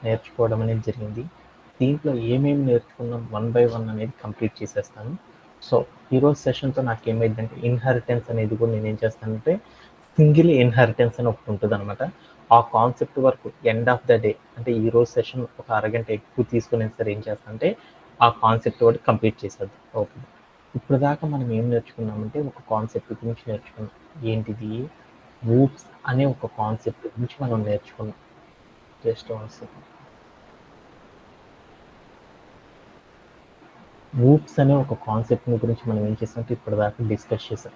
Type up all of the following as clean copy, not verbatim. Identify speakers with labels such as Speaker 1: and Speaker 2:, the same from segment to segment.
Speaker 1: నేర్చుకోవడం అనేది జరిగింది. దీంట్లో ఏమేమి నేర్చుకున్నాం వన్ బై వన్ అనేది కంప్లీట్ చేసేస్తాను. సో ఈరోజు సెషన్తో నాకు ఏమైందంటే ఇన్హెరిటెన్స్ అనేది కూడా నేను ఏం చేస్తానంటే సింగిల్ ఇన్హెరిటెన్స్ అని ఒకటి ఉంటుంది అనమాట. ఆ కాన్సెప్ట్ వరకు ఎండ్ ఆఫ్ ద డే అంటే ఈరోజు సెషన్ ఒక అరగంట ఎక్కువ తీసుకునే సరే ఏం చేస్తానంటే ఆ కాన్సెప్ట్ వరకు కంప్లీట్ చేసేది. ఓకే, ఇప్పుడు దాకా మనం ఏం నేర్చుకున్నామంటే ఒక కాన్సెప్ట్ గురించి నేర్చుకున్నాం. ఏంటిది? వూప్స్ అనే ఒక కాన్సెప్ట్ గురించి మనం నేర్చుకున్నాం. Just one second. వూప్స్ అనే ఒక కాన్సెప్ట్ గురించి మనం ఏం చేసామంటే ఇప్పటిదాకా డిస్కస్ చేసాం.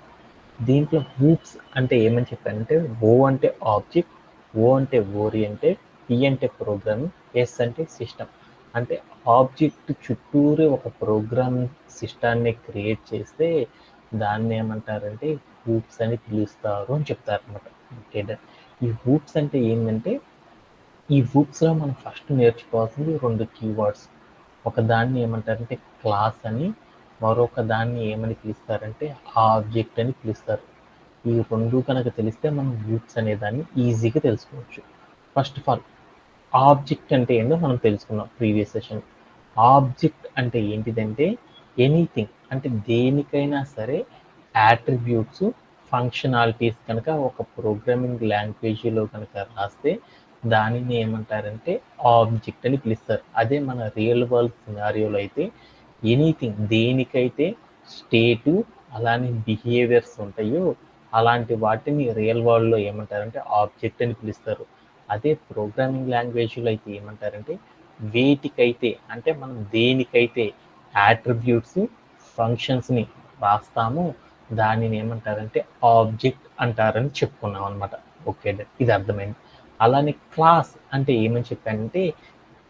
Speaker 1: దీంట్లో వూప్స్ అంటే ఏమని చెప్పానంటే ఓ అంటే ఆబ్జెక్ట్, ఓ అంటే ఓరియంటెడ్, పి అంటే ప్రోగ్రామింగ్, ఎస్ అంటే సిస్టమ్. అంటే ఆబ్జెక్ట్ చుట్టూరే ఒక ప్రోగ్రామ్ సిస్టాన్ని క్రియేట్ చేస్తే దాన్ని ఏమంటారంటే వూప్స్ అని పిలుస్తారు అని చెప్తారు అనమాట. ఓకే, ఈ వూప్స్ అంటే ఏంటంటే ఈ వూప్స్లో మనం ఫస్ట్ నేర్చుకోవాల్సింది 2 కీవర్డ్స్. ఒక దాన్ని ఏమంటారంటే క్లాస్ అని, మరొక దాన్ని ఏమని పిలుస్తారంటే ఆబ్జెక్ట్ అని పిలుస్తారు. ఈ 2 కనుక తెలిస్తే మనం వూప్స్ అనే దాన్ని ఈజీగా తెలుసుకోవచ్చు. ఫస్ట్ ఆఫ్ ఆల్ ఆబ్జెక్ట్ అంటే ఏంటో మనం తెలుసుకున్నాం ప్రీవియస్ సెషన్. ఆబ్జెక్ట్ అంటే ఏంటిదంటే ఎనీథింగ్ అంటే దేనికైనా సరే యాట్రిబ్యూట్స్, ఫంక్షనాలిటీస్ కనుక ఒక ప్రోగ్రామింగ్ లాంగ్వేజ్లో కనుక రాస్తే దానిని ఏమంటారంటే ఆబ్జెక్ట్ అని పిలుస్తారు. అదే మన రియల్ వరల్డ్ సినారియోలో అయితే ఎనీథింగ్ దేనికైతే స్టేటు అలానే బిహేవియర్స్ ఉంటాయో అలాంటి వాటిని రియల్ వరల్డ్లో ఏమంటారంటే ఆబ్జెక్ట్ అని పిలుస్తారు. అదే ప్రోగ్రామింగ్ లాంగ్వేజ్లో అయితే ఏమంటారంటే వేటికైతే అంటే మనం దేనికైతే యాట్రిబ్యూట్స్, ఫంక్షన్స్ని రాస్తామో దానిని ఏమంటారంటే ఆబ్జెక్ట్ అంటారని చెప్పుకున్నాం అనమాట. ఓకే, ఇది అర్థమైంది. అలానే క్లాస్ అంటే ఏమని చెప్పానంటే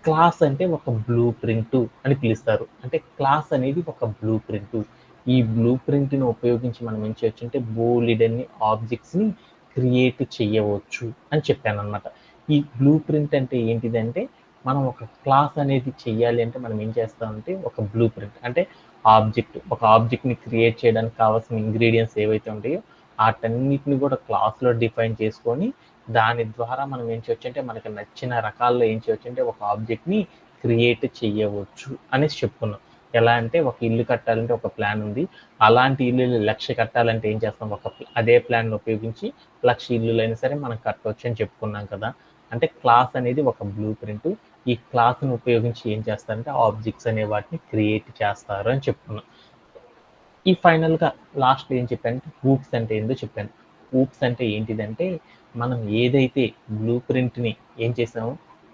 Speaker 1: క్లాస్ అంటే ఒక బ్లూ ప్రింట్ అని పిలుస్తారు. అంటే క్లాస్ అనేది ఒక బ్లూ ప్రింట్. ఈ బ్లూ ప్రింట్ని ఉపయోగించి మనం ఏం చేయొచ్చు అంటే బోలెడన్ని ఆబ్జెక్ట్స్ని క్రియేట్ చేయవచ్చు అని చెప్పాను అనమాట. ఈ బ్లూ ప్రింట్ అంటే ఏంటిదంటే మనం ఒక క్లాస్ అనేది చెయ్యాలి అంటే మనం ఏం చేస్తామంటే ఒక బ్లూ ప్రింట్ అంటే ఒక ఆబ్జెక్ట్ని క్రియేట్ చేయడానికి కావాల్సిన ఇంగ్రీడియంట్స్ ఏవైతే ఉంటాయో వాటన్నిటిని కూడా క్లాస్లో డిఫైన్ చేసుకొని దాని ద్వారా మనం ఏం చేయొచ్చు అంటే మనకు నచ్చిన రకాల్లో ఏం చేయొచ్చు అంటే ఒక ఆబ్జెక్ట్ని క్రియేట్ చేయవచ్చు అనేసి చెప్పుకున్నాం. ఎలా అంటే ఒక ఇల్లు కట్టాలంటే ఒక ప్లాన్ ఉంది, అలాంటి ఇల్లు 1,00,000 కట్టాలంటే ఏం చేస్తాం అదే ప్లాన్ ఉపయోగించి 1,00,000 ఇల్లులైనా సరే మనం కట్టవచ్చు అని చెప్పుకున్నాం కదా. అంటే క్లాస్ అనేది ఒక బ్లూ ప్రింట్. ఈ క్లాస్ని ఉపయోగించి ఏం చేస్తారంటే ఆబ్జెక్ట్స్ అనే వాటిని క్రియేట్ చేస్తారు అని చెప్పుకున్నాం. ఈ ఫైనల్గా లాస్ట్ ఏం చెప్పానంటే హూప్స్ అంటే ఏందో చెప్పాను. హూప్స్ అంటే ఏంటిదంటే మనం ఏదైతే బ్లూ ప్రింట్ని ఏం చేసామో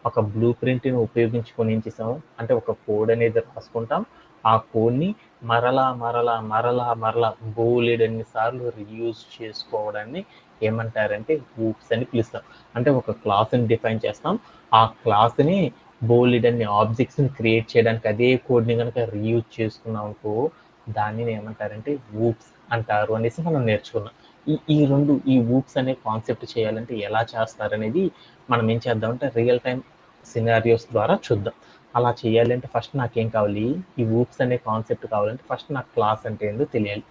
Speaker 1: ఒక బ్లూ ప్రింట్ని ఉపయోగించుకొని ఏం చేసామో అంటే ఒక కోడ్ అనేది రాసుకుంటాం. ఆ కోడ్ని మరలా మరలా మరలా మరలా బోలెడన్ని సార్లు రీయూజ్ చేసుకోవడాన్ని ఏమంటారంటే హూప్స్ అని పిలుస్తాం. అంటే ఒక క్లాస్ని డిఫైన్ చేస్తాం, ఆ క్లాస్ని బోలెడన్ని ఆబ్జెక్ట్స్ని క్రియేట్ చేయడానికి అదే కోడ్ని కనుక రీయూజ్ చేసుకున్నాం అనుకో దానిని ఏమంటారంటే వూప్స్ అంటారు అనేసి మనం నేర్చుకున్నాం. ఈ వూప్స్ అనే కాన్సెప్ట్ చేయాలంటే ఎలా చేస్తారనేది మనం ఏం చేద్దామంటే రియల్ టైం సినారియోస్ ద్వారా చూద్దాం. అలా చేయాలంటే ఫస్ట్ నాకేం కావాలి, ఈ వూప్స్ అనే కాన్సెప్ట్ కావాలంటే ఫస్ట్ నాకు క్లాస్ అంటే ఏందో తెలియాలి.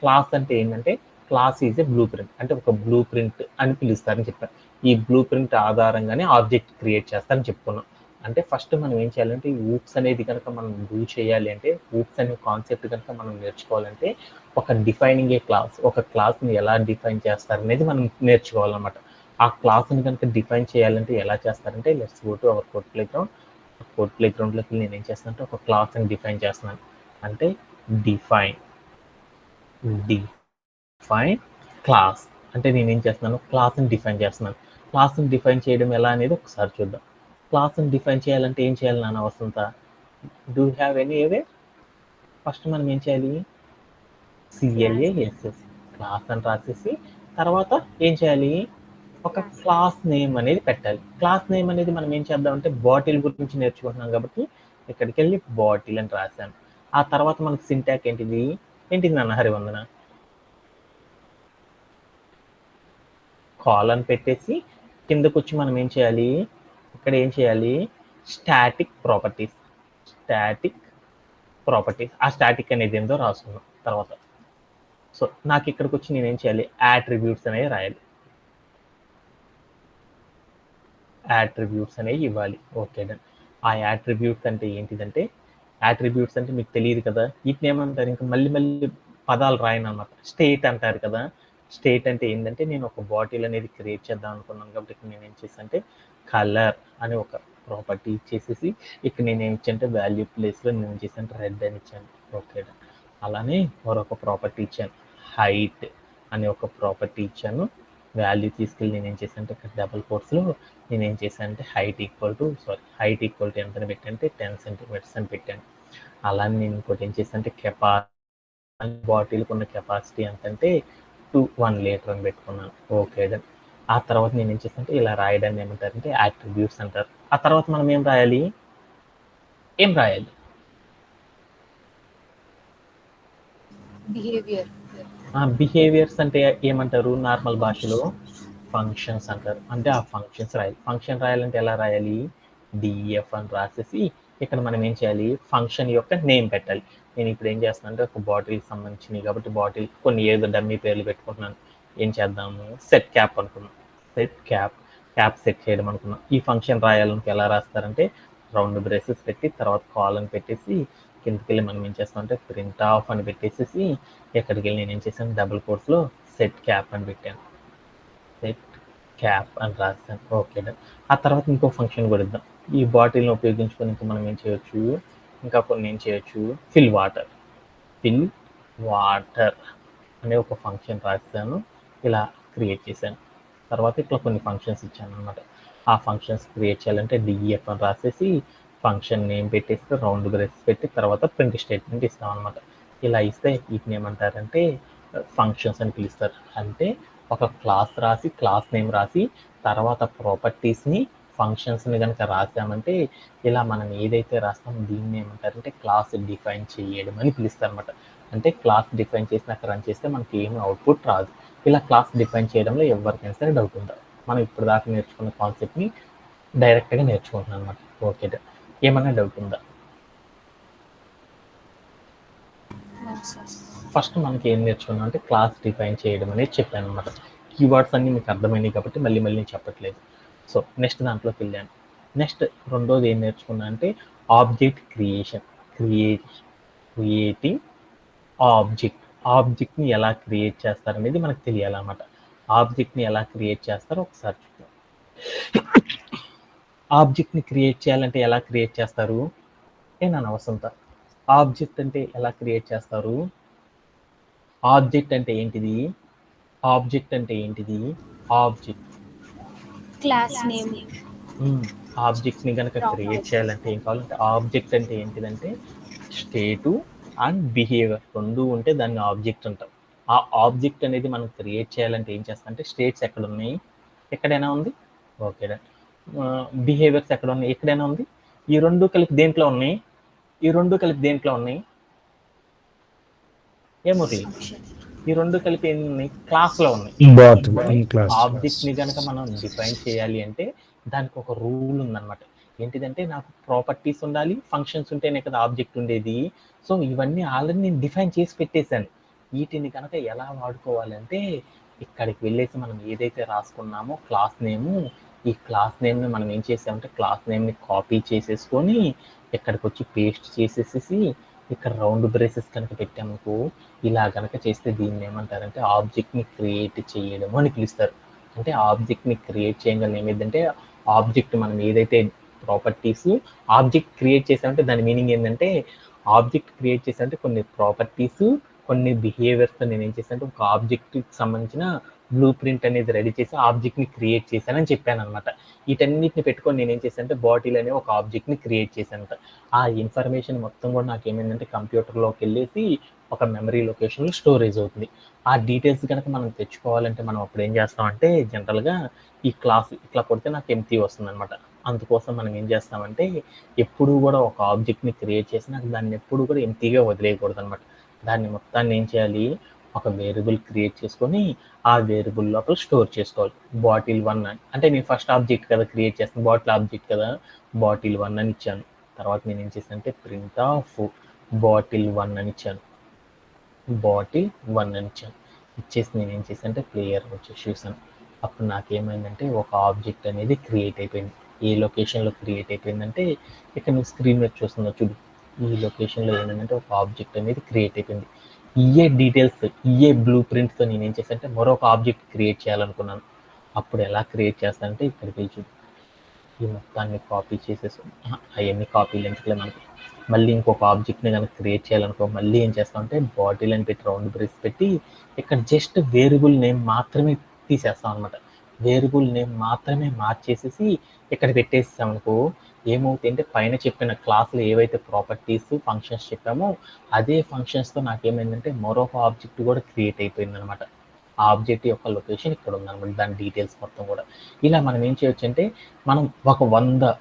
Speaker 1: క్లాస్ అంటే ఏంటంటే class is a blue print అంటే ఒక బ్లూ ప్రింట్ అని పిలుస్తారని చెప్పారు. ఈ బ్లూ ప్రింట్ ఆధారంగానే ఆబ్జెక్ట్ క్రియేట్ చేస్తారని చెప్పుకున్నాం. అంటే ఫస్ట్ మనం ఏం చేయాలంటే ఈ ఊప్స్ అనేది కనుక మనం డూ చేయాలి అంటే ఊప్స్ అనే కాన్సెప్ట్ కనుక మనం నేర్చుకోవాలంటే ఒక డిఫైనింగ్ ఏ క్లాస్, ఒక క్లాస్ని ఎలా డిఫైన్ చేస్తారనేది మనం నేర్చుకోవాలన్నమాట. ఆ క్లాస్ని కనుక డిఫైన్ చేయాలంటే ఎలా చేస్తారంటే let's go to our code playground. Code ప్లే గ్రౌండ్లోకి నేను ఏం చేస్తానంటే ఒక క్లాస్ని డిఫైన్ చేస్తున్నాను. అంటే డిఫైన్ డిఫైన్ క్లాస్ అంటే నేను ఏం చేస్తున్నాను క్లాస్ని డిఫైన్ చేస్తున్నాను. క్లాస్ని డిఫైన్ చేయడం ఎలా అనేది ఒకసారి చూద్దాం. క్లాస్ని డిఫైన్ చేయాలంటే ఏం చేయాలి నాన్న Vasantha? Do have any away? First మనం ఏం చేయాలి? CLASS క్లాస్ అని రాసేసి తర్వాత ఏం చేయాలి? ఒక క్లాస్ నేమ్ అనేది పెట్టాలి. క్లాస్ నేమ్ అనేది మనం ఏం చేద్దామంటే బాటిల్ గురించి నేర్చుకుంటున్నాం కాబట్టి ఇక్కడికి వెళ్ళి బాటిల్ అని రాశాను. ఆ తర్వాత మనకి సింటాక్ ఏంటిది నాన్న హరివందన? కాల్ అని పెట్టేసి కిందకు వచ్చి మనం ఏం చేయాలి? ఇక్కడ ఏం చేయాలి? స్టాటిక్ ప్రాపర్టీస్ ఆ స్టాటిక్ అనేది ఏందో రాసుకున్నాం తర్వాత. సో నాకు ఇక్కడికి వచ్చి నేనేం చేయాలి? యాట్రిబ్యూట్స్ అనేవి రాయాలి. యాట్రిబ్యూట్స్ అనేవి ఇవ్వాలి. Okay done. ఆ యాట్రిబ్యూట్స్ అంటే ఏంటిదంటే, యాట్రిబ్యూట్స్ అంటే మీకు తెలియదు కదా, వీటిని ఏమంటారు, ఇంకా మళ్ళీ మళ్ళీ పదాలు రాయనమాట. స్టేట్ అంటారు కదా. స్టేట్ అంటే ఏంటంటే, నేను ఒక బాటిల్ అనేది క్రియేట్ చేద్దాం అనుకున్నాను కాబట్టి ఇక్కడ నేను ఏం చేశానంటే కలర్ అని ఒక ప్రాపర్టీ ఇచ్చేసేసి ఇక్కడ నేను ఏమి ఇచ్చానంటే వాల్యూ ప్లేస్లో నేను ఏం చేశాను రెడ్ అని ఇచ్చాను. Okay done. అలానే మరొక ప్రాపర్టీ ఇచ్చాను హైట్ అనే ఒక ప్రాపర్టీ ఇచ్చాను. వాల్యూ తీసుకెళ్ళి నేను ఏం చేశాను అంటే ఇక్కడ డబుల్ కోట్స్లో నేను ఏం చేశాను అంటే హైట్ ఈక్వల్ టు ఎంత అని పెట్టంటే 10 సెంటీమీటర్స్ అని పెట్టాను. అలానే నేను ఇంకోటి ఏం చేశాను అంటే బాటిల్కి ఉన్న కెపాసిటీ ఎంతంటే 1 లీటర్ అని పెట్టుకున్నాను. Okay done. ఆ తర్వాత నేను ఏం చేశాను అంటే ఇలా రాయడాన్ని ఏమంటారంటే యాట్రిబ్యూట్స్ అంటారు. ఆ తర్వాత మనం ఏం రాయాలి బిహేవియర్స్ అంటే ఏమంటారు నార్మల్ భాషలో ఫంక్షన్స్ అంటారు. అంటే ఆ ఫంక్షన్స్ రాయాలి. ఫంక్షన్ రాయాలంటే ఎలా రాయాలి, డిఎఫ్ అని రాసేసి ఇక్కడ మనం ఏం చేయాలి, ఫంక్షన్ యొక్క నేమ్ పెట్టాలి. నేను ఇప్పుడు ఏం చేస్తాను అంటే ఒక బాటిల్కి సంబంధించినవి కాబట్టి బాటిల్ కొన్ని ఏదో డమ్మీ పేర్లు పెట్టుకుంటున్నాను. ఏం చేద్దాము, సెట్ క్యాప్ అనుకున్నాం. సెట్ క్యాప్ సెట్ చేయడం అనుకున్నాం. ఈ ఫంక్షన్ రాయాలంటే ఎలా రాస్తారంటే రౌండ్ బ్రేసెస్ పెట్టి తర్వాత కాలన్ పెట్టేసి కిందకి వెళ్ళి మనం ఏం చేస్తాం అంటే ప్రింట్ ఆఫ్ అని పెట్టేసేసి ఎక్కడికి వెళ్ళి నేను ఏం చేశాను డబుల్ కోట్స్లో సెట్ క్యాప్ అని పెట్టాను. సెట్ క్యాప్ అని రాస్తాను. Okay done. ఆ తర్వాత ఇంకో ఫంక్షన్ కూడా ఇద్దాం. ఈ బాటిల్ని ఉపయోగించుకొని ఇంకా మనం ఏం చేయొచ్చు, ఇంకా కొన్ని ఏం చేయొచ్చు, ఫిల్ వాటర్ అనే ఒక ఫంక్షన్ రాస్తాను. ఇలా క్రియేట్ చేశాను. తర్వాత ఇట్లా కొన్ని ఫంక్షన్స్ ఇచ్చాను అనమాట. ఆ ఫంక్షన్స్ క్రియేట్ చేయాలంటే డిఎఫ్ అని రాసేసి ఫంక్షన్ నేమ్ పెట్టేస్తే రౌండ్ బ్రేస్ పెట్టి తర్వాత ప్రింట్ స్టేట్మెంట్ ఇస్తాం అనమాట. ఇలా ఇస్తే వీటిని ఏమంటారంటే ఫంక్షన్స్ అని పిలుస్తారు. అంటే ఒక క్లాస్ నేమ్ రాసి తర్వాత ప్రాపర్టీస్ని ఫంక్షన్స్ని కనుక రాసామంటే ఇలా మనం ఏదైతే రాస్తామో దీన్ని ఏమంటారంటే క్లాస్ డిఫైన్ చేయడం అని పిలుస్తారు అనమాట. అంటే క్లాస్ డిఫైన్ చేసి నాకు రన్ చేస్తే మనకి ఏమి అవుట్పుట్ రాదు. ఇలా క్లాస్ డిఫైన్ చేయడంలో ఎవరికైనా సరే డౌట్ ఉందా, మనం ఇప్పుడు దాకా నేర్చుకున్న కాన్సెప్ట్ని డైరెక్ట్గా నేర్చుకుంటున్నాను అనమాట. ఓకే, ఏమన్నా డౌట్ ఉందా? ఫస్ట్ మనకి ఏం నేర్చుకున్నాం అంటే క్లాస్ డిఫైన్ చేయడం అనేది చెప్పాను అనమాట. కీవర్డ్స్ అన్ని మీకు అర్థమైనాయి కాబట్టి మళ్ళీ మళ్ళీ చెప్పట్లేదు. సో నెక్స్ట్ దాంట్లోకి వెళ్ళాను. నెక్స్ట్ రెండోది ఏం నేర్చుకున్నా అంటే ఆబ్జెక్ట్ క్రియేటింగ్ ఆబ్జెక్ట్ని ఎలా క్రియేట్ చేస్తారనేది మనకు తెలియాలన్నమాట. ఆబ్జెక్ట్ని ఎలా క్రియేట్ చేస్తారో ఒకసారి చూద్దాం. ఆబ్జెక్ట్ని క్రియేట్ చేయాలంటే ఎలా క్రియేట్ చేస్తారు ఏనా వసంత? ఆబ్జెక్ట్ అంటే ఎలా క్రియేట్ చేస్తారు? ఆబ్జెక్ట్ అంటే ఏంటిది?
Speaker 2: Class name.
Speaker 1: ఆబ్జెక్ట్ని కనుక క్రియేట్ చేయాలంటే ఏం కావాలంటే ఆబ్జెక్ట్ అంటే ఏంటిదంటే స్టేటు అండ్ బిహేవియర్ రెండు ఉంటే దాన్ని ఆబ్జెక్ట్ అంటాం. ఆ ఆబ్జెక్ట్ అనేది మనం క్రియేట్ చేయాలంటే ఏం చేస్తాం అంటే స్టేట్స్ ఎక్కడ ఉన్నాయి, ఎక్కడైనా ఉంది. ఓకే, బిహేవియర్స్ ఎక్కడ ఉన్నాయి, ఎక్కడైనా ఉంది. ఈ రెండు కలిపి దేంట్లో ఉన్నాయి ఏమో ఈ రెండు కలిపి ఎన్ని ఉన్నాయి, క్లాస్లో ఉన్నాయి. ఆబ్జెక్ట్ని కనుక మనం డిఫైన్ చేయాలి అంటే దానికి ఒక రూల్ ఉందన్నమాట. ఏంటిదంటే నాకు ప్రాపర్టీస్ ఉండాలి, ఫంక్షన్స్ ఉంటేనే కదా ఆబ్జెక్ట్ ఉండేది. సో ఇవన్నీ ఆల్రెడీ నేను డిఫైన్ చేసి పెట్టేశాను. వీటిని కనుక ఎలా వాడుకోవాలంటే ఇక్కడికి వెళ్ళేసి మనం ఏదైతే రాసుకున్నామో క్లాస్ నేము, ఈ క్లాస్ నేమ్ని మనం ఏం చేసామంటే క్లాస్ నేమ్ని కాపీ చేసేసుకొని ఇక్కడికి వచ్చి పేస్ట్ చేసేసి ఇక్కడ రౌండ్ బ్రేసెస్ కనుక పెట్టామనుకో ఇలా కనుక చేస్తే దీన్ని ఏమంటారంటే ఆబ్జెక్ట్ని క్రియేట్ చేయడం అని పిలుస్తారు. అంటే ఆబ్జెక్ట్ని క్రియేట్ చేయగలం ఏమైందంటే ఆబ్జెక్ట్ మనం ఏదైతే ప్రాపర్టీస్ ఆబ్జెక్ట్ క్రియేట్ చేసామంటే దాని మీనింగ్ ఏంటంటే ఆబ్జెక్ట్ క్రియేట్ చేసామంటే కొన్ని ప్రాపర్టీస్ కొన్ని బిహేవియర్స్తో నేను ఏం చేశానంటే ఒక ఆబ్జెక్ట్కి సంబంధించిన బ్లూ ప్రింట్ అనేది రెడీ చేసి ఆబ్జెక్ట్ని క్రియేట్ చేశానని చెప్పాను అనమాట. వీటన్నిటిని పెట్టుకొని నేను ఏం చేశానంటే బాటిల్ అనే ఒక ఆబ్జెక్ట్ని క్రియేట్ చేశానంట. ఆ ఇన్ఫర్మేషన్ మొత్తం కూడా నాకు ఏమైందంటే కంప్యూటర్లోకి వెళ్ళేసి ఒక మెమరీ లొకేషన్లో స్టోరేజ్ అవుతుంది. ఆ డీటెయిల్స్ కనుక మనం తెచ్చుకోవాలంటే మనం అప్పుడు ఏం చేస్తామంటే జనరల్గా ఈ క్లాస్ ఇట్లా కొడితే నాకు ఎంటీ వస్తుంది అనమాట. అందుకోసం మనం ఏం చేస్తామంటే ఎప్పుడు కూడా ఒక ఆబ్జెక్ట్ని క్రియేట్ చేసి నాకు దాన్ని ఎప్పుడు కూడా ఎంటీగా వదిలేయకూడదు అనమాట. దాన్ని మొత్తాన్ని ఏం చేయాలి, ఒక వేరియబుల్ క్రియేట్ చేసుకొని ఆ వేరియబుల్ లోపల స్టోర్ చేసుకోవాలి. బాటిల్ 1 అంటే నేను ఫస్ట్ ఆబ్జెక్ట్ కదా క్రియేట్ చేస్తాను, బాటిల్ ఆబ్జెక్ట్ కదా, బాటిల్ 1 అని ఇచ్చాను. తర్వాత నేను ఏం చేశాను అంటే ప్రింట్ ఆఫ్ బాటిల్ 1 అని ఇచ్చాను. ఇచ్చేసి నేను ఏం చేశాను అంటే ప్లేయర్ వచ్చి చూసాను. అప్పుడు నాకేమైందంటే ఒక ఆబ్జెక్ట్ అనేది క్రియేట్ అయిపోయింది. ఏ లొకేషన్లో క్రియేట్ అయిపోయిందంటే ఇక్కడ నువ్వు స్క్రీన్ మీద చూస్తున్నావు చూడు, ఈ లొకేషన్లో ఏంటంటే ఒక ఆబ్జెక్ట్ అనేది క్రియేట్ అయిపోయింది. ఇయే డీటెయిల్స్, ఇయే బ్లూ ప్రింట్తో నేను ఏం చేశానంటే మరొక ఆబ్జెక్ట్ క్రియేట్ చేయాలనుకున్నాను. అప్పుడు ఎలా క్రియేట్ చేస్తానంటే ఇక్కడికి వెళ్ళి చూడు, ఈ మొత్తాన్ని కాపీ చేసేసి అవన్నీ కాపీలు ఎందుకులే మనకి, మళ్ళీ ఇంకొక ఆబ్జెక్ట్ని కనుక క్రియేట్ చేయాలనుకో మళ్ళీ ఏం చేస్తామంటే బాటిల్ అని పెట్టి రౌండ్ బ్రేస్ పెట్టి ఇక్కడ జస్ట్ వేరియబుల్ నేమ్ మాత్రమే తీసేస్తాం అనమాట. వేరియబుల్ నేమ్ మాత్రమే మార్చేసేసి ఇక్కడ పెట్టేసాం అనుకో ఏమవుతాయంటే పైన చెప్పిన క్లాసులు ఏవైతే ప్రాపర్టీస్ ఫంక్షన్స్ చెప్పామో అదే ఫంక్షన్స్తో నాకేమైందంటే మరొక ఆబ్జెక్ట్ కూడా క్రియేట్ అయిపోయింది అనమాట. ఆ ఆబ్జెక్ట్ యొక్క లొకేషన్ ఇక్కడ ఉందన్నమాట, దాని డీటెయిల్స్ మొత్తం కూడా. ఇలా మనం ఏం చేయొచ్చు అంటే మనం ఒక 100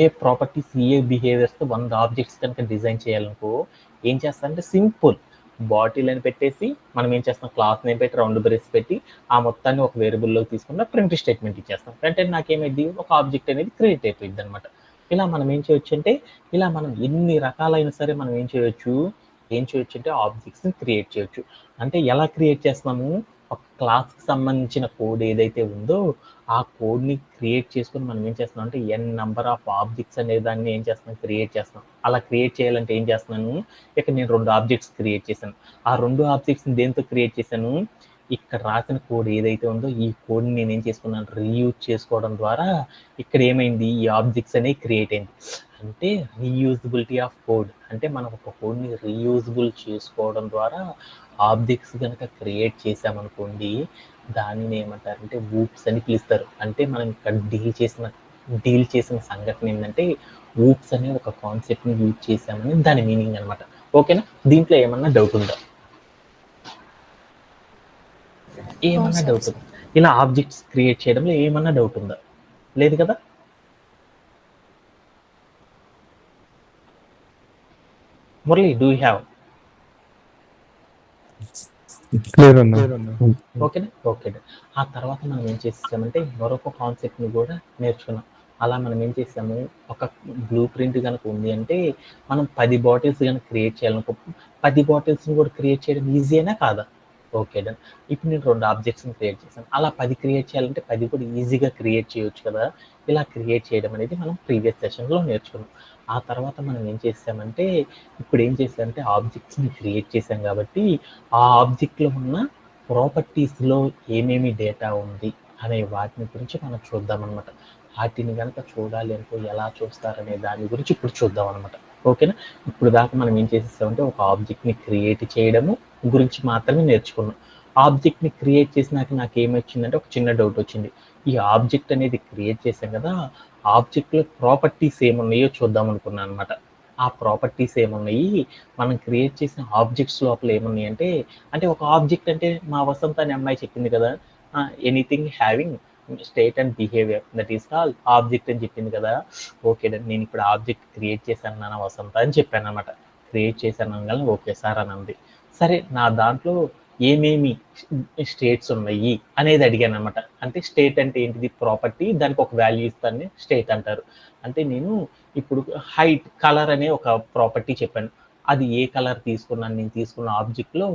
Speaker 1: ఏ ప్రాపర్టీస్ ఏ బిహేవియర్స్తో 100 ఆబ్జెక్ట్స్ కనుక డిజైన్ చేయాలనుకో ఏం చేస్తామంటే సింపుల్ బాటిల్ అని పెట్టేసి మనం ఏం చేస్తాం క్లాస్ నేమ్ పెట్టి రౌండ్ బ్రేస్ పెట్టి ఆ మొత్తాన్ని ఒక వేరియబుల్లోకి తీసుకున్న ప్రింట్ స్టేట్మెంట్ ఇచ్చేస్తాం. వెంటనే నాకేమైంది ఒక ఆబ్జెక్ట్ అనేది క్రియేట్ అయిపోయింది అనమాట. ఇలా మనం ఏం చేయొచ్చు అంటే ఇలా మనం ఎన్ని రకాలైన సరే మనం ఏం చేయొచ్చు అంటే ఆబ్జెక్ట్స్ని క్రియేట్ చేయొచ్చు. అంటే ఎలా క్రియేట్ చేస్తున్నాము, ఒక క్లాస్కి సంబంధించిన కోడ్ ఏదైతే ఉందో ఆ కోడ్ని క్రియేట్ చేసుకుని మనం ఏం చేస్తున్నాం అంటే ఎన్ నెంబర్ ఆఫ్ ఆబ్జెక్ట్స్ అనే దాన్ని ఏం చేస్తున్నాం క్రియేట్ చేస్తున్నాం. అలా క్రియేట్ చేయాలంటే ఏం చేస్తున్నాను, ఇక్కడ నేను 2 ఆబ్జెక్ట్స్ క్రియేట్ చేశాను. ఆ 2 ఆబ్జెక్ట్స్ని దేంతో క్రియేట్ చేశాను, ఇక్కడ రాసిన కోడ్ ఏదైతే ఉందో ఈ కోడ్ని నేను ఏం చేసుకున్నాను రీయూజ్ చేసుకోవడం ద్వారా ఇక్కడ ఏమైంది ఈ ఆబ్జెక్ట్స్ అనేవి క్రియేట్ అయింది. అంటే రీయూజబిలిటీ ఆఫ్ కోడ్, అంటే మనం ఒక కోడ్ని రీయూజబుల్ చేసుకోవడం ద్వారా ఆబ్జెక్ట్స్ కనుక క్రియేట్ చేసామనుకోండి దానిని ఏమంటారంటే ఊప్స్ అని పిలుస్తారు. అంటే మనం ఇక్కడ డీల్ చేసిన సంఘటన ఏంటంటే ఊప్స్ అనే ఒక కాన్సెప్ట్ని యూజ్ చేసామని దాని మీనింగ్ అనమాట. ఓకేనా, దీంట్లో ఏమన్నా డౌట్ ఉందా? ఏమన్నా డౌట్ ఉందా? ఇలా ఆబ్జెక్ట్స్ క్రియేట్ చేయడంలో ఏమన్నా డౌట్ ఉందా? లేదు కదా. Murali, do you have? ఓకేనా. ఓకే. ఆ తర్వాత మనం ఏం చేసామంటే మరొక కాన్సెప్ట్ని కూడా నేర్చుకున్నాం. అలా మనం ఏం చేసాము, ఒక బ్లూ ప్రింట్ కనుక ఉంది అంటే మనం 10 బాటిల్స్ కనుక క్రియేట్ చేయాలనుకో 10 బాటిల్స్ని కూడా క్రియేట్ చేయడం ఈజీ అయినా కాదా? Okay done. ఇప్పుడు నేను 2 ఆబ్జెక్ట్స్ని క్రియేట్ చేశాను. అలా 10 క్రియేట్ చేయాలంటే 10 కూడా ఈజీగా క్రియేట్ చేయొచ్చు కదా. ఇలా క్రియేట్ చేయడం అనేది మనం ప్రీవియస్ సెషన్లో నేర్చుకున్నాం. ఆ తర్వాత మనం ఏం చేసామంటే ఇప్పుడు ఏం చేసామంటే ఆబ్జెక్ట్స్ని క్రియేట్ చేసాం కాబట్టి ఆ ఆబ్జెక్ట్లో ఉన్న ప్రాపర్టీస్లో ఏమేమి డేటా ఉంది అనే వాటిని గురించి మనం చూద్దాం అనమాట. వాటిని కనుక చూడాలి అనుకో ఎలా చూస్తారనే దాని గురించి ఇప్పుడు చూద్దాం అనమాట. ఓకేనా. ఇప్పుడు దాకా మనం ఏం చేసేసామంటే ఒక ఆబ్జెక్ట్ని క్రియేట్ చేయడము గురించి మాత్రమే నేర్చుకున్నాం. ఆబ్జెక్ట్ని క్రియేట్ చేసినాక నాకు ఏమొచ్చిందంటే ఒక చిన్న డౌట్ వచ్చింది. ఈ ఆబ్జెక్ట్ అనేది క్రియేట్ చేశాం కదా, ఆబ్జెక్ట్లో ప్రాపర్టీస్ ఏమున్నాయో చూద్దాం అనుకున్నాను అనమాట. ఆ ప్రాపర్టీస్ ఏమున్నాయి, మనం క్రియేట్ చేసిన ఆబ్జెక్ట్స్ లోపల ఏమున్నాయి అంటే ఒక ఆబ్జెక్ట్ అంటే మా వసంత అనే అమ్మాయి చెప్పింది కదా, anything having state and behaviour that is call object అని చెప్పింది కదా. ఓకే నేను ఇప్పుడు ఆబ్జెక్ట్ క్రియేట్ చేశాను నాన్న వసంత అని చెప్పాను అనమాట. క్రియేట్ చేశాను అనగానే ఓకే సార్ అని అంది. సరే నా దాంట్లో ఏమేమి స్టేట్స్ ఉన్నాయి అనేది అడిగాను అనమాట. అంటే స్టేట్ అంటే ఏంటిది, ప్రాపర్టీ, దానికి ఒక వాల్యూ ఇస్తాను స్టేట్ అంటారు. అంటే నేను ఇప్పుడు హైట్ కలర్ అనే ఒక ప్రాపర్టీ చెప్పాను. అది ఏ కలర్ తీసుకున్నాను, నేను తీసుకున్న ఆబ్జెక్ట్లో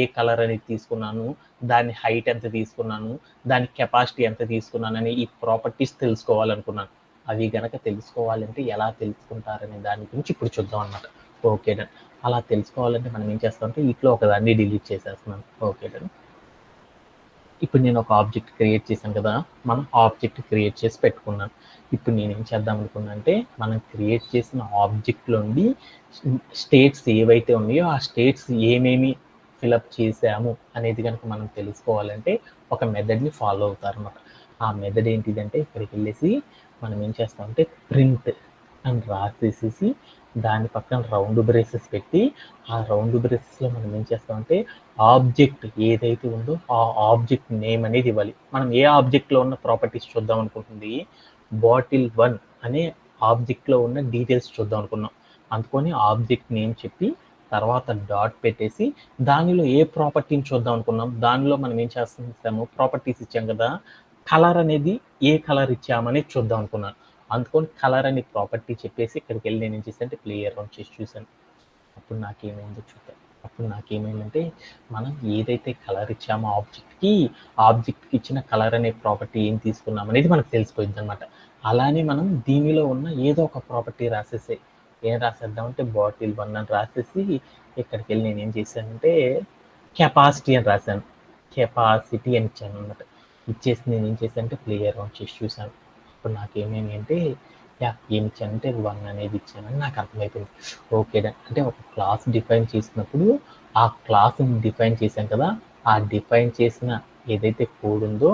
Speaker 1: ఏ కలర్ అనేది తీసుకున్నాను, దాని హైట్ ఎంత తీసుకున్నాను, దాని కెపాసిటీ ఎంత తీసుకున్నాను అని ఈ ప్రాపర్టీస్ తెలుసుకోవాలనుకున్నాను. అవి గనక తెలుసుకోవాలంటే ఎలా తెలుసుకుంటారనే దాని గురించి ఇప్పుడు చూద్దాం అనమాట. Okay done. అలా తెలుసుకోవాలంటే మనం ఏం చేస్తామంటే ఇట్లా ఒకదాన్ని డిలీట్ చేసేస్తున్నాను. Okay done. ఇప్పుడు నేను ఒక ఆబ్జెక్ట్ క్రియేట్ చేశాను కదా, మనం ఆబ్జెక్ట్ క్రియేట్ చేసి పెట్టుకున్నాను. ఇప్పుడు నేను ఏం చేద్దాం అనుకున్నా అంటే మనం క్రియేట్ చేసిన ఆబ్జెక్ట్లో నుండి స్టేట్స్ ఏవైతే ఉన్నాయో ఆ స్టేట్స్ ఏమేమి ఫిలప్ చేసాము అనేది కనుక మనం తెలుసుకోవాలంటే ఒక మెథడ్ని ఫాలో అవుతారన్నమాట. ఆ మెథడ్ ఏంటిదంటే ఇక్కడికి వెళ్ళేసి మనం ఏం చేస్తామంటే ప్రింట్ అని రాసేసేసి దాని పక్కన రౌండ్ బ్రేసెస్ పెట్టి ఆ రౌండ్ బ్రేసెస్లో మనం ఏం చేస్తామంటే ఆబ్జెక్ట్ ఏదైతే ఉందో ఆ ఆబ్జెక్ట్ నేమ్ అనేది ఇవ్వాలి. మనం ఏ ఆబ్జెక్ట్లో ఉన్న ప్రాపర్టీస్ చూద్దాం అనుకుంటుంది, బాటిల్ 1 అనే ఆబ్జెక్ట్లో ఉన్న డీటెయిల్స్ చూద్దాం అనుకున్నాం. అందుకని ఆబ్జెక్ట్ నేమ్ చెప్పి తర్వాత డాట్ పెట్టేసి దానిలో ఏ ప్రాపర్టీని చూద్దాం అనుకున్నాం, దానిలో మనం ఏం చేస్తాము ప్రాపర్టీస్ ఇచ్చాం కదా, కలర్ అనేది ఏ కలర్ ఇచ్చామని చూద్దాం అనుకున్నాను. అందుకని కలర్ అనే ప్రాపర్టీ చెప్పేసి ఇక్కడికి వెళ్ళి నేను ఏం చేశానంటే ప్లేయర్ రన్ చేసి చూశాను. అప్పుడు నాకేమైందో చూద్దాం. అప్పుడు నాకేమైందంటే మనం ఏదైతే కలర్ ఇచ్చామో ఆబ్జెక్ట్కి ఇచ్చిన కలర్ అనే ప్రాపర్టీ ఏం తీసుకున్నాం అనేది మనకు తెలిసిపోయింది అనమాట. అలానే మనం దీనిలో ఉన్న ఏదో ఒక ప్రాపర్టీ రాసేసి ఏం రాసేద్దామంటే బాటిల్ 1 అని రాసేసి ఇక్కడికి వెళ్ళి నేను ఏం చేశానంటే కెపాసిటీ అని రాశాను. కెపాసిటీ అని ఇచ్చాను అనమాట. ఇచ్చేసి నేను ఏం చేశానంటే ప్లే అరౌండ్ చేసి చూశాను. ఇప్పుడు నాకేమైంది అంటే ఏమి ఇచ్చానంటే 1 అనేది ఇచ్చానని నాకు అర్థమైపోయింది. ఓకే అంటే ఒక క్లాస్ డిఫైన్ చేసినప్పుడు ఆ క్లాస్ని డిఫైన్ చేశాం కదా, ఆ డిఫైన్ చేసిన ఏదైతే కోడ్ ఉందో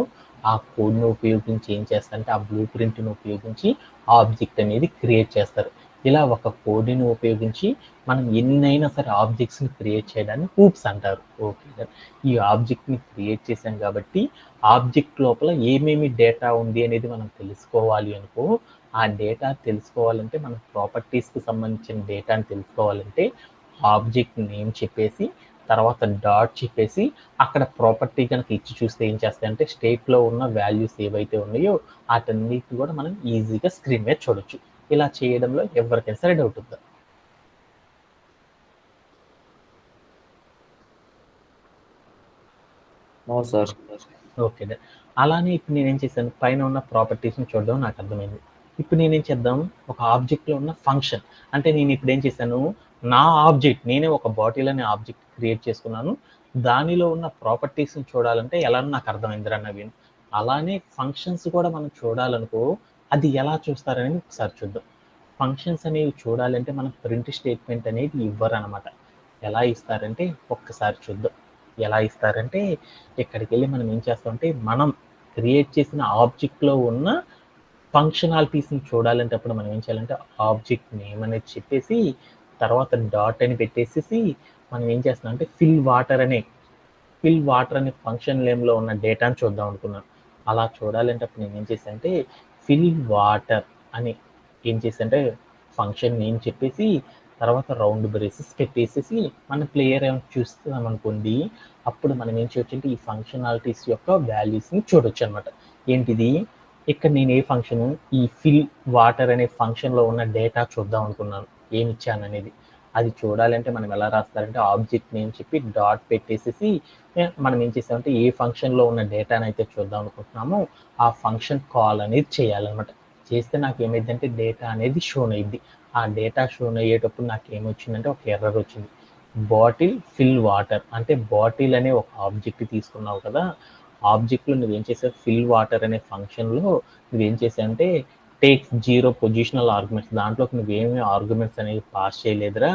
Speaker 1: ఆ కోడ్ని ఉపయోగించి ఏం చేస్తారంటే ఆ బ్లూ ప్రింట్ని ఉపయోగించి ఆబ్జెక్ట్ అనేది క్రియేట్ చేస్తారు. ఇలా ఒక కోడ్ని ఉపయోగించి మనం ఎన్నైనా సరే ఆబ్జెక్ట్స్ని క్రియేట్ చేయడాన్ని హూప్స్ అంటారు. ఓకే, ఈ ఆబ్జెక్ట్ని క్రియేట్ చేశాం కాబట్టి ఆబ్జెక్ట్ లోపల ఏమేమి డేటా ఉంది అనేది మనం తెలుసుకోవాలి అనుకో, ఆ డేటా తెలుసుకోవాలంటే మన ప్రాపర్టీస్కి సంబంధించిన డేటాని తెలుసుకోవాలంటే ఆబ్జెక్ట్ నేమ్ చెప్పేసి తర్వాత డాట్ చెప్పేసి అక్కడ ప్రాపర్టీ కనుక ఇచ్చి చూస్తే ఏం చేస్తాయంటే స్టేట్లో ఉన్న వాల్యూస్ ఏవైతే ఉన్నాయో వాటన్నిటిని కూడా మనం ఈజీగా స్క్రీన్ మీద చూడొచ్చు. ఇలా చేయడంలో ఎవరికైనా సరే డౌట్ ఉందా?
Speaker 2: సార్.
Speaker 1: ఓకే, అలానే ఇప్పుడు నేనేం చేశాను, పైన ఉన్న ప్రాపర్టీస్ని చూడడం నాకు అర్థమైంది. ఇప్పుడు నేనేం చేద్దాం, ఒక ఆబ్జెక్ట్లో ఉన్న ఫంక్షన్ అంటే నేను ఇప్పుడు ఏం చేశాను, నా ఆబ్జెక్ట్ నేనే ఒక బాటిల్ అనే ఆబ్జెక్ట్ క్రియేట్ చేసుకున్నాను. దానిలో ఉన్న ప్రాపర్టీస్ని చూడాలంటే ఎలా నాకు అర్థమైందిరా నవీన్. అలానే ఫంక్షన్స్ కూడా మనం చూడాలనుకో అది ఎలా చూస్తారని ఒకసారి చూద్దాం. ఫంక్షన్స్ అనేవి చూడాలంటే మనం ప్రింట్ స్టేట్మెంట్ అనేది ఇవ్వరనమాట. ఎలా ఇస్తారంటే ఒక్కసారి చూద్దాం. ఎలా ఇస్తారంటే ఇక్కడికి వెళ్ళి మనం ఏం చేస్తామంటే మనం క్రియేట్ చేసిన ఆబ్జెక్ట్లో ఉన్న ఫంక్షనాలిటీస్ని చూడాలంటే అప్పుడు మనం ఏం చేయాలంటే ఆబ్జెక్ట్ నేమ్ అనేది చెప్పేసి తర్వాత డాట్ అని పెట్టేసేసి మనం ఏం చేస్తున్నాం అంటే ఫిల్ వాటర్ అనే ఫంక్షన్ నేమ్లో ఉన్న డేటాని చూద్దాం అనుకున్నాను. అలా చూడాలంటే అప్పుడు నేను ఏం చేశాను అంటే ఫిల్ వాటర్ అని ఏం చేశానంటే ఫంక్షన్ నేమ్ చెప్పేసి తర్వాత రౌండ్ బ్రేసెస్ పెట్టేసేసి మన ప్లేయర్ ఏమైనా చూస్తున్నాం అనుకోండి, అప్పుడు మనం ఏం చేయొచ్చు అంటే ఈ ఫంక్షనాలిటీస్ యొక్క వాల్యూస్ని చూడొచ్చు అనమాట. ఏంటిది, ఇక్కడ నేను ఏ ఫంక్షను ఈ ఫిల్ వాటర్ అనే ఫంక్షన్లో ఉన్న డేటా చూద్దాం అనుకున్నాను, ఏమి ఇచ్చాను అనేది. అది చూడాలంటే మనం ఎలా రాస్తారంటే ఆబ్జెక్ట్ నేమ్ చెప్పి డాట్ పెట్టేసేసి మనం ఏం చేసామంటే ఏ ఫంక్షన్లో ఉన్న డేటాని అయితే చూద్దాం అనుకుంటున్నామో ఆ ఫంక్షన్ కాల్ అనేది చేయాలన్నమాట. చేస్తే నాకు ఏమైందంటే డేటా అనేది షోన్ అయ్యింది. ఆ డేటా షోన్ అయ్యేటప్పుడు నాకు ఏమొచ్చిందంటే ఒక ఎర్రర్ వచ్చింది. బాటిల్ ఫిల్ వాటర్ అంటే బాటిల్ అనే ఒక ఆబ్జెక్ట్ తీసుకున్నావు కదా, ఆబ్జెక్ట్లో నువ్వేం చేసావు ఫిల్ వాటర్ అనే ఫంక్షన్లో నువ్వేం చేసావంటే టేక్స్ 0 పొజిషనల్ ఆర్గ్యుమెంట్స్, దాంట్లోకి నువ్వేమి ఆర్గ్యుమెంట్స్ అనేవి పాస్ చేయలేదురా,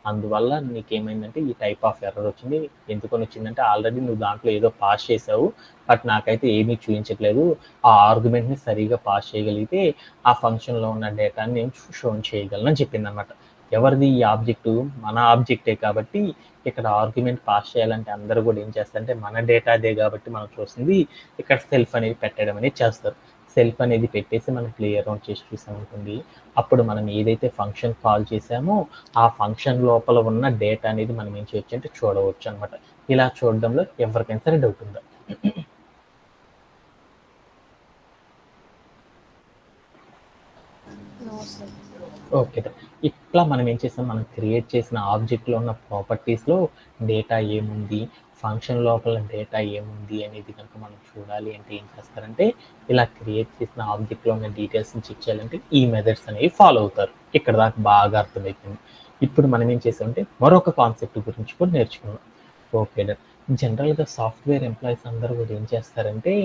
Speaker 1: అందువల్ల నీకేమైందంటే ఈ టైప్ ఆఫ్ ఎర్రర్ వచ్చింది. ఎందుకని వచ్చిందంటే ఆల్రెడీ నువ్వు దాంట్లో ఏదో పాస్ చేసావు, బట్ నాకైతే ఏమీ చూపించట్లేదు. ఆ ఆర్గ్యుమెంట్ని సరిగా పాస్ చేయగలిగితే ఆ ఫంక్షన్లో ఉన్న డేటాని నేను షోన్ చేయగలను అని చెప్పింది అనమాట. ఎవరిది ఈ ఆబ్జెక్టు, మన ఆబ్జెక్టే కాబట్టి ఇక్కడ ఆర్గ్యుమెంట్ పాస్ చేయాలంటే అందరూ కూడా ఏం చేస్తారంటే మన డేటాదే కాబట్టి మనం చూస్తుంది ఇక్కడ సెల్ఫ్ అనేది పెట్టడం అనేది చేస్తారు. సెల్ఫ్ అనేది పెట్టేసి మనం ప్లే అరౌండ్ చేసి చూసాం అనుకోండి, అప్పుడు మనం ఏదైతే ఫంక్షన్ కాల్ చేసామో ఆ ఫంక్షన్ లోపల ఉన్న డేటా అనేది మనం ఏం చేయొచ్చు అంటే చూడవచ్చు అనమాట. ఇలా చూడడంలో ఎవరికైనా సరే డౌట్ ఉందా? ఓకే, ఇట్లా మనం ఏం చేసాం, మనం క్రియేట్ చేసిన ఆబ్జెక్ట్లో ఉన్న ప్రాపర్టీస్లో డేటా ఏముంది, ఫంక్షన్ లోపల డేటా ఏముంది అనేది కనుక మనం చూడాలి అంటే ఏం చేస్తారంటే ఇలా క్రియేట్ చేసిన ఆబ్జెక్ట్లో ఉన్న డీటెయిల్స్ని చెక్ చేయాలంటే ఈ మెథడ్స్ అనేవి ఫాలో అవుతారు. ఇక్కడ దాకా బాగా అర్థమైపోయింది. ఇప్పుడు మనం ఏం చేసామంటే మరొక కాన్సెప్ట్ గురించి కూడా నేర్చుకున్నాం. ఓకే, జనరల్గా సాఫ్ట్వేర్ ఎంప్లాయీస్ అందరూ కూడా ఏం చేస్తారంటే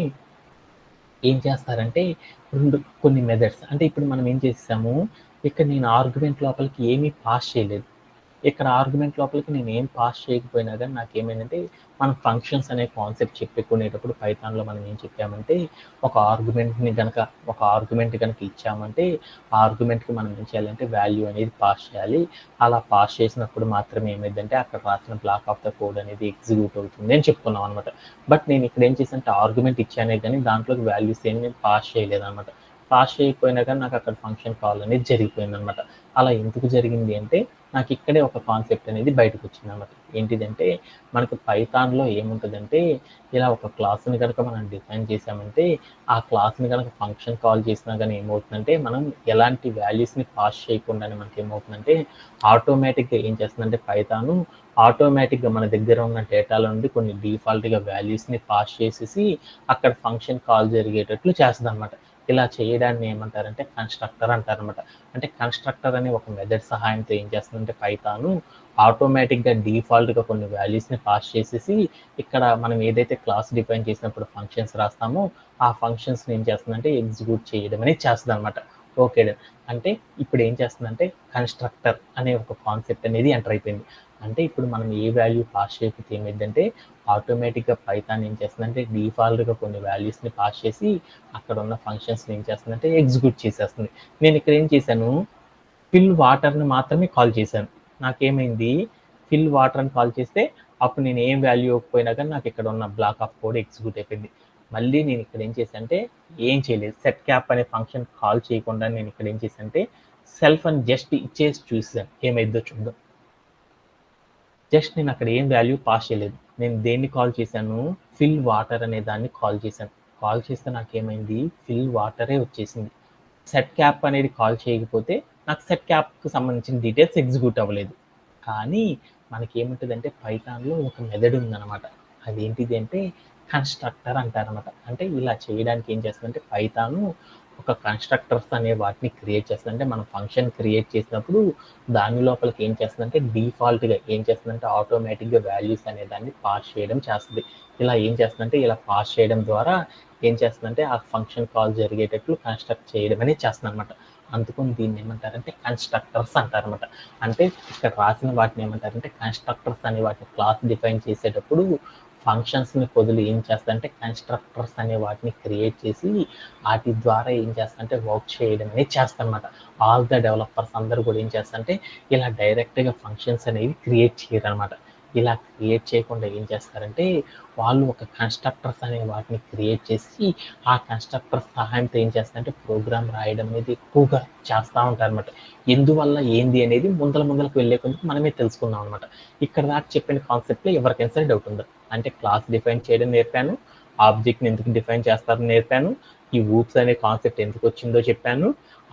Speaker 1: కొన్ని మెథడ్స్ అంటే ఇప్పుడు మనం ఏం చేసాము, ఇక్కడ నేను ఆర్గ్యుమెంట్ లోపలికి ఏమీ పాస్ చేయలేదు. ఇక్కడ ఆర్గ్యుమెంట్ లోపలికి నేను ఏం పాస్ చేయకపోయినా కానీ నాకేమైందంటే మనం ఫంక్షన్స్ అనే కాన్సెప్ట్ చెప్పుకునేటప్పుడు పైథాన్లో మనం ఏం చెప్పామంటే ఒక ఆర్గ్యుమెంట్ కనుక ఇచ్చామంటే ఆ ఆర్గ్యుమెంట్కి మనం ఏం చేయాలంటే వాల్యూ అనేది పాస్ చేయాలి. అలా పాస్ చేసినప్పుడు మాత్రమే ఏమైందంటే అక్కడ రాసిన బ్లాక్ ఆఫ్ ద కోడ్ అనేది ఎగ్జిక్యూట్ అవుతుంది అని చెప్పుకున్నాం అనమాట. బట్ నేను ఇక్కడ ఏం చేశానంటే ఆర్గ్యుమెంట్ ఇచ్చానే కానీ దాంట్లోకి వాల్యూస్ ఏమి నేను పాస్ చేయలేదు అనమాట. పాస్ చేయకపోయినా కానీ నాకు అక్కడ ఫంక్షన్ కాల్ అనేది జరిగిపోయింది అనమాట. అలా ఎందుకు జరిగింది అంటే నాకు ఇక్కడే ఒక కాన్సెప్ట్ అనేది బయటకు వచ్చింది అనమాట. ఏంటిదంటే మనకు పైథాన్లో ఏముంటుందంటే ఇలా ఒక క్లాస్ని కనుక మనం డిఫైన్ చేసామంటే ఆ క్లాస్ని కనుక ఫంక్షన్ కాల్ చేసినా కానీ ఏమవుతుందంటే మనం ఎలాంటి వాల్యూస్ని పాస్ చేయకుండానే మనకి ఏమవుతుందంటే ఆటోమేటిక్గా ఏం చేస్తుందంటే పైథాను ఆటోమేటిక్గా మన దగ్గర ఉన్న డేటాలో నుండి కొన్ని డిఫాల్ట్గా వాల్యూస్ని పాస్ చేసేసి అక్కడ ఫంక్షన్ కాల్ జరిగేటట్లు చేస్తుంది అనమాట. ఇలా చేయడాన్ని ఏమంటారంటే కన్స్ట్రక్టర్ అంటారనమాట. అంటే కన్స్ట్రక్టర్ అనే ఒక మెథడ్ సహాయంతో ఏం చేస్తుందంటే పైథాను ఆటోమేటిక్గా డిఫాల్ట్గా కొన్ని వాల్యూస్ని పాస్ చేసేసి ఇక్కడ మనం ఏదైతే క్లాస్ డిఫైన్ చేసినప్పుడు ఫంక్షన్స్ రాస్తామో ఆ ఫంక్షన్స్ని ఏం చేస్తుందంటే ఎగ్జిక్యూట్ చేయడం అనేది చేస్తుంది అనమాట. ఓకే, అంటే ఇప్పుడు ఏం చేస్తుందంటే కన్స్ట్రక్టర్ అనే ఒక కాన్సెప్ట్ అనేది ఎంటర్ అయిపోయింది. అంటే ఇప్పుడు మనం ఏ వాల్యూ పాస్ చేయకపోతే ఏమైందంటే ఆటోమేటిక్గా పైథాన్ ఏం చేస్తుందంటే డిఫాల్ట్గా కొన్ని వాల్యూస్ని పాస్ చేసి అక్కడ ఉన్న ఫంక్షన్స్ని ఏం చేస్తుందంటే ఎగ్జిక్యూట్ చేసేస్తుంది. నేను ఇక్కడ ఏం చేశాను, ఫిల్ వాటర్ని మాత్రమే కాల్ చేశాను. నాకేమైంది, ఫిల్ వాటర్ అని కాల్ చేస్తే అప్పుడు నేను ఏం వాల్యూ ఇవ్వకపోయినా కానీ నాకు ఇక్కడ ఉన్న బ్లాక్ ఆఫ్ కోడ్ ఎగ్జిక్యూట్ అయిపోయింది. మళ్ళీ నేను ఇక్కడ ఏం చేశాను అంటే ఏం చేయలేదు, సెట్ క్యాప్ అనే ఫంక్షన్ కాల్ చేయకుండా నేను ఇక్కడ ఏం చేశాను అంటే సెల్ఫ్ అని జస్ట్ ఇచ్చేసి చూసాను ఏమైందో చూద్దాం. జస్ట్ నేను అక్కడ ఏం వాల్యూ పాస్ చేయలేదు. నేను దేన్ని కాల్ చేశాను, ఫిల్ వాటర్ అనే దాన్ని కాల్ చేశాను. కాల్ చేస్తే నాకేమైంది, ఫిల్ వాటరే వచ్చేసింది. సెట్ క్యాప్ అనేది కాల్ చేయకపోతే నాకు సెట్ క్యాప్కి సంబంధించిన డీటెయిల్స్ ఎగ్జిక్యూట్ అవ్వలేదు. కానీ మనకి ఏముంటుందంటే పైథాన్లో ఒక మెథడ్ ఉందన్నమాట. అదేంటిది అంటే కన్స్ట్రక్టర్ అంటారనమాట. అంటే ఇలా చేయడానికి ఏం చేస్తుందంటే పైథాను ఒక కన్స్ట్రక్టర్స్ అనే వాటిని క్రియేట్ చేస్తుంది. అంటే మనం ఫంక్షన్ క్రియేట్ చేసినప్పుడు దాని లోపలికి ఏం చేస్తుందంటే డిఫాల్ట్గా ఏం చేస్తుందంటే ఆటోమేటిక్గా వాల్యూస్ అనే దాన్ని పాస్ చేయడం చేస్తుంది. ఇలా ఏం చేస్తుందంటే ఇలా పాస్ చేయడం ద్వారా ఏం చేస్తుందంటే ఆ ఫంక్షన్ కాల్ జరిగేటట్లు కన్స్ట్రక్ట్ చేయడం అనేది చేస్తుంది అనమాట. అందుకని దీన్ని ఏమంటారంటే కన్స్ట్రక్టర్స్ అంటారనమాట. అంటే ఇక్కడ రాసిన వాటిని ఏమంటారంటే కన్స్ట్రక్టర్స్ అనే వాటిని క్లాస్ డిఫైన్ చేసేటప్పుడు ఫంక్షన్స్ని వదిలి ఏం చేస్తారంటే కన్స్ట్రక్టర్స్ అనే వాటిని క్రియేట్ చేసి వాటి ద్వారా ఏం చేస్తారంటే వర్క్ చేయడం అనేది చేస్తారనమాట. ఆల్ ద డెవలపర్స్ అందరూ కూడా ఏం చేస్తారంటే ఇలా డైరెక్ట్గా ఫంక్షన్స్ అనేవి క్రియేట్ చేయరనమాట. ఇలా క్రియేట్ చేయకుండా ఏం చేస్తారంటే వాళ్ళు ఒక కన్స్ట్రక్టర్స్ అనే వాటిని క్రియేట్ చేసి ఆ కన్స్ట్రక్టర్ సహాయంతో ఏం చేస్తారంటే ప్రోగ్రామ్ రాయడం అనేది ఎక్కువగా చేస్తూ ఉంటారు అనమాట. ఎందువల్ల ఏంది అనేది ముందలకు వెళ్ళే కొందుకు మనమే తెలుసుకుందాం అనమాట. ఇక్కడ దాకా చెప్పిన కాన్సెప్ట్లో ఎవరికైనా సరే డౌట్ ఉందా? అంటే క్లాస్ డిఫైన్ చేయడం నేర్పాను, ఆబ్జెక్ట్ని ఎందుకు డిఫైన్ చేస్తారని నేర్పాను, ఈ ఊప్స్ అనే కాన్సెప్ట్ ఎందుకు వచ్చిందో చెప్పాను,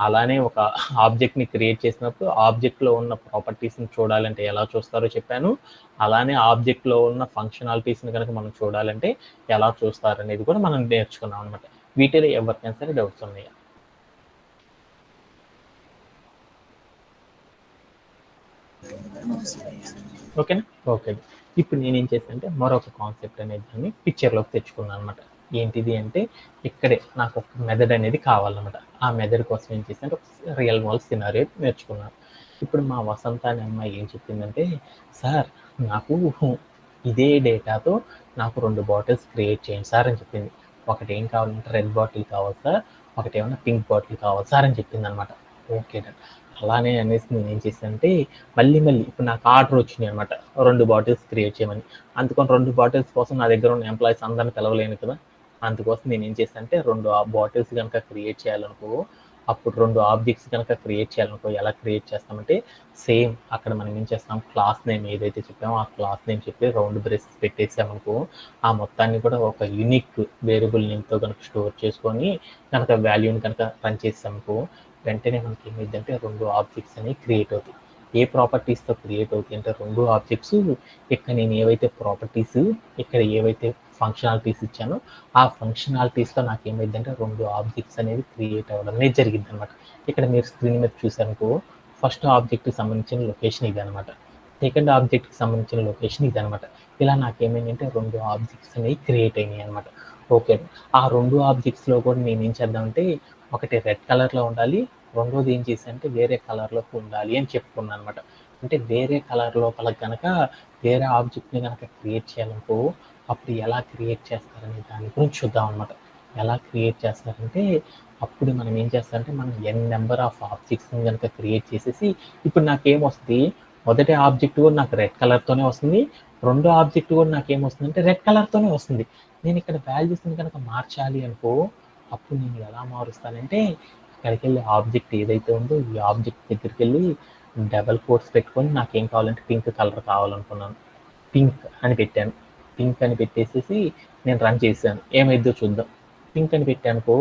Speaker 1: అలానే ఒక ఆబ్జెక్ట్ని క్రియేట్ చేసినప్పుడు ఆబ్జెక్ట్లో ఉన్న ప్రాపర్టీస్ని చూడాలంటే ఎలా చూస్తారో చెప్పాను, అలానే ఆబ్జెక్ట్లో ఉన్న ఫంక్షనాలిటీస్ని కనుక మనం చూడాలంటే ఎలా చూస్తారు అనేది కూడా మనం నేర్చుకున్నాం అనమాట. వీటిలో ఎవరికైనా సరే డౌట్స్ ఉన్నాయా? ఓకేనా? ఓకే. ఇప్పుడు నేనేం చేశానంటే మరొక కాన్సెప్ట్ అనేది దాన్ని పిక్చర్లోకి తెచ్చుకున్నాను అనమాట. ఏంటిది అంటే ఇక్కడే నాకు ఒక మెథడ్ అనేది కావాలన్నమాట. ఆ మెథడ్ కోసం ఏం చేశానంటే ఒక రియల్ వరల్డ్ సినారియో నేర్చుకున్నాను. ఇప్పుడు మా వసంత అనే అమ్మాయి ఏం చెప్పిందంటే, సార్ నాకు ఇదే డేటాతో నాకు 2 బాటిల్స్ క్రియేట్ చేయండి సార్ అని చెప్పింది. ఒకటి ఏం కావాలంటే రెడ్ బాటిల్ కావాలి సార్, ఒకటేమన్నా పింక్ బాటిల్ కావాలి సార్ అని చెప్పింది అనమాట. ఓకే, అలానే అనేసి నేను ఏం చేశానంటే మళ్ళీ ఇప్పుడు నాకు ఆర్డర్ వచ్చినాయి అనమాట 2 బాటిల్స్ క్రియేట్ చేయమని. అందుకని 2 బాటిల్స్ కోసం నా దగ్గర ఉన్న ఎంప్లాయీస్ అందరిని పిలవలేను కదా. అందుకోసం నేను ఏం చేశానంటే 2 బాటిల్స్ కనుక క్రియేట్ చేయాలనుకో, అప్పుడు 2 ఆబ్జెక్ట్స్ కనుక క్రియేట్ చేయాలనుకో ఎలా క్రియేట్ చేస్తామంటే సేమ్ అక్కడ మనం ఏం చేస్తాం, క్లాస్ నేమ్ ఏదైతే చెప్పామో ఆ క్లాస్ నేమ్ చెప్పి రౌండ్ బ్రేసెస్ పెట్టేసామనుకో, ఆ మొత్తాన్ని కూడా ఒక యూనిక్ వేరియబుల్ నేమ్తో కనుక స్టోర్ చేసుకొని కనుక వాల్యూని కనుక రన్ చేసామనుకో, వెంటనే మనకి ఏమైందంటే 2 ఆబ్జెక్ట్స్ అనేవి క్రియేట్ అవుతాయి. ఏ ప్రాపర్టీస్తో క్రియేట్ అవుతాయి అంటే 2 ఆబ్జెక్ట్స్ ఇక్కడ నేను ఏవైతే ప్రాపర్టీస్ ఇక్కడ ఏవైతే ఫంక్షనాలిటీస్ ఇచ్చానో ఆ ఫంక్షనాలిటీస్లో నాకు ఏమైందంటే 2 ఆబ్జెక్ట్స్ అనేవి క్రియేట్ అవ్వడం అనేది జరిగింది అనమాట. ఇక్కడ మీరు స్క్రీన్ మీద చూసారనుకో, ఫస్ట్ ఆబ్జెక్ట్కి సంబంధించిన లొకేషన్ ఇది అనమాట, సెకండ్ ఆబ్జెక్ట్కి సంబంధించిన లొకేషన్ ఇది అనమాట. ఇలా నాకేమైందంటే 2 ఆబ్జెక్ట్స్ అనేవి క్రియేట్ అయినాయి అనమాట. ఓకే, ఆ 2 ఆబ్జెక్ట్స్లో కూడా నేను ఏం చేద్దామంటే ఒకటి రెడ్ కలర్లో ఉండాలి, రెండోది ఏం చేశానంటే వేరే కలర్లోకి ఉండాలి అని చెప్పుకున్నాను అనమాట. అంటే వేరే కలర్ లోపల కనుక వేరే ఆబ్జెక్ట్ని కనుక క్రియేట్ చేయాలనుకో, అప్పుడు ఎలా క్రియేట్ చేస్తారనే దాని గురించి చూద్దాం అనమాట. ఎలా క్రియేట్ చేస్తారంటే అప్పుడు మనం ఏం చేస్తారంటే మనం n నెంబర్ ఆఫ్ ఆబ్జెక్ట్స్ని కనుక క్రియేట్ చేసేసి ఇప్పుడు నాకేమొస్తుంది, మొదటి ఆబ్జెక్ట్ కూడా నాకు రెడ్ కలర్తోనే వస్తుంది, రెండో ఆబ్జెక్ట్ కూడా నాకేమొస్తుందంటే రెడ్ కలర్తోనే వస్తుంది. నేను ఇక్కడ వాల్యూస్ని కనుక మార్చాలి అనుకో, అప్పుడు నేను ఎలా మారుస్తానంటే ఇక్కడికి వెళ్ళి ఆబ్జెక్ట్ ఏదైతే ఉందో ఈ ఆబ్జెక్ట్ దగ్గరికి వెళ్ళి డబల్ కోట్స్ పెట్టుకొని నాకేం కావాలంటే పింక్ కలర్ కావాలనుకున్నాను, పింక్ అని పెట్టాను. పింక్ అని పెట్టేసేసి నేను రన్ చేశాను, ఏమైద్దో చూద్దాం. పింక్ అని పెట్టానుకో,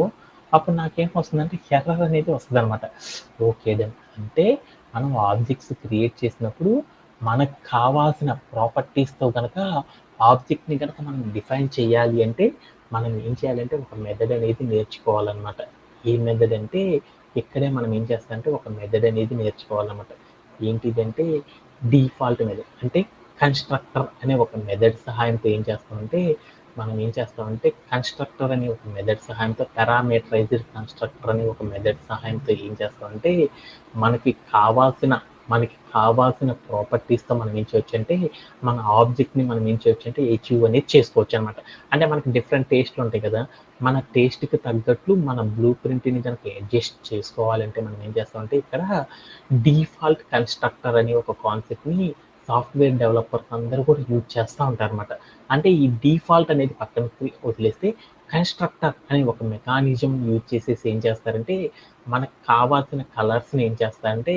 Speaker 1: అప్పుడు నాకేం వస్తుందంటే ఎర్రర్ అనేది వస్తుంది అనమాట. ఓకే దెన్, అంటే మనం ఆబ్జెక్ట్స్ క్రియేట్ చేసినప్పుడు మనకు కావాల్సిన ప్రాపర్టీస్తో కనుక ఆబ్జెక్ట్ని కనుక మనం డిఫైన్ చేయాలి అంటే మనం ఏం చేయాలంటే ఒక మెథడ్ అనేది నేర్చుకోవాలన్నమాట. ఏ మెథడ్ అంటే ఇక్కడే మనం ఏం చేస్తామంటే ఒక మెథడ్ అనేది నేర్చుకోవాలన్నమాట. ఏంటిదంటే డిఫాల్ట్ మెథడ్. అంటే కన్స్ట్రక్టర్ అనే ఒక మెథడ్ సహాయంతో ఏం చేస్తామంటే మనం ఏం చేస్తామంటే కన్స్ట్రక్టర్ అనే ఒక మెథడ్ సహాయంతో పారామీటరైజ్డ్ కన్స్ట్రక్టర్ అనే ఒక మెథడ్ సహాయంతో ఏం చేస్తామంటే మనకి కావాల్సిన ప్రాపర్టీస్తో మనం ఏం చేయొచ్చు అంటే మన ఆబ్జెక్ట్ని మనం ఏం చేయొచ్చు అంటే అచీవ్ అనేది చేసుకోవచ్చు అనమాట. అంటే మనకి డిఫరెంట్ టేస్ట్లు ఉంటాయి కదా, మన టేస్ట్కి తగ్గట్లు మన బ్లూ ప్రింట్ని కనుక అడ్జస్ట్ చేసుకోవాలంటే మనం ఏం చేస్తామంటే ఇక్కడ డిఫాల్ట్ కన్స్ట్రక్టర్ అనే ఒక కాన్సెప్ట్ని సాఫ్ట్వేర్ డెవలపర్స్ అందరూ కూడా యూజ్ చేస్తూ ఉంటారు అనమాట. అంటే ఈ డిఫాల్ట్ అనేది పక్కన వదిలేస్తే కన్స్ట్రక్టర్ అనే ఒక మెకానిజం యూజ్ చేసేసి ఏం చేస్తారంటే మనకు కావాల్సిన కలర్స్ని ఏం చేస్తారంటే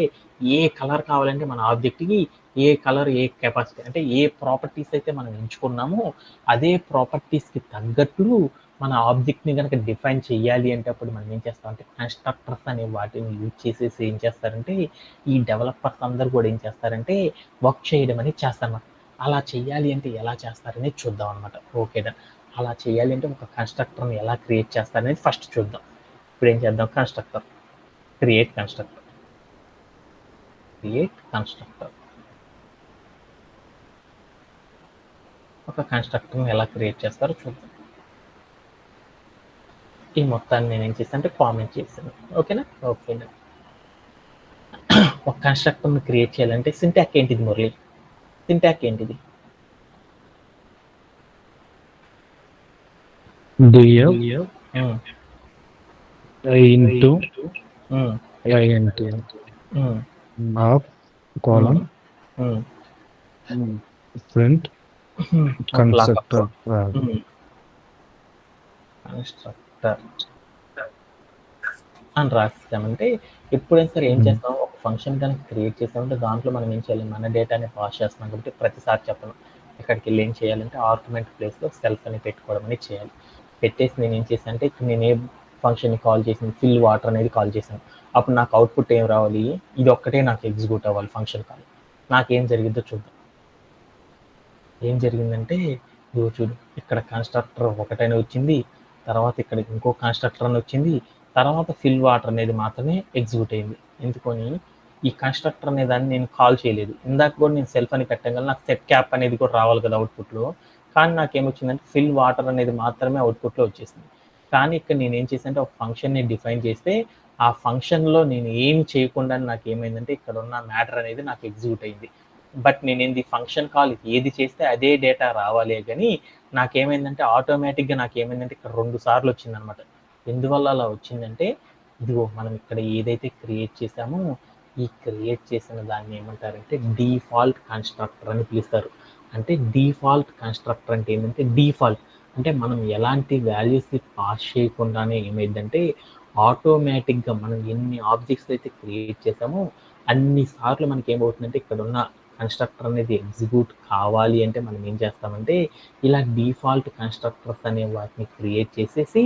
Speaker 1: ఏ కలర్ కావాలంటే మన ఆబ్జెక్ట్కి ఏ కలర్ ఏ కెపాసిటీ అంటే ఏ ప్రాపర్టీస్ అయితే మనం ఎంచుకున్నామో అదే ప్రాపర్టీస్కి తగ్గట్లు మన ఆబ్జెక్ట్ని కనుక డిఫైన్ చేయాలి అంటే అప్పుడు మనం ఏం చేస్తామంటే కన్స్ట్రక్టర్స్ అనే వాటిని యూజ్ చేసేసి ఏం చేస్తారంటే ఈ డెవలపర్స్ అందరూ కూడా ఏం చేస్తారంటే వర్క్ చేయడం అనేది చేస్తారన్నమాట. అలా చేయాలి అంటే ఎలా చేస్తారనేది చూద్దాం అనమాట. ఓకేనా, అలా చేయాలి అంటే ఒక కన్స్ట్రక్టర్ని ఎలా క్రియేట్ చేస్తారనేది ఫస్ట్ చూద్దాం. ఇప్పుడు ఏం చేద్దాం, క్రియేట్ కన్స్ట్రక్టర్ ఒక కన్స్ట్రక్టర్ని ఎలా క్రియేట్ చేస్తారో చూద్దాం. ఈ మొత్తాన్ని నేను ఏం చేస్తాను అంటే కామెంట్ చేశాను. ఓకేనా, ఒక కన్స్ట్రక్టర్ని క్రియేట్ చేయాలంటే సింటాక్ ఏంటిది మురళి? సింటాక్ ఏంటిది?
Speaker 2: into int of column print constructor
Speaker 1: అని రాస్తామంటే ఎప్పుడైనా సరే ఏం చేస్తాం, ఒక ఫంక్షన్ కనుక క్రియేట్ చేసామంటే దాంట్లో మనం ఏం చేయాలి, మన డేటాని పాస్ చేస్తున్నాం కాబట్టి ప్రతిసారి చెప్పను. ఇక్కడికి వెళ్ళి ఏం చేయాలంటే ఆర్గ్యుమెంట్ ప్లేస్లో సెల్ఫ్ అని పెట్టుకోవడం అనేది చేయాలి. పెట్టేసి నేను ఏం చేశాను అంటే ఇక్కడ నేను ఏ ఫంక్షన్ని కాల్ చేసింది, ఫిల్ వాటర్ అనేది కాల్ చేశాను. అప్పుడు నాకు అవుట్పుట్ ఏం రావాలి, ఇది ఒక్కటే నాకు ఎగ్జిక్యూట్ అవ్వాలి ఫంక్షన్ కాల్. నాకేం జరిగిద్దో చూద్దాం. ఏం జరిగిందంటే చూడు, ఇక్కడ కన్స్ట్రక్టర్ ఒకటైనా వచ్చింది, తర్వాత ఇక్కడ ఇంకో కన్స్ట్రక్టర్ అని వచ్చింది, తర్వాత ఫిల్ వాటర్ అనేది మాత్రమే ఎగ్జిక్యూట్ అయింది. ఎందుకని ఈ కన్స్ట్రక్టర్ అనే దాన్ని నేను కాల్ చేయలేదు. ఇందాక కూడా నేను సెల్ఫ్ అని పెట్టగల నాకు సెట్ క్యాప్ అనేది కూడా రావాలి కదా అవుట్పుట్లో, కానీ నాకేమొచ్చిందంటే ఫిల్ వాటర్ అనేది మాత్రమే అవుట్పుట్లో వచ్చేసింది. కానీ ఇక్కడ నేను ఏం చేశానంటే ఒక ఫంక్షన్ని డిఫైన్ చేస్తే ఆ ఫంక్షన్లో నేను ఏం చేయకుండా నాకు ఏమైందంటే ఇక్కడ ఉన్న మ్యాటర్ అనేది నాకు ఎగ్జిక్యూట్ అయింది. బట్ నేను ఏంది ఫంక్షన్ కాల్ ఏది చేస్తే అదే డేటా రావాలి, కానీ నాకేమైందంటే ఆటోమేటిక్గా నాకేమైందంటే ఇక్కడ 2 సార్లు వచ్చిందనమాట. ఎందువల్ల అలా వచ్చిందంటే ఇదిగో మనం ఇక్కడ ఏదైతే క్రియేట్ చేసామో ఈ క్రియేట్ చేసిన దాన్ని ఏమంటారంటే డిఫాల్ట్ కన్స్ట్రక్టర్ అని పిలుస్తారు. అంటే డిఫాల్ట్ కన్స్ట్రక్టర్ అంటే ఏంటంటే డిఫాల్ట్ అంటే మనం ఎలాంటి వాల్యూస్ని పాస్ చేయకుండానే ఏమైందంటే ఆటోమేటిక్గా మనం ఎన్ని ఆబ్జెక్ట్స్ అయితే క్రియేట్ చేసామో అన్నిసార్లు మనకి ఏమవుతుందంటే ఇక్కడ ఉన్న కన్స్ట్రక్టర్ అనేది ఎగ్జిక్యూట్ కావాలి అంటే మనం ఏం చేస్తామంటే ఇలా డిఫాల్ట్ కన్స్ట్రక్టర్స్ అనే వాటిని క్రియేట్ చేసేసి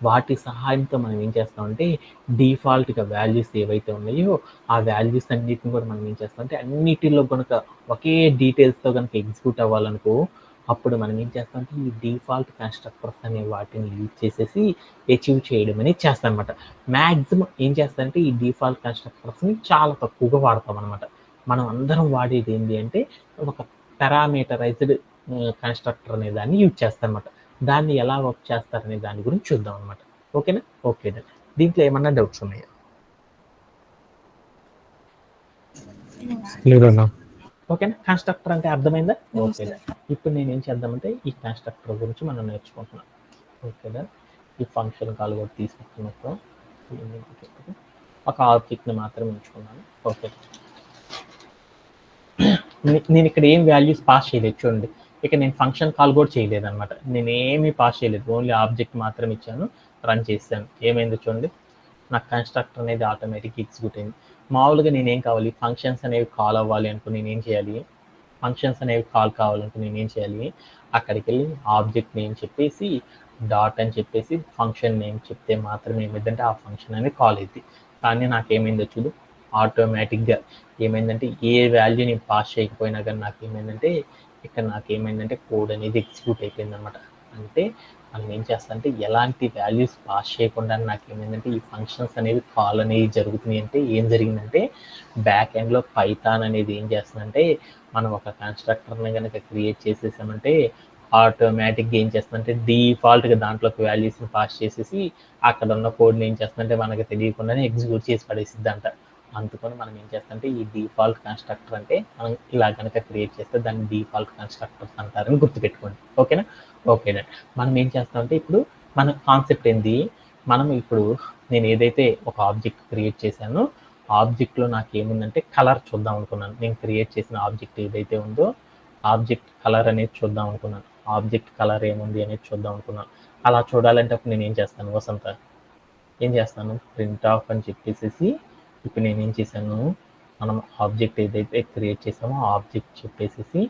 Speaker 1: వాటి సహాయంతో మనం ఏం చేస్తామంటే డిఫాల్ట్గా వాల్యూస్ ఏవైతే ఉన్నాయో ఆ వాల్యూస్ అన్నిటిని కూడా మనం ఏం చేస్తామంటే అన్నిటిలో కనుక ఒకే డీటెయిల్స్తో కనుక ఎగ్జిక్యూట్ అవ్వాలనుకో అప్పుడు మనం ఏం చేస్తామంటే ఈ డిఫాల్ట్ కన్స్ట్రక్టర్స్ అనే వాటిని యూజ్ చేసేసి అచీవ్ చేయడం అనేది చేస్తాం అనమాట. మ్యాక్సిమం ఏం చేస్తామంటే ఈ డిఫాల్ట్ కన్స్ట్రక్టర్స్ని చాలా తక్కువగా వాడతాం అనమాట. మనం అందరం వాడేది ఏంటి అంటే ఒక పారామీటరైజ్డ్ కన్స్ట్రక్టర్ అనే దాన్ని యూజ్ చేస్తాం అనమాట. దాన్ని ఎలా వర్క్ చేస్తారనే దాని గురించి చూద్దాం అనమాట. ఓకేనా, దీంట్లో ఏమన్నా డౌట్స్ ఉన్నాయా? ఓకేనా, కన్స్ట్రక్టర్ అంటే అర్థమైందా? ఓకేనా, ఇప్పుడు నేను ఏం చేద్దామంటే ఈ కన్స్ట్రక్టర్ గురించి మనం నేర్చుకుంటున్నాం. ఓకేనా, ఈ ఫంక్షన్ కాల్ కూడా తీసుకుంటున్నప్పుడు ఒక ఆబ్జెక్ట్ని మాత్రమే ఎంచుకున్నాను. ఓకే, నేను ఇక్కడ ఏం వాల్యూస్ పాస్ చేయలేదు చూడండి. ఇక నేను ఫంక్షన్ కాల్ కూడా చేయలేదు అనమాట. నేను ఏమీ పాస్ చేయలేదు, ఓన్లీ ఆబ్జెక్ట్ మాత్రం ఇచ్చాను, రన్ చేశాను. ఏమైందో చూడండి, నాకు కన్స్ట్రక్టర్ అనేది ఆటోమేటిక్ ఎగ్జిక్యూట్ అయింది. మామూలుగా నేనేం కావాలి, ఫంక్షన్స్ అనేవి కాల్ అవ్వాలి అనుకుని నేనేం చేయాలి, ఫంక్షన్స్ అనేవి కాల్ కావాలనుకుని నేనేం చేయాలి, అక్కడికి వెళ్ళి ఆబ్జెక్ట్ నేమ్ చెప్పేసి డాట్ అని చెప్పేసి ఫంక్షన్ నేమ్ చెప్తే మాత్రమే ఏమైందంటే ఆ ఫంక్షన్ అనేది కాల్ అయింది. కానీ నాకేమైందో చూడు, ఆటోమేటిక్గా ఏమైందంటే ఏ వాల్యూ నేను పాస్ చేయకపోయినా కానీ నాకేమైందంటే ఇక్కడ నాకేమైందంటే కోడ్ అనేది ఎగ్జిక్యూట్ అయిపోయింది అనమాట. అంటే మనం ఏం చేస్తామంటే ఎలాంటి వాల్యూస్ పాస్ చేయకుండా నాకు ఏమైందంటే ఈ ఫంక్షన్స్ అనేవి కాల్ అనేవి జరుగుతున్నాయి. అంటే ఏం జరిగిందంటే బ్యాక్ ఎండ్లో పైథాన్ అనేది ఏం చేస్తుందంటే మనం ఒక కన్స్ట్రక్టర్ని కనుక క్రియేట్ చేసేసామంటే ఆటోమేటిక్గా ఏం చేస్తుందంటే డిఫాల్ట్గా దాంట్లోకి వాల్యూస్ని పాస్ చేసేసి అక్కడ ఉన్న కోడ్ని ఏం చేస్తుందంటే మనకి తెలియకుండానే ఎగ్జిక్యూట్ చేసి పడేసిద్ది అంట. అందుకని మనం ఏం చేస్తామంటే ఈ డిఫాల్ట్ కన్స్ట్రక్టర్ అంటే మనం ఇలా కనుక క్రియేట్ చేస్తే దాన్ని డిఫాల్ట్ కన్స్ట్రక్టర్స్ అంటారని గుర్తుపెట్టుకోండి. ఓకేనా? ఓకేనా. మనం ఏం చేస్తామంటే ఇప్పుడు మన కాన్సెప్ట్ ఏంది, మనం ఇప్పుడు నేను ఏదైతే ఒక ఆబ్జెక్ట్ క్రియేట్ చేశానో ఆబ్జెక్ట్లో నాకు ఏముందంటే కలర్ చూద్దాం అనుకున్నాను. నేను క్రియేట్ చేసిన ఆబ్జెక్ట్ ఏదైతే ఉందో ఆబ్జెక్ట్ కలర్ అనేది చూద్దాం అనుకున్నాను. ఆబ్జెక్ట్ కలర్ ఏముంది అనేది చూద్దాం అనుకున్నాను. అలా చూడాలంటే అప్పుడు నేను ఏం చేస్తాను, వసంత ఏం చేస్తాను, ప్రింట్ ఆఫ్ అని చెప్పేసి ఇప్పుడు నేను ఏం చేశాను, మనం ఆబ్జెక్ట్ ఏదైతే క్రియేట్ చేసామో ఆబ్జెక్ట్ చెప్పేసి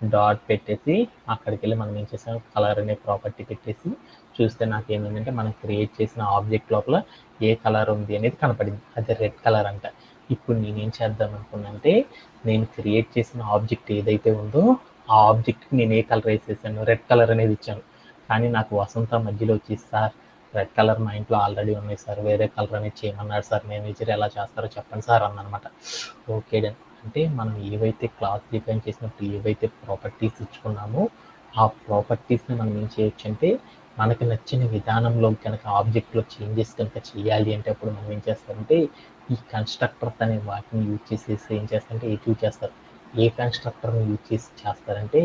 Speaker 1: డాట్ పెట్టేసి అక్కడికి వెళ్ళి మనం ఏం చేసాం, కలర్ అనే ప్రాపర్టీ పెట్టేసి చూస్తే నాకు ఏమైందంటే మనం క్రియేట్ చేసిన ఆబ్జెక్ట్ లోపల ఏ కలర్ ఉంది అనేది కనపడింది. అది రెడ్ కలర్ అంట. ఇప్పుడు నేనేం చేద్దాం అనుకున్నానంటే నేను క్రియేట్ చేసిన ఆబ్జెక్ట్ ఏదైతే ఉందో ఆ ఆబ్జెక్ట్కి నేను ఏ కలర్ వేసేసాను, రెడ్ కలర్ అనేది ఇచ్చాను. కానీ నాకు వసంత మధ్యలో వచ్చేసి సార్ రెడ్ కలర్ మా ఇంట్లో ఆల్రెడీ ఉన్నాయి సార్, వేరే కలర్ అనేది చేయమన్నాడు సార్, మేనేజర్ ఎలా చేస్తారో చెప్పండి సార్ అన్నమాట. Okay done. అంటే మనం ఏవైతే క్లాస్ డిఫైన్ చేసినప్పుడు ఏవైతే ప్రాపర్టీస్ ఇచ్చుకున్నామో ఆ ప్రాపర్టీస్ని మనం ఏం చేయొచ్చు అంటే మనకు నచ్చిన విధానంలో కనుక ఆబ్జెక్ట్లో చేంజెస్ కనుక చేయాలి అంటే అప్పుడు మనం ఏం చేస్తారంటే ఈ కన్స్ట్రక్టర్స్ అనే వాటిని యూజ్ చేసేసి ఏం చేస్తారంటే యూజ్ చేస్తారు. ఏ కన్స్ట్రక్టర్ని యూజ్ చేసి చేస్తారంటే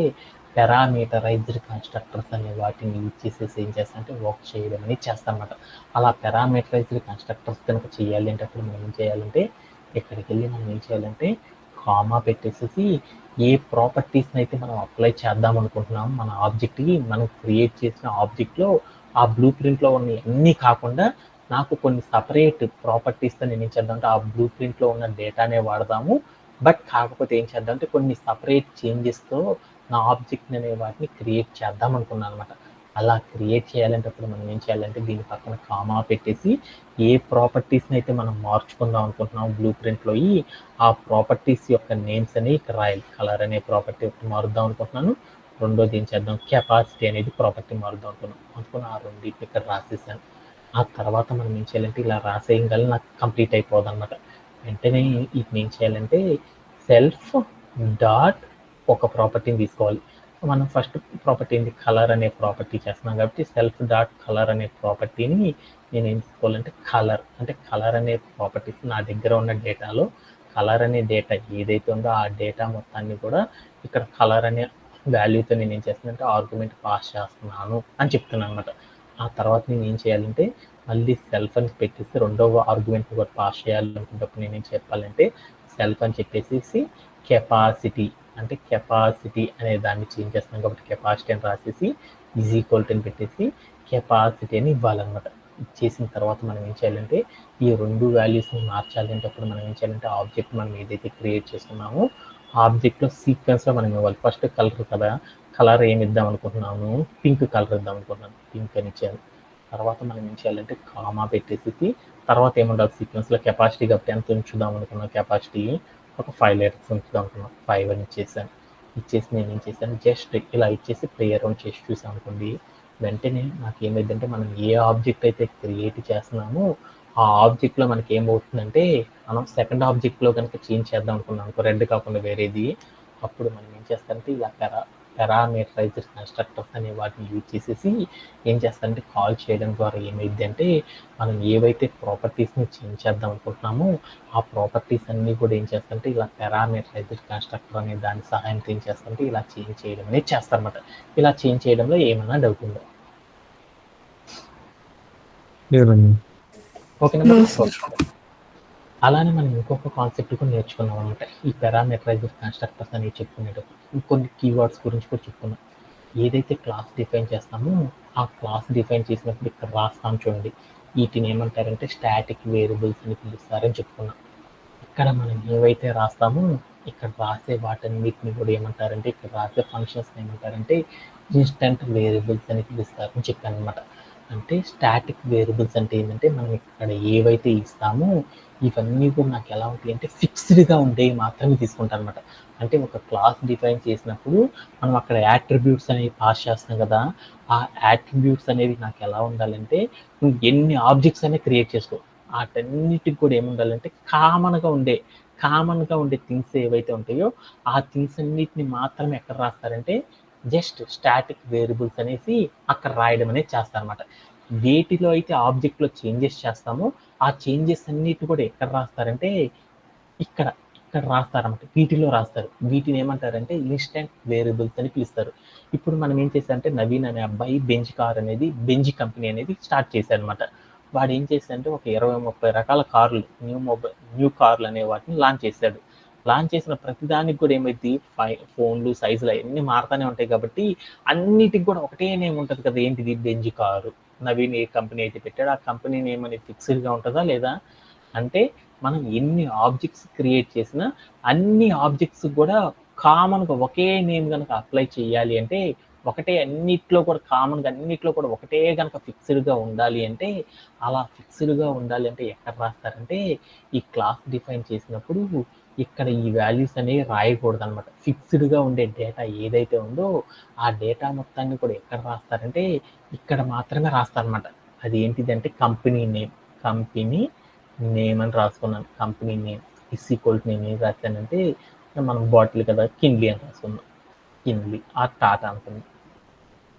Speaker 1: పారామీటరైజ్డ్ కన్స్ట్రక్టర్స్ అనే వాటిని యూజ్ చేసేసి ఏం చేస్తారంటే వర్క్ చేయడం అనేది చేస్తారన్నమాట. అలా పారామీటరైజ్డ్ కన్స్ట్రక్టర్స్ కనుక చేయాలి అంటే అప్పుడు మనం ఏం చేయాలంటే ఇక్కడికి వెళ్ళి మనం ఏం చేయాలంటే కామా పెట్టేసేసి ఏ ప్రాపర్టీస్ని అయితే మనం అప్లై చేద్దాం అనుకుంటున్నాం మన ఆబ్జెక్ట్కి, మనం క్రియేట్ చేసిన ఆబ్జెక్ట్లో ఆ బ్లూ ప్రింట్లో ఉన్న అన్నీ కాకుండా నాకు కొన్ని సపరేట్ ప్రాపర్టీస్తో నేను ఏం చేద్దామంటే ఆ బ్లూ ప్రింట్లో ఉన్న డేటానే వాడదాము. బట్ కాకపోతే ఏం చేద్దామంటే కొన్ని సపరేట్ చేంజెస్తో నా ఆబ్జెక్ట్ అనే వాటిని క్రియేట్ చేద్దాం అనుకున్నాను అనమాట. అలా క్రియేట్ చేయాలంటే అప్పుడు మనం ఏం చేయాలంటే దీని పక్కన కామా పెట్టేసి ఏ ప్రాపర్టీస్ని అయితే మనం మార్చుకుందాం అనుకుంటున్నాం బ్లూ ప్రింట్లో ఆ ప్రాపర్టీస్ యొక్క నేమ్స్ అనేవి ఇక్కడ రాయాలి. కలర్ అనే ప్రాపర్టీ ఒకటి మారుద్దాం అనుకుంటున్నాను, రెండోది ఏం చేద్దాం కెపాసిటీ అనేది ప్రాపర్టీ మారుద్దాం అనుకున్నాను ఆ రెండింటిని ఇక్కడ రాసేసాను. ఆ తర్వాత మనం ఏం చేయాలంటే ఇలా రాసేయగల నాకు కంప్లీట్ అయిపోదు అనమాట. వెంటనే ఇది ఏం చేయాలంటే సెల్ఫ్ డాట్ ఒక ప్రాపర్టీని తీసుకోవాలి. మనం ఫస్ట్ ప్రాపర్టీ ఏంటి, కలర్ అనే ప్రాపర్టీ చేస్తున్నాం కాబట్టి సెల్ఫ్ డాట్ కలర్ అనే ప్రాపర్టీని నేను ఏం తీసుకోవాలంటే కలర్ అంటే కలర్ అనే ప్రాపర్టీస్ నా దగ్గర ఉన్న డేటాలో కలర్ అనే డేటా ఏదైతే ఉందో ఆ డేటా మొత్తాన్ని కూడా ఇక్కడ కలర్ అనే వాల్యూతో నేను ఏం చేస్తున్నానంటే ఆర్గ్యుమెంట్ పాస్ చేస్తున్నాను అని చెప్తున్నాను అనమాట. ఆ తర్వాత నేను ఏం చేయాలంటే మళ్ళీ సెల్ఫ్ అని పెట్టేసి రెండవ ఆర్గ్యుమెంట్ కూడా పాస్ చేయాలనుకున్నప్పుడు నేను ఏం చెప్పాలంటే సెల్ఫ్ అని చెప్పేసి కెపాసిటీ అంటే కెపాసిటీ అనే దాన్ని చేంజ్ చేస్తున్నాం కాబట్టి కెపాసిటీ అని రాసేసి ఈజ్ ఈక్వల్ టు అని పెట్టేసి కెపాసిటీ అని ఇవ్వాలన్నమాట. ఇచ్చేసిన తర్వాత మనం ఏం చేయాలంటే ఈ రెండు వాల్యూస్ని మార్చాలి అంటే అప్పుడు మనం ఏం చేయాలంటే ఆబ్జెక్ట్ మనం ఏదైతే క్రియేట్ చేస్తున్నామో ఆబ్జెక్ట్లో సీక్వెన్స్లో మనం ఇవ్వాలి. ఫస్ట్ కలర్ కదా, కలర్ ఏమి ఇద్దాం అనుకుంటున్నాను, పింక్ కలర్ ఇద్దాం అనుకుంటున్నాను, పింక్ అని ఇచ్చాను. తర్వాత మనం ఏం చేయాలంటే కామా పెట్టేసి తర్వాత ఏముండాలి సీక్వెన్స్లో కెపాసిటీ కాబట్టి ఎంత ఉంచుదాం అనుకున్నాం, కెపాసిటీ ఒక 5 లీటర్స్ ఉంచుదాం అనుకున్నాం, 5 అని ఇచ్చేసాను. ఇచ్చేసి నేను ఏం చేశాను జస్ట్ ఇలా ఇచ్చేసి ప్లే అరౌండ్ చేసి చూసాం అనుకోండి, వెంటనే నాకు ఏమైందంటే మనం ఏ ఆబ్జెక్ట్ అయితే క్రియేట్ చేస్తున్నామో ఆ ఆబ్జెక్ట్లో మనకి ఏమవుతుందంటే మనం సెకండ్ ఆబ్జెక్ట్లో కనుక చేంజ్ చేద్దాం అనుకున్నాం అనుకో, రెడ్ కాకుండా వేరేది, అప్పుడు మనం ఏం చేస్తామంటే ఇలా పారామీటరైజ్డ్ కన్స్ట్రక్టర్స్ అనే వాటిని యూజ్ చేసేసి ఏం చేస్తారంటే కాల్ చేయడం ద్వారా ఏమైంది అంటే మనం ఏవైతే ప్రాపర్టీస్ని చేంజ్ చేద్దాం అనుకుంటున్నామో ఆ ప్రాపర్టీస్ అన్నీ కూడా ఏం చేస్తారంటే ఇలా పారామీటరైజ్డ్ కన్స్ట్రక్టర్ అనే దాని సహాయంతో ఏం చేస్తారంటే ఇలా చేంజ్ చేయడం అనేది చేస్తారన్నమాట. ఇలా చేంజ్ చేయడంలో ఏమన్నా డౌట్ ఉందో? ఓకేనా. అలానే మనం ఇంకొక కాన్సెప్ట్ కూడా నేర్చుకున్నాం అనమాట. ఈ పారామీటరైజ్డ్ కన్స్ట్రక్టర్స్ అనేవి చెప్పుకునేటప్పుడు ఇంకొన్ని కీవర్డ్స్ గురించి కూడా చెప్పుకున్నాం. ఏదైతే క్లాస్ డిఫైన్ చేస్తామో ఆ క్లాస్ డిఫైన్ చేసినప్పుడు ఇక్కడ రాస్తాం చూడండి, వీటిని ఏమంటారంటే స్టాటిక్ వేరియబుల్స్ అని పిలుస్తారని చెప్పుకున్నాం. ఇక్కడ మనం ఏవైతే రాస్తామో ఇక్కడ రాసే వాటన్నిటిని కూడా ఏమంటారంటే ఇక్కడ రాసే ఫంక్షన్స్ ఏమంటారంటే ఇన్స్టెంట్ వేరియబుల్స్ అని పిలుస్తారని చెప్పాను అనమాట. అంటే స్టాటిక్ వేరియబుల్స్ అంటే ఏంటంటే మనం ఇక్కడ ఏవైతే ఇస్తామో ఇవన్నీ కూడా నాకు ఎలా ఉంటాయి అంటే ఫిక్స్డ్గా ఉండేవి మాత్రమే తీసుకుంటాను అనమాట. అంటే ఒక క్లాస్ డిఫైన్ చేసినప్పుడు మనం అక్కడ యాట్రిబ్యూట్స్ అనేవి పాస్ చేస్తాం కదా, ఆ యాట్రిబ్యూట్స్ అనేవి నాకు ఎలా ఉండాలంటే నువ్వు ఎన్ని ఆబ్జెక్ట్స్ అనేవి క్రియేట్ చేసుకో, వాటన్నిటికి కూడా ఏముండాలంటే కామన్గా ఉండే థింగ్స్ ఏవైతే ఉంటాయో ఆ థింగ్స్ అన్నిటిని మాత్రమే ఎక్కడ రాస్తారంటే జస్ట్ స్టాటిక్ వేరియబుల్స్ అనేసి అక్కడ రాయడం అనేది చేస్తారనమాట. వేటిలో అయితే ఆబ్జెక్ట్లో చేంజెస్ చేస్తామో ఆ చేంజెస్ అన్నిటిని కూడా ఎక్కడ రాస్తారంటే ఇక్కడ రాస్తారన్నమాట. వీటిలో రాస్తారు. వీటిని ఏమంటారంటే ఇన్స్టెంట్ వేరియబుల్స్ అని పిలుస్తారు. ఇప్పుడు మనం ఏం చేశారంటే నవీన్ అనే అబ్బాయి బెంజ్ కంపెనీ అనేది స్టార్ట్ చేశారనమాట. వాడు ఏం చేశాడంటే ఒక 20-30 రకాల కార్లు, న్యూ కార్లు అనే వాటిని లాంచ్ చేశాడు. లాంచ్ చేసిన ప్రతిదానికి కూడా ఏమైంది, ఫోన్లు సైజులు అవన్నీ మారుతూనే ఉంటాయి కాబట్టి అన్నిటికి కూడా ఒకటే నేమ్ ఉంటుంది కదా, ఏంటిది, బెంజ్ కారు. నవీన్ ఏ కంపెనీ అయితే పెట్టాడో ఆ కంపెనీ నేమ్ అనేది ఫిక్స్డ్గా ఉంటుందా లేదా అంటే మనం ఎన్ని ఆబ్జెక్ట్స్ క్రియేట్ చేసినా అన్ని ఆబ్జెక్ట్స్ కూడా కామన్గా ఒకే నేమ్ కనుక అప్లై చేయాలి అంటే ఒకటే అన్నిట్లో కూడా కామన్గా అన్నిట్లో కూడా ఒకటే కనుక ఫిక్స్డ్గా ఉండాలి అంటే అలా ఫిక్స్డ్గా ఉండాలి అంటే ఎక్కడ రాస్తారంటే ఈ క్లాస్ డిఫైన్ చేసినప్పుడు ఇక్కడ ఈ వాల్యూస్ అనేవి రాయకూడదు అనమాట. ఫిక్స్డ్గా ఉండే డేటా ఏదైతే ఉందో ఆ డేటా మొత్తాన్ని కూడా ఎక్కడ రాస్తారంటే ఇక్కడ మాత్రమే రాస్తారనమాట. అది ఏంటిదంటే కంపెనీ నేమ్ అని రాసుకున్నాను. కంపెనీ నేమ్ నేను ఏం రాశానంటే మనం బాటిల్ కదా కిన్లీ అని రాసుకున్నాం. కిన్లీ ఆ టాటా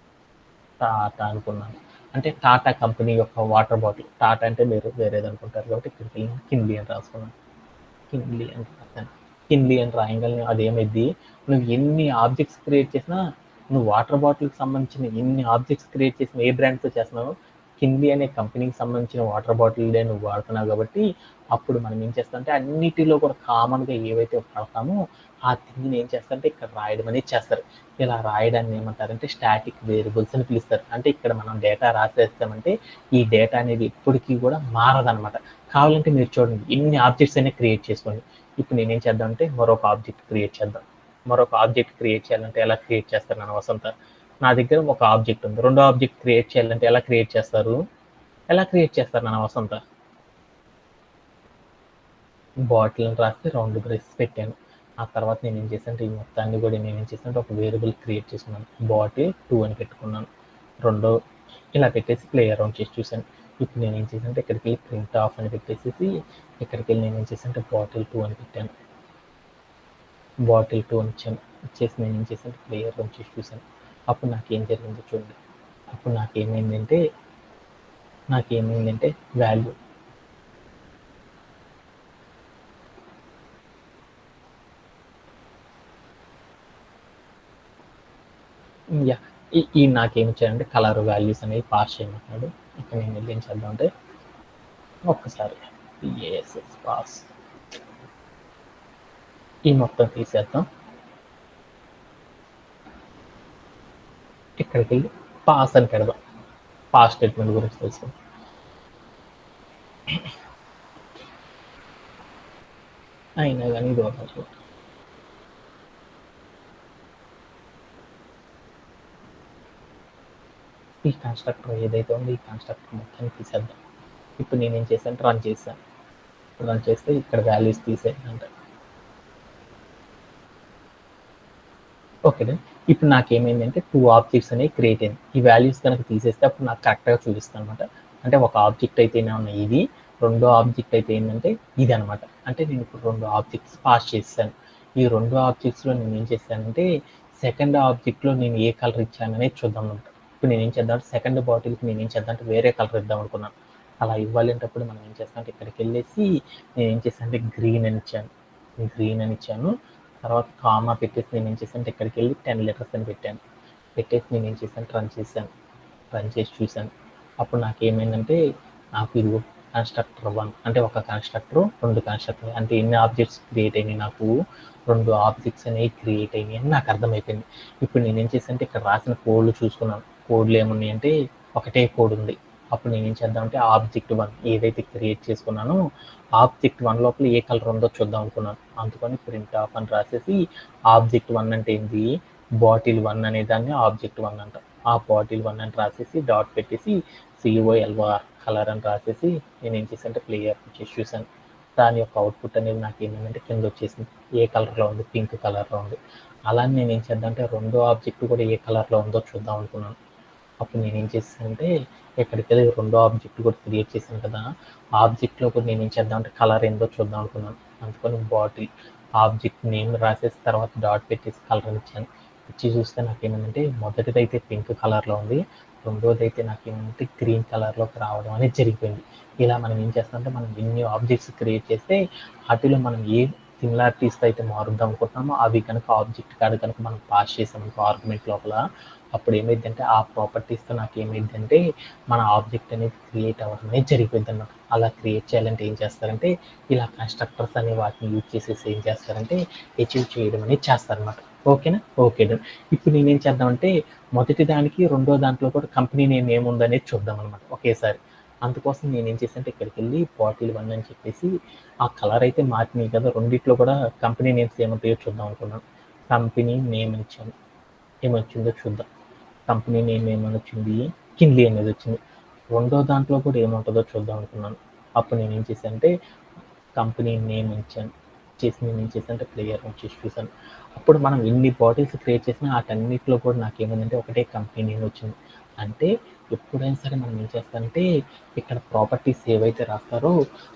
Speaker 1: అనుకున్నాను. అంటే టాటా కంపెనీ యొక్క వాటర్ బాటిల్, టాటా అంటే మీరు వేరేది అనుకుంటారు కాబట్టి ఇక్కడికి కిన్లీ అని రాసుకున్నాను. కిన్లీ అని రాయగలని అదేమైంది, నువ్వు ఎన్ని ఆబ్జెక్ట్స్ క్రియేట్ చేసినా నువ్వు వాటర్ బాటిల్కి సంబంధించిన ఎన్ని ఆబ్జెక్ట్స్ క్రియేట్ చేసిన ఏ బ్రాండ్తో చేస్తున్నావు, కిన్లీ అనే కంపెనీకి సంబంధించిన వాటర్ బాటిల్దే నువ్వు వాడుతున్నావు కాబట్టి అప్పుడు మనం ఏం చేస్తామంటే అన్నిటిలో కూడా కామన్గా ఏవైతే పడతామో ఆ థింగ్ని ఏం చేస్తారంటే ఇక్కడ రాయడం అనేది చేస్తారు. ఇలా రాయడాన్ని ఏమంటారంటే స్టాటిక్ వేరియబుల్స్ అని పిలుస్తారు. అంటే ఇక్కడ మనం డేటా రాసేస్తామంటే ఈ డేటా అనేది ఎప్పటికీ కూడా మారదనమాట. కావాలంటే మీరు చూడండి ఎన్ని ఆబ్జెక్ట్స్ అయినా క్రియేట్ చేసుకోండి. ఇప్పుడు నేనేం చేద్దామంటే మరొక ఆబ్జెక్ట్ క్రియేట్ చేద్దాం. మరొక ఆబ్జెక్ట్ క్రియేట్ చేయాలంటే ఎలా క్రియేట్ చేస్తారు నాన్న వసంత? నా దగ్గర ఒక ఆబ్జెక్ట్ ఉంది, రెండో ఆబ్జెక్ట్ క్రియేట్ చేయాలంటే ఎలా క్రియేట్ చేస్తారు నాన్న వసంత? బాటిల్ అని రాస్తే రౌండ్ బ్రేస్ పెట్టాను. ఆ తర్వాత నేను ఏం చేశానంటే ఈ మొత్తాన్ని కూడా నేను ఏం చేశానంటే ఒక వేరియబుల్ క్రియేట్ చేసుకున్నాను. బాటిల్ 2 అని పెట్టుకున్నాను. రెండో ఇలా పెట్టేసి ప్లే అరౌండ్ చేసి చూశాను. ఇప్పుడు నేను ఏం చేశానంటే ఇక్కడికి వెళ్ళి ప్రింట్ ఆఫ్ అని పెట్టేసి ఇక్కడికి వెళ్ళి నేను ఏం చేశానంటే బాటిల్ 2 అని పెట్టాను. బాటిల్ 2 అని ఇచ్చేసి నేను ఏం చేశానంటే ప్లే అరౌండ్ చేసి చూశాను. అప్పుడు నాకేం జరిగిందో చూడండి. అప్పుడు నాకేమైందంటే వాల్యూ ఈ నాకేం ఇచ్చాడంటే కలర్ వాల్యూస్ అనేవి పాస్ చేయమంటున్నాడు. ఇక్కడ నేను వెళ్ళి ఏం చేద్దాం అంటే ఒక్కసారి పాస్ ఈ మొత్తం తీసేద్దాం. ఇక్కడికి వెళ్ళి పాస్ అని పెడదాం. పాస్ స్టేట్మెంట్ గురించి తెలుసుకుందాం. అయినా కానీ ఇది ఒకటి ఈ కన్స్ట్రక్టర్ ఏదైతే ఉందో ఈ కన్స్ట్రక్టర్ మొత్తం తీసేద్దాం. ఇప్పుడు నేనేం చేశాను, రన్ చేస్తే ఇక్కడ వాల్యూస్ తీసేయాలంట. ఓకేనా? ఇప్పుడు నాకేమైందంటే 2 ఆబ్జెక్ట్స్ అనేవి క్రియేట్ అయింది. ఈ వాల్యూస్ కనుక తీసేస్తే అప్పుడు నాకు కరెక్ట్గా చూపిస్తాను అనమాట. అంటే ఒక ఆబ్జెక్ట్ అయితేనే ఉన్నాయి ఇది, రెండో ఆబ్జెక్ట్ అయితే ఏంటంటే ఇది అనమాట. అంటే నేను ఇప్పుడు 2 ఆబ్జెక్ట్స్ పాస్ చేశాను. ఈ 2 ఆబ్జెక్ట్స్లో నేను ఏం చేశానంటే సెకండ్ ఆబ్జెక్ట్లో నేను ఏ కలర్ ఇచ్చాననేది చూద్దాం అనమాట. ఇప్పుడు నేను ఏం చేద్దాం, సెకండ్ బాటిల్కి నేను ఏం చేద్దాం అంటే వేరే కలర్ ఇద్దాం అనుకున్నాను. అలా ఇవ్వాలంటప్పుడు మనం ఏం చేస్తామంటే ఇక్కడికి వెళ్ళేసి నేను ఏం చేశానంటే గ్రీన్ అని ఇచ్చాను. తర్వాత కామా పెట్టేసి నేను ఏం చేశాను ఇక్కడికి వెళ్ళి 10 లెటర్స్ అని పెట్టేసి నేను ఏం చేశాను రన్ చేసి చూశాను. అప్పుడు నాకేమైందంటే నాకు ఇది కన్స్ట్రక్టర్ 1 అంటే ఒక కన్స్ట్రక్టర్, 2 కన్స్ట్రక్టర్ అంటే ఎన్ని ఆబ్జెక్ట్స్ క్రియేట్ అయినాయి, నాకు 2 ఆబ్జెక్ట్స్ అనేవి క్రియేట్ అయినాయి అని నాకు అర్థమైపోయింది. ఇప్పుడు నేను ఏం చేశానంటే ఇక్కడ రాసిన కోడ్లు చూసుకున్నాను. కోడ్లు ఏమున్నాయి అంటే ఒకటే కోడ్ ఉంది. అప్పుడు నేను ఏం చేద్దామంటే ఆబ్జెక్ట్ 1 ఏదైతే క్రియేట్ చేసుకున్నానో ఆబ్జెక్ట్ 1 లోపల ఏ కలర్ ఉందో చూద్దాం అనుకున్నాను. అందుకని ప్రింట్ ఆఫ్ అని రాసేసి ఆబ్జెక్ట్ 1 అంటే ఏంటి, బాటిల్ 1 అనే దాన్ని ఆబ్జెక్ట్ 1 అంట. ఆ బాటిల్ 1 అని రాసేసి డాట్ పెట్టేసి COLR కలర్ అని రాసేసి నేను ఏం చేశానంటే ప్లేయర్ చేసి చూశాను. దాని యొక్క అవుట్పుట్ అనేది నాకు ఏంటంటే కింద వచ్చేసింది, ఏ కలర్లో ఉంది, పింక్ కలర్లో ఉంది. అలానే నేను ఏం చేద్దాం అంటే రెండో ఆబ్జెక్ట్ కూడా ఏ కలర్లో ఉందో చూద్దాం అనుకున్నాను. అప్పుడు నేను ఏం చేశానంటే ఇక్కడికి వెళ్ళి రెండో ఆబ్జెక్ట్ కూడా క్రియేట్ చేశాను కదా, ఆబ్జెక్ట్లో కూడా నేను ఏం చేద్దాం అంటే కలర్ ఏందో చూద్దాం అనుకున్నాను. అందుకని బాటిల్ ఆబ్జెక్ట్ నేమ్ రాసేసి తర్వాత డాట్ పెట్టేసి కలర్ ఇచ్చాను. ఇచ్చి చూస్తే నాకేమంటే మొదటిది అయితే పింక్ కలర్లో ఉంది, రెండోది అయితే నాకేమంటే గ్రీన్ కలర్లోకి రావడం అనేది జరిగిపోయింది. ఇలా మనం ఏం చేస్తామంటే మనం ఎన్ని ఆబ్జెక్ట్స్ క్రియేట్ చేస్తే వాటిలో మనం ఏ సిమిలారిటీస్తో అయితే మారుద్దాం అనుకుంటున్నామో అవి కనుక ఆబ్జెక్ట్ కాడ కనుక మనం పాస్ చేసామనుకో ఆర్గ్యుమెంట్ లోపల, అప్పుడు ఏమైందంటే ఆ ప్రాపర్టీస్తో నాకు ఏమైందంటే మన ఆబ్జెక్ట్ అనేది క్రియేట్ అవ్వడం అనేది జరిగిపోయింది అన్నమాట. అలా క్రియేట్ చేయాలంటే ఏం చేస్తారంటే ఇలా కన్స్ట్రక్టర్స్ అనే వాటిని యూజ్ చేసేసి ఏం చేస్తారంటే అచీవ్ చేయడం అనేది చేస్తారనమాట. ఓకేనా? Okay done. ఇప్పుడు నేనేం చేద్దామంటే మొదటి దానికి రెండో దాంట్లో కూడా కంపెనీ నేమ్ ఏముందనేది చూద్దాం అనమాట ఒకేసారి. అందుకోసం నేనేం చేశానంటే ఇక్కడికి వెళ్ళి బాటిల్ 1 అని చెప్పేసి ఆ కలర్ అయితే మారినాయి కదా, రెండిట్లో కూడా కంపెనీ నేమ్స్ ఏముంటాయో చూద్దాం అనుకున్నాను. కంపెనీ నేమ్ ఇచ్చాను, ఏమొచ్చిందో చూద్దాం. కంపెనీ నేమ్ ఏమని వచ్చింది, కిన్లీ అనేది వచ్చింది. రెండో దాంట్లో కూడా ఏముంటుందో చూద్దాం అనుకున్నాను. అప్పుడు నేను ఏం చేశానంటే కంపెనీ నేమ్ ఇచ్చాను, చేసి నేను ఏం చేశానంటే ప్లేయర్ వచ్చేసి చూసాను. అప్పుడు మనం ఎన్ని బాటిల్స్ క్రియేట్ చేసినా వాటన్నిటిలో కూడా నాకు ఏమైందంటే ఒకటే కంపెనీ నేమ్ వచ్చింది. అంటే ఎప్పుడైనా సరే మనం ఏం చేస్తామంటే ఇక్కడ ప్రాపర్టీస్ ఏవైతే రాస్తారో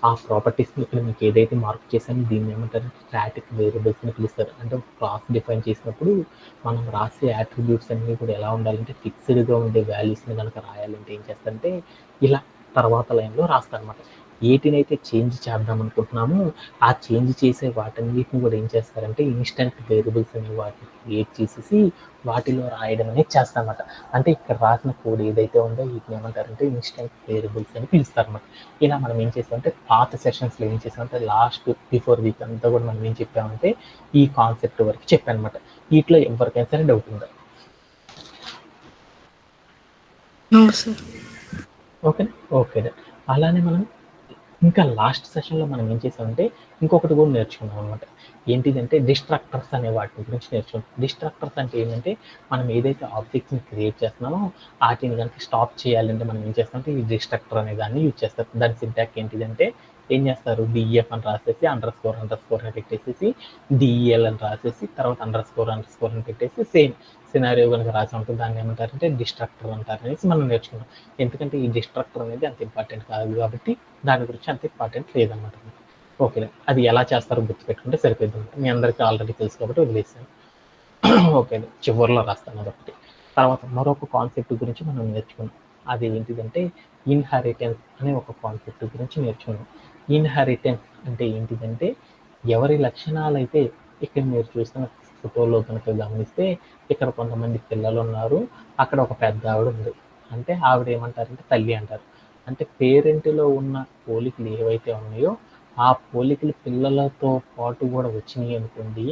Speaker 1: ఆ ప్రాపర్టీస్ని ఇక్కడ మీకు ఏదైతే మార్క్ చేశానో దీన్ని ఏమంటారు స్టాటిక్ వేరియబుల్స్ని పిలుస్తారు. అంటే క్లాస్ డిఫైన్ చేసినప్పుడు మనం రాసే యాట్రిబ్యూట్స్ అన్నీ కూడా ఎలా ఉండాలంటే ఫిక్స్డ్గా ఉండే వాల్యూస్ని కనుక రాయాలంటే ఏం చేస్తారంటే ఇలా తర్వాత లైన్లో రాస్తారనమాట. ఏటినైతే చేంజ్ చేద్దాం అనుకుంటున్నామో ఆ చేంజ్ చేసే వాటన్నిటిని కూడా ఏం చేస్తారంటే ఇన్స్టెంట్ వేరియబుల్స్ అనే వాటిని క్రియేట్ చేసేసి వాటిలో రాయడం అనేది చేస్తారన్నమాట. అంటే ఇక్కడ రాసిన కోడ్ ఏదైతే ఉందో వీటిని ఏమంటారంటే ఇన్స్టెంట్ వేరియబుల్స్ అని పిలుస్తారన్నమాట. ఇలా మనం ఏం చేస్తామంటే పాత సెషన్స్లో ఏం చేస్తామంటే లాస్ట్ బిఫోర్ వీక్ అంతా కూడా మనం ఏం చెప్పామంటే ఈ కాన్సెప్ట్ వరకు చెప్పానమాట. వీటిలో ఎవరికైనా సరే డౌట్ ఉందా? Okay okay. అలానే మనం ఇంకా లాస్ట్ సెషన్లో మనం ఏం చేసామంటే ఇంకొకటి కూడా నేర్చుకున్నాం అనమాట. ఏంటిదంటే డిస్ట్రక్టర్స్ అనే వాటి గురించి నేర్చుకున్నాం. డిస్ట్రక్టర్స్ అంటే ఏంటంటే మనం ఏదైతే ఆబ్జెక్ట్స్ని క్రియేట్ చేస్తున్నామో వాటిని కనుక స్టాప్ చేయాలంటే మనం ఏం చేస్తామంటే ఈ డిస్ట్రక్టర్ అనే దాన్ని యూజ్ చేస్తాం. దాని సింటాక్స్ ఏంటిదంటే ఏం చేస్తారు, డిఎఫ్ అని రాసేసి అండర్ స్కోర్ అని పెట్టేసేసి డిఈఎల్ అని రాసేసి తర్వాత అండర్ స్కోర్ అని పెట్టేసి సేమ్ సినారియో కనుక రాసి ఉంటుంది దాన్ని ఏమంటారంటే డిస్ట్రక్టర్ అంటారు అనేసి మనం నేర్చుకున్నాం. ఎందుకంటే ఈ డిస్ట్రక్టర్ అనేది అంత ఇంపార్టెంట్ కాదు కాబట్టి దాని గురించి అంత ఇంపార్టెంట్ లేదన్నమాట. ఓకే, అది ఎలా చేస్తారో గుర్తుపెట్టుకుంటే సరిపోతుంది. మీ అందరికీ ఆల్రెడీ తెలుసు కాబట్టి వదిలేసాను. ఓకే, చివరిలో రాస్తాను అదొకటి. తర్వాత మరొక కాన్సెప్ట్ గురించి మనం నేర్చుకున్నాం. అది ఏంటిదంటే ఇన్హెరిటెన్స్ అనే ఒక కాన్సెప్ట్ గురించి నేర్చుకున్నాం. ఇన్హెరిటెన్స్ అంటే ఏంటిదంటే ఎవరి లక్షణాలు అయితే ఇక్కడ మీరు చూస్తున్న ఫోటోలో కనుక గమనిస్తే ఇక్కడ కొంతమంది పిల్లలు ఉన్నారు, అక్కడ ఒక పెద్ద ఆవిడ ఉంది. అంటే ఆవిడ ఏమంటారంటే తల్లి అంటారు. అంటే పేరెంట్లో ఉన్న పోలికలు ఏవైతే ఉన్నాయో ఆ పోలికలు పిల్లలతో పాటు కూడా వచ్చినాయి అనుకోండి,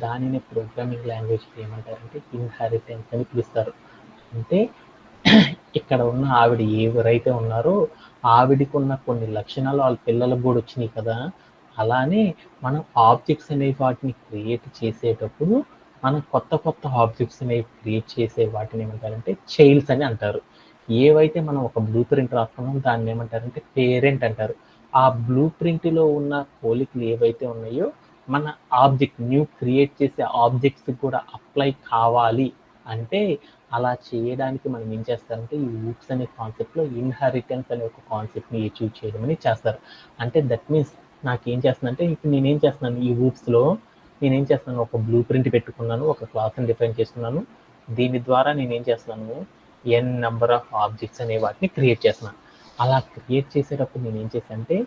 Speaker 1: దానిని ప్రోగ్రామింగ్ లాంగ్వేజ్ ఏమంటారంటే ఇన్హెరిటెన్స్ అని పిలుస్తారు. అంటే ఇక్కడ ఉన్న ఆవిడ ఎవరైతే ఉన్నారో ఆవిడికి ఉన్న కొన్ని లక్షణాలు వాళ్ళ పిల్లలకు కూడా వచ్చినాయి కదా, అలానే మనం ఆబ్జెక్ట్స్ అనే వాటిని క్రియేట్ చేసేటప్పుడు మనం కొత్త ఆబ్జెక్ట్స్ అనేవి క్రియేట్ చేసే వాటిని ఏమంటారంటే చైల్డ్స్ అని అంటారు. ఏవైతే మనం ఒక బ్లూ ప్రింట్ రాస్తున్నాం దాన్ని ఏమంటారంటే పేరెంట్ అంటారు. ఆ బ్లూ ప్రింట్లో ఉన్న పోలికలు ఏవైతే ఉన్నాయో మన ఆబ్జెక్ట్ న్యూ క్రియేట్ చేసే ఆబ్జెక్ట్స్ కూడా అప్లై కావాలి అంటే అలా చేయడానికి మనం ఏం చేస్తారంటే ఈ ఊప్స్ అనే కాన్సెప్ట్లో ఇన్హెరిటెన్స్ అనే ఒక కాన్సెప్ట్ని అచీవ్ చేయడం అని చేస్తారు. అంటే దట్ మీన్స్ నాకేం చేస్తుందంటే ఇప్పుడు నేనేం చేస్తున్నాను ఈ ఊప్స్లో నేనేం చేస్తున్నాను, ఒక బ్లూ ప్రింట్ పెట్టుకున్నాను, ఒక క్లాస్ని డిఫైన్ చేస్తున్నాను. దీని ద్వారా నేనేం చేస్తున్నాను ఎన్ నెంబర్ ఆఫ్ ఆబ్జెక్ట్స్ అనే వాటిని క్రియేట్ చేస్తున్నాను. అలా క్రియేట్ చేసేటప్పుడు నేను ఏం చేశానంటే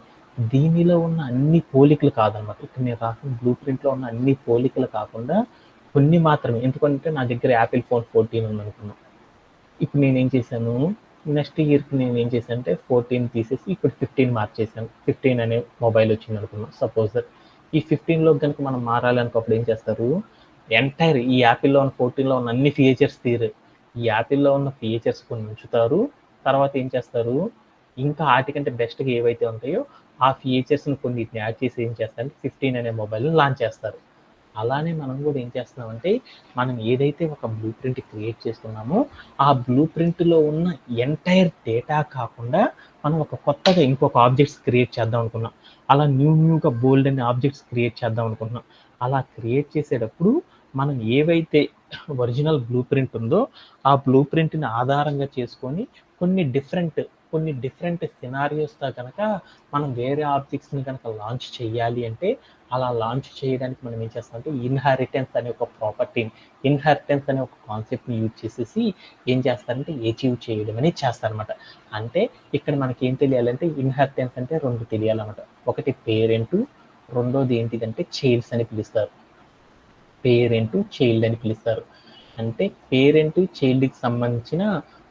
Speaker 1: దీనిలో ఉన్న అన్ని పోలికలు కాదన్నమాట, ఇక్కడ నేను రాసిన బ్లూ ప్రింట్లో ఉన్న అన్ని పోలికలు కాకుండా కొన్ని మాత్రమే. ఎందుకంటే నా దగ్గర యాపిల్ ఫోన్ 14 ఉందనుకున్నాను. ఇప్పుడు నేనేం చేశాను నెక్స్ట్ ఇయర్కి నేను ఏం చేశాను అంటే 14 తీసేసి ఇప్పుడు 15 మార్చేసాను. 15 అనే మొబైల్ వచ్చింది అనుకున్నాం సపోజ్. ఈ 15లో కనుక మనం మారాలనుకోప్పుడు ఏం చేస్తారు, ఎంటైర్ ఈ యాపిల్లో ఉన్న 14లో ఉన్న అన్ని ఫీచర్స్ తీరు ఈ యాపిల్లో ఉన్న ఫీచర్స్ కొన్ని ఉంచుతారు. తర్వాత ఏం చేస్తారు ఇంకా వాటికంటే బెస్ట్గా ఏవైతే ఉంటాయో ఆ ఫీచర్స్ని కొన్నిటిని యాడ్ చేసి ఏం చేస్తారంటే 15 అనే మొబైల్ లాంచ్ చేస్తారు. అలానే మనం కూడా ఏం చేస్తున్నామంటే మనం ఏదైతే ఒక బ్లూ ప్రింట్ క్రియేట్ చేస్తున్నామో ఆ బ్లూ ప్రింట్లో ఉన్న ఎంటైర్ డేటా కాకుండా మనం ఒక కొత్తగా ఇంకొక ఆబ్జెక్ట్స్ క్రియేట్ చేద్దాం అనుకున్నాం. అలా న్యూగా బోల్డ్ అనే ఆబ్జెక్ట్స్ క్రియేట్ చేద్దాం అనుకుంటున్నాం. అలా క్రియేట్ చేసేటప్పుడు మనం ఏవైతే ఒరిజినల్ బ్లూ ప్రింట్ ఉందో ఆ బ్లూ ప్రింట్ని ఆధారంగా చేసుకొని కొన్ని డిఫరెంట్ సినారియోస్తో కనుక మనం వేరే ఆబ్జెక్ట్స్ని కనుక లాంచ్ చేయాలి అంటే అలా లాంచ్ చేయడానికి మనం ఏం చేస్తామంటే ఇన్హెరిటెన్స్ అనే ఒక ప్రాపర్టీని, ఇన్హెరిటెన్స్ అనే ఒక కాన్సెప్ట్ని యూజ్ చేసేసి ఏం చేస్తారంటే అచీవ్ చేయడం అనేది చేస్తారనమాట. అంటే ఇక్కడ మనకి ఏం తెలియాలంటే ఇన్హెరిటెన్స్ అంటే 2 తెలియాలన్నమాట. ఒకటి పేరెంట్, రెండోది ఏంటిదంటే చైల్డ్స్ అని పిలుస్తారు. పేరెంట్ చైల్డ్ అని పిలుస్తారు. అంటే పేరెంట్ చైల్డ్కి సంబంధించిన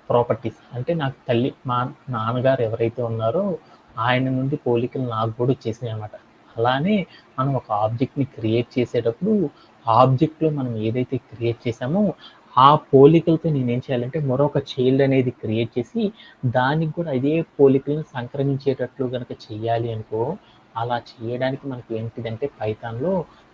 Speaker 1: ప్రాపర్టీస్ అంటే నాకు తల్లి మా నాన్నగారు ఎవరైతే ఉన్నారో ఆయన నుండి పోలికలు నాకు కూడా వచ్చేసినాయి అనమాట. అలానే మనం ఒక ఆబ్జెక్ట్ని క్రియేట్ చేసేటప్పుడు ఆబ్జెక్ట్లో మనం ఏదైతే క్రియేట్ చేసామో ఆ పోలికలతో నేనేం చేయాలంటే మరొక చైల్డ్ అనేది క్రియేట్ చేసి దానికి కూడా అదే పోలికలను సంక్రమించేటట్లు కనుక చెయ్యాలి అనుకో అలా చేయడానికి మనకి ఏంటిదంటే పైథాన్లో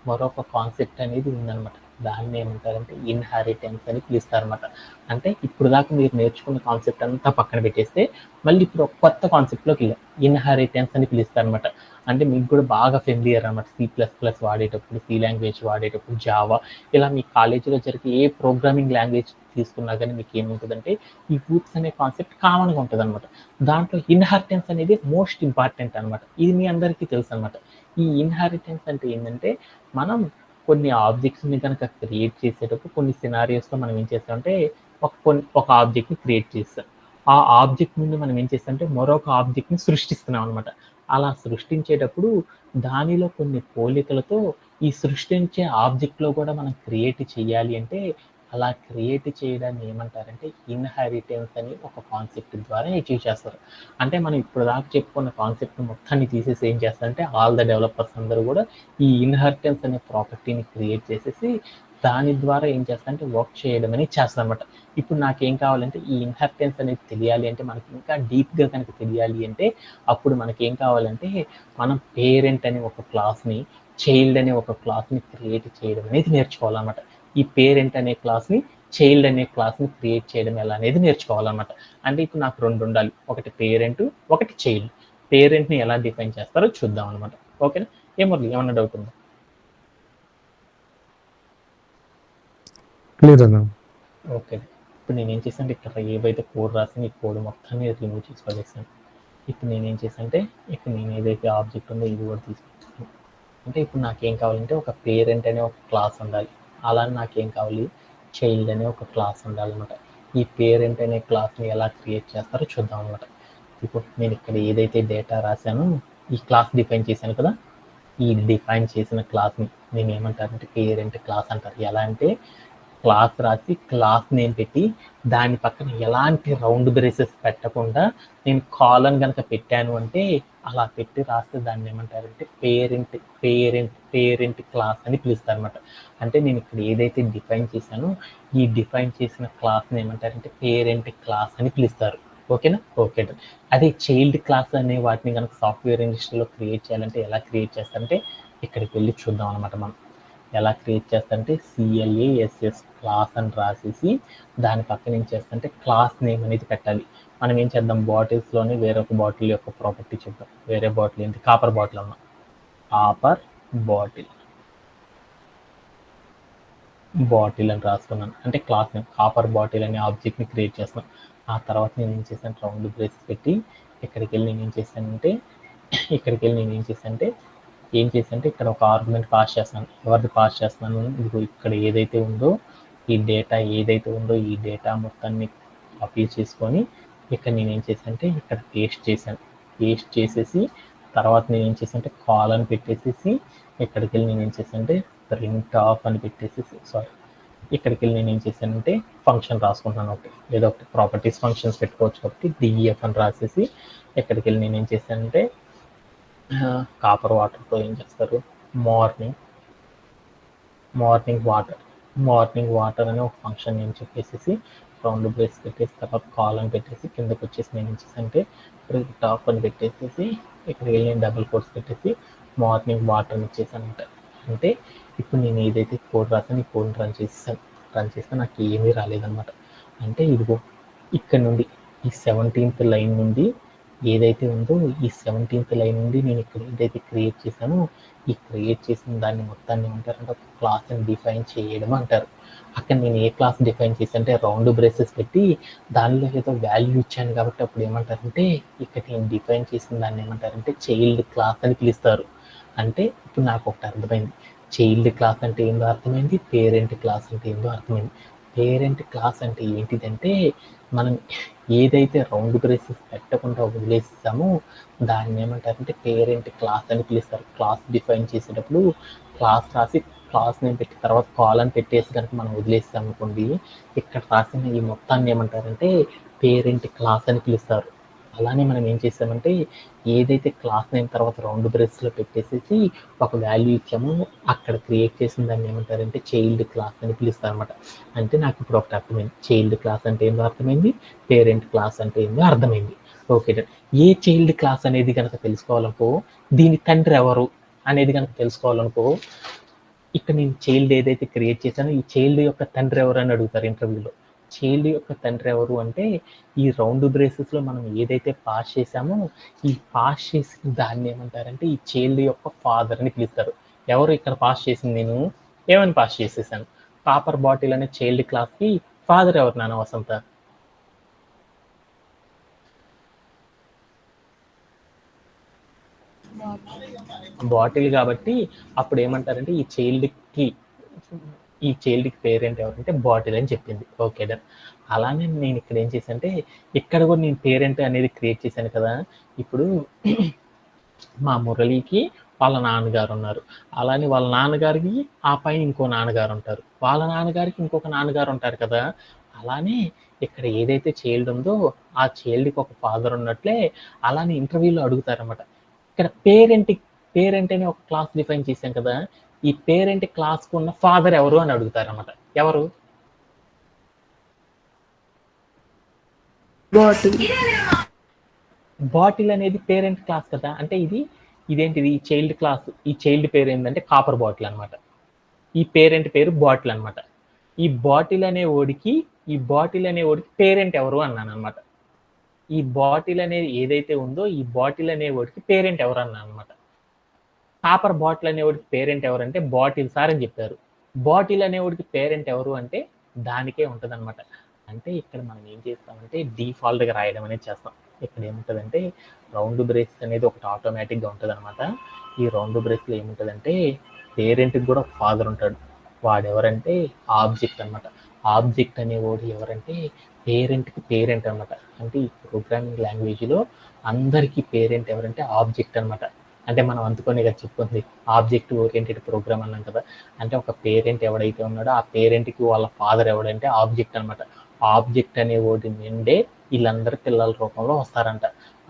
Speaker 1: మరొక కాన్సెప్ట్ అనేది ఉందన్నమాట. దాన్ని ఏమంటారంటే ఇన్హెరిటెన్స్ అని పిలుస్తారన్నమాట. అంటే ఇప్పుడు దాకా మీరు నేర్చుకున్న కాన్సెప్ట్ అంతా పక్కన పెట్టేస్తే మళ్ళీ ఇప్పుడు ఒక కొత్త కాన్సెప్ట్లోకి వెళ్ళాం. ఇన్హెరిటెన్స్ అని పిలుస్తారన్నమాట. అంటే మీకు కూడా బాగా ఫెమిలియర్ అనమాట. C++ వాడేటప్పుడు, C లాంగ్వేజ్ వాడేటప్పుడు, జావా ఇలా మీ కాలేజీలో జరిగే ఏ ప్రోగ్రామింగ్ లాంగ్వేజ్ తీసుకున్నా కానీ మీకు ఏముంటుందంటే ఈ గ్రూప్స్ అనే కాన్సెప్ట్ కామన్గా ఉంటుంది అనమాట. దాంట్లో ఇన్హెరిటెన్స్ అనేది మోస్ట్ ఇంపార్టెంట్ అనమాట. ఇది మీ అందరికీ తెలుసు అనమాట. ఈ ఇన్హెరిటెన్స్ అంటే ఏంటంటే మనం కొన్ని ఆబ్జెక్ట్స్ని కనుక క్రియేట్ చేసేటప్పుడు కొన్ని సినారియోస్లో మనం ఏం చేస్తామంటే ఒక ఆబ్జెక్ట్ని క్రియేట్ చేస్తాం. ఆ ఆబ్జెక్ట్ నుండి మనం ఏం చేస్తామంటే మరొక ఆబ్జెక్ట్ని సృష్టిస్తున్నాం అనమాట. అలా సృష్టించేటప్పుడు దానిలో కొన్ని పోలికలతో ఈ సృష్టించే ఆబ్జెక్ట్లో కూడా మనం క్రియేట్ చేయాలి అంటే అలా క్రియేట్ చేయడాన్ని ఏమంటారంటే ఇన్హెరిటెన్స్ అని ఒక కాన్సెప్ట్ ద్వారా అచీవ్ చేస్తారు. అంటే మనం ఇప్పుడు దాకా చెప్పుకున్న కాన్సెప్ట్ మొత్తాన్ని తీసేసి ఏం చేస్తారంటే ఆల్ ద డెవలపర్స్ అందరూ కూడా ఈ ఇన్హెరిటెన్స్ అనే ప్రాపర్టీని క్రియేట్ చేసేసి దాని ద్వారా ఏం చేస్తారంటే వర్క్ చేయడం అనేది చేస్తారనమాట. ఇప్పుడు నాకేం కావాలంటే ఈ ఇన్హెరిటెన్స్ అనేది తెలియాలి అంటే మనకి ఇంకా డీప్గా కనుక తెలియాలి అంటే అప్పుడు మనకి ఏం కావాలంటే మనం పేరెంట్ అనే ఒక క్లాస్ని, చైల్డ్ అనే ఒక క్లాస్ని క్రియేట్ చేయడం అనేది నేర్చుకోవాలన్నమాట. ఈ పేరెంట్ అనే క్లాస్ని, చైల్డ్ అనే క్లాస్ని క్రియేట్ చేయడం ఎలా అనేది నేర్చుకోవాలన్నమాట. అంటే ఇప్పుడు నాకు 2 ఉండాలి. ఒకటి పేరెంట్, ఒకటి చైల్డ్. పేరెంట్ని ఎలా డిఫైన్ చేస్తారో చూద్దాం అనమాట. ఓకేనా? ఏమన్నా డౌట్ ఉందా?
Speaker 2: క్లియర్ అన్న.
Speaker 1: ఓకే. ఇప్పుడు నేనేం చేశానంటే ఇక్కడ ఏవైతే కోడ్ రాసానో ఈ కోడ్ మొత్తాన్ని రిమూవ్ చేసి పడేసాను. ఇప్పుడు నేనేం చేశానంటే ఇక్కడ నేను ఏదైతే ఆబ్జెక్ట్ ఉందో ఇది కూడా తీసుకొచ్చాను. అంటే ఇప్పుడు నాకేం కావాలంటే ఒక పేరెంట్ అనే ఒక క్లాస్ ఉండాలి. అలానే నాకేం కావాలి చైల్డ్ అనే ఒక క్లాస్ ఉండాలన్నమాట. ఈ పేరెంట్ అనే క్లాస్ని ఎలా క్రియేట్ చేస్తారో చూద్దాం అనమాట. ఇప్పుడు నేను ఇక్కడ ఏదైతే డేటా రాశానో ఈ క్లాస్ డిఫైన్ చేశాను కదా, ఈ డిఫైన్ చేసిన క్లాస్ని నేను ఏమంటానంటే పేరెంట్ క్లాస్ అంటారు. ఎలా అంటే క్లాస్ రాసి క్లాస్ నేమ్ పెట్టి దాని పక్కన ఎలాంటి రౌండ్ బ్రేసెస్ పెట్టకుండా నేను కాలన్ కనుక పెట్టాను అంటే అలా పెట్టి రాస్తే దాన్ని ఏమంటారంటే పేరెంట్ క్లాస్ అని పిలుస్తారు అనమాట. అంటే నేను ఇక్కడ ఏదైతే డిఫైన్ చేశానో ఈ డిఫైన్ చేసిన క్లాస్ని ఏమంటారంటే పేరెంట్ క్లాస్ అని పిలుస్తారు. ఓకేనా? ఓకే. అదే చైల్డ్ క్లాస్ అనే వాటిని కనుక సాఫ్ట్వేర్ ఇండస్ట్రీలో క్రియేట్ చేయాలంటే ఎలా క్రియేట్ చేస్తారంటే ఇక్కడికి వెళ్ళి చూద్దాం అనమాట. మనం ఎలా క్రియేట్ చేస్తారంటే CLASS క్లాస్ అని రాసేసి దాని పక్కన ఏం చేస్తారంటే క్లాస్ నేమ్ అనేది పెట్టాలి. మనం ఏం చేద్దాం బాటిల్స్లోనే వేరొక బాటిల్ యొక్క ప్రాపర్టీ చూద్దాం. వేరే బాటిల్ ఏంటి? కాపర్ బాటిల్ అన్నా. కాపర్ బాటిల్ అని రాసుకున్నాను. అంటే క్లాస్ నేమ్ కాపర్ బాటిల్ అనే ఆబ్జెక్ట్ని క్రియేట్ చేస్తున్నాను. ఆ తర్వాత నేను ఏం చేశాను రౌండ్ బ్రేసెస్ పెట్టి ఇక్కడికి వెళ్ళి నేను ఏం చేశానంటే ఇక్కడ ఒక ఆర్గ్యుమెంట్ పాస్ చేస్తాను. ఎవరిది పాస్ చేస్తున్నాను? ఇదిగో ఇక్కడ ఏదైతే ఉందో ఈ డేటా మొత్తాన్ని కాపీ చేసుకొని ఇక్కడ నేను ఏం చేశానంటే ఇక్కడ పేస్ట్ చేసేసి తర్వాత నేను ఏం చేశానంటే కాలన్ పెట్టేసేసి ఇక్కడికి వెళ్ళి నేను ఏం చేశానంటే ప్రింట్ ఆఫ్ అని పెట్టేసేసి ఇక్కడికి వెళ్ళి నేను ఏం చేశానంటే ఫంక్షన్ రాసుకుంటున్నాను. ఒకటి ఏదో ఒకటి ప్రాపర్టీస్ ఫంక్షన్స్ పెట్టుకోవచ్చు కాబట్టి DEF అని రాసేసి ఇక్కడికి వెళ్ళి నేను ఏం చేశానంటే కాపర్ వాటర్తో ఏం చేస్తారు మార్నింగ్ వాటర్ అనే ఒక ఫంక్షన్ నేను చెప్పేసి రౌండ్ బ్రేస్ పెట్టేసి తర్వాత కాలన్ పెట్టేసి కిందకి వచ్చేసి నేను ఏం చేశానంటే ప్రింట్ ఆఫ్ అని పెట్టేసేసి ఇక్కడికి వెళ్ళి నేను డబుల్ కోట్స్ పెట్టేసి మార్నింగ్ వాటర్ ఇచ్చేసానంట. అంటే ఇప్పుడు నేను ఏదైతే కోడ్ రాసాను ఈ కోడ్ రన్ చేస్తే నాకు ఏమీ రాలేదన్నమాట. అంటే ఇదిగో ఇక్కడ నుండి ఈ 17th లైన్ నుండి ఏదైతే ఉందో ఈ 17th లైన్ నుండి నేను ఇక్కడ ఏదైతే క్రియేట్ చేశానో ఈ క్రియేట్ చేసిన దాన్ని మొత్తాన్ని ఏమంటారంటే ఒక క్లాస్ని డిఫైన్ చేయడం అంటారు. అక్కడ నేను ఏ క్లాస్ డిఫైన్ చేశాను అంటే రౌండ్ బ్రేసెస్ పెట్టి దానిలో ఏదో వాల్యూ ఇచ్చాను కాబట్టి అప్పుడు ఏమంటారంటే ఇక్కడ నేను డిఫైన్ చేసిన దాన్ని ఏమంటారంటే చైల్డ్ క్లాస్ అని పిలుస్తారు. అంటే ఇప్పుడు నాకు ఒకటి అర్థమైంది, చైల్డ్ క్లాస్ అంటే ఏందో అర్థమైంది, పేరెంట్ క్లాస్ అంటే ఏందో అర్థమైంది. పేరెంట్ క్లాస్ అంటే ఏంటిదంటే మనం ఏదైతే రౌండ్ బ్రేసెస్ పెట్టకుండా వదిలేస్తామో దాన్ని ఏమంటారంటే పేరెంట్ క్లాస్ అని పిలుస్తారు. క్లాస్ డిఫైన్ చేసేటప్పుడు క్లాస్ రాసి క్లాస్ నేమ్ పెట్టి తర్వాత కాల్ అని పెట్టేసి కనుక మనం వదిలేస్తాం అనుకోండి, ఇక్కడ రాసిన ఈ మొత్తాన్ని ఏమంటారంటే పేరెంట్ క్లాస్ అని పిలుస్తారు. అలానే మనం ఏం చేస్తామంటే ఏదైతే క్లాస్ నేమ్ తర్వాత రౌండ్ బ్రేస్లో పెట్టేసేసి ఒక వాల్యూ ఇచ్చామో అక్కడ క్రియేట్ చేసిన దాన్ని ఏమంటారంటే చైల్డ్ క్లాస్ అని పిలుస్తారు అనమాట. అంటే నాకు ఇప్పుడు ఒకటి అర్థమైంది, చైల్డ్ క్లాస్ అంటే ఏందో అర్థమైంది, పేరెంట్ క్లాస్ అంటే ఏందో అర్థమైంది. ఓకే, ఏ చైల్డ్ క్లాస్ అనేది కనుక తెలుసుకోవాలనుకో, దీని తండ్రి ఎవరు అనేది కనుక తెలుసుకోవాలనుకో, ఇక్కడ నేను చైల్డ్ ఏదైతే క్రియేట్ చేశానో ఈ చైల్డ్ యొక్క తండ్రి ఎవరు అని అడుగుతారు ఇంటర్వ్యూలో. చైల్డ్ యొక్క తండ్రి ఎవరు అంటే ఈ రౌండ్ బ్రేసెస్లో మనం ఏదైతే పాస్ చేశామో ఈ పాస్ చేసిన దాన్ని ఏమంటారంటే ఈ చైల్డ్ యొక్క ఫాదర్ అని పిలుస్తారు. ఎవరు ఇక్కడ పాస్ చేసింది, నేను ఏమని పాస్ చేసేసాను, కాపర్ బాటిల్ అనే చైల్డ్ క్లాస్కి ఫాదర్ ఎవరు నాన్న వసంత? బాటిల్ కాబట్టి అప్పుడు ఏమంటారంటే ఈ చైల్డ్కి పేరెంట్ ఎవరంటే బాటిల్ అని చెప్పింది. Okay done. అలానే నేను ఇక్కడ ఏం చేశానంటే ఇక్కడ కూడా నేను పేరెంట్ అనేది క్రియేట్ చేశాను కదా. ఇప్పుడు మా మురళికి వాళ్ళ నాన్నగారు ఉన్నారు, అలానే వాళ్ళ నాన్నగారికి ఆ పైన ఇంకో నాన్నగారు ఉంటారు, వాళ్ళ నాన్నగారికి ఇంకొక నాన్నగారు ఉంటారు కదా. అలానే ఇక్కడ ఏదైతే చైల్డ్ ఉందో ఆ చైల్డ్కి ఒక ఫాదర్ ఉన్నట్లే అలానే ఇంటర్వ్యూలో అడుగుతారన్నమాట. ఇక్కడ పేరెంట్ అని ఒక క్లాస్ డిఫైన్ చేశాం కదా, ఈ పేరెంట్ క్లాస్కు ఉన్న ఫాదర్ ఎవరు అని అడుగుతారన్నమాట. ఎవరు? బాటిల్ అనేది పేరెంట్ క్లాస్ కదా. అంటే ఇదేంటిది, ఈ చైల్డ్ క్లాస్, ఈ చైల్డ్ పేరు ఏంటంటే కాపర్ బాటిల్ అనమాట, ఈ పేరెంట్ పేరు బాటిల్ అనమాట. ఈ బాటిల్ అనే ఓడికి పేరెంట్ ఎవరు అన్నాను అనమాట. ఈ బాటిల్ అనేది ఏదైతే ఉందో ఈ బాటిల్ అనే ఓడికి పేరెంట్ ఎవరు అన్నాను అనమాట. కాపర్ బాటిల్ అనేవాడికి పేరెంట్ ఎవరు అంటే బాటిల్ సార్ అని చెప్పారు. బాటిల్ అనేవాడికి పేరెంట్ ఎవరు అంటే దానికే ఉంటుంది అనమాట. అంటే ఇక్కడ మనం ఏం చేస్తామంటే డిఫాల్ట్గా రాయడం అనేది చేస్తాం. ఇక్కడ ఏముంటుందంటే రౌండ్ బ్రేస్ అనేది ఒకటి ఆటోమేటిక్గా ఉంటుంది అనమాట. ఈ రౌండ్ బ్రేస్లో ఏముంటుందంటే పేరెంట్కి కూడా ఒక ఫాదర్ ఉంటాడు, వాడు ఎవరంటే ఆబ్జెక్ట్ అనమాట. ఆబ్జెక్ట్ అనేవాడు ఎవరంటే పేరెంట్కి పేరెంట్ అనమాట. అంటే ఈ ప్రోగ్రామింగ్ లాంగ్వేజ్లో అందరికీ పేరెంట్ ఎవరంటే ఆబ్జెక్ట్ అనమాట. అంటే మనం అందుకొని కదా చెప్పుకుంది ఆబ్జెక్ట్ ఓరియంటెడ్ ప్రోగ్రామ్ అన్నాం కదా. అంటే ఒక పేరెంట్ ఎవడైతే ఉన్నాడో ఆ పేరెంట్కి వాళ్ళ ఫాదర్ ఎవడంటే ఆబ్జెక్ట్ అనమాట. ఆబ్జెక్ట్ అనే ఓడి నిండే వీళ్ళందరూ పిల్లల రూపంలో వస్తారంట.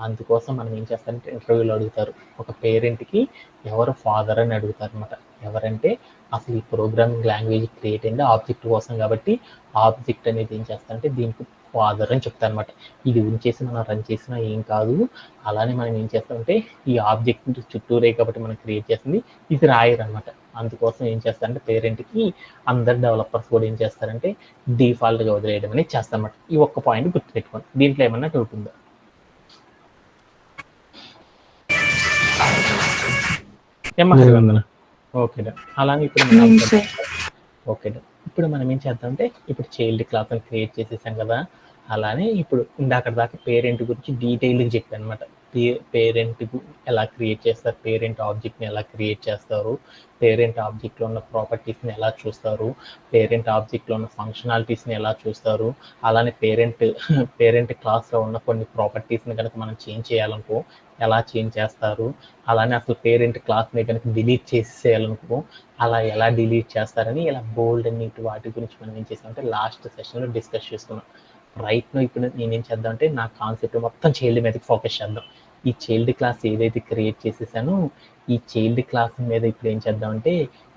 Speaker 1: అందుకోసం మనం ఏం చేస్తారంటే ఇంటర్వ్యూలో అడుగుతారు, ఒక పేరెంట్కి ఎవరు ఫాదర్ అని అడుగుతారు అనమాట. ఎవరంటే అసలు ఈ ప్రోగ్రామింగ్ లాంగ్వేజ్ క్రియేట్ అయింది ఆబ్జెక్ట్ కోసం కాబట్టి ఆబ్జెక్ట్ అనేది ఏం చేస్తారంటే దీనికి ఫాదర్ అని చెప్తారు అనమాట. ఇది ఉంచేసి మనం రన్ చేసినా ఏం కాదు. అలానే మనం ఏం చేస్తామంటే ఈ ఆబ్జెక్ట్ చుట్టూరే కాబట్టి మనం క్రియేట్ చేస్తుంది ఇది రాయరు అనమాట. అందుకోసం ఏం చేస్తారంటే పేరెంట్కి అందరు డెవలపర్స్ కూడా ఏం చేస్తారంటే డిఫాల్ట్గా వదిలేయడం అనేది చేస్తారన్నమాట. ఈ ఒక్క పాయింట్ గుర్తుపెట్టుకోండి. దీంట్లో ఏమన్నా డౌట్ ఉందా? ఓకే డా. అలానే ఇప్పుడు మనం ఏం చేద్దామంటే ఇప్పుడు చైల్డ్ క్లాస్ అని క్రియేట్ చేసేసాం కదా. అలానే ఇప్పుడు ఇందాక దాకా పేరెంట్ గురించి డీటెయిల్గా చెప్పాను అనమాట. పేరెంట్ ఎలా క్రియేట్ చేస్తారు, పేరెంట్ ఆబ్జెక్ట్ని ఎలా క్రియేట్ చేస్తారు, పేరెంట్ ఆబ్జెక్ట్లో ఉన్న ప్రాపర్టీస్ని ఎలా చూస్తారు, పేరెంట్ ఆబ్జెక్ట్లో ఉన్న ఫంక్షనాలిటీస్ని ఎలా చూస్తారు, అలానే పేరెంట్ క్లాస్లో ఉన్న కొన్ని ప్రాపర్టీస్ని కనుక మనం చేంజ్ చేయాలనుకో ఎలా చేంజ్ చేస్తారు, అలానే అసలు పేరెంట్ క్లాస్ని కనుక డిలీట్ చేసేయాలనుకో అలా ఎలా డిలీట్ చేస్తారని ఇలా బోల్డ్ అన్నిటి వాటి గురించి మనం ఏం చేస్తామంటే లాస్ట్ సెషన్లో డిస్కస్ చేసుకున్నాం. రైట్ను ఇప్పుడు నేనేం చేద్దాం అంటే నా కాన్సెప్ట్ మొత్తం చైల్డ్ మీదకి ఫోకస్ చేద్దాం. ఈ చైల్డ్ క్లాస్ ఏదైతే క్రియేట్ చేసేసానో ఈ చైల్డ్ క్లాస్ మీద ఇప్పుడు ఏం చేద్దామంటే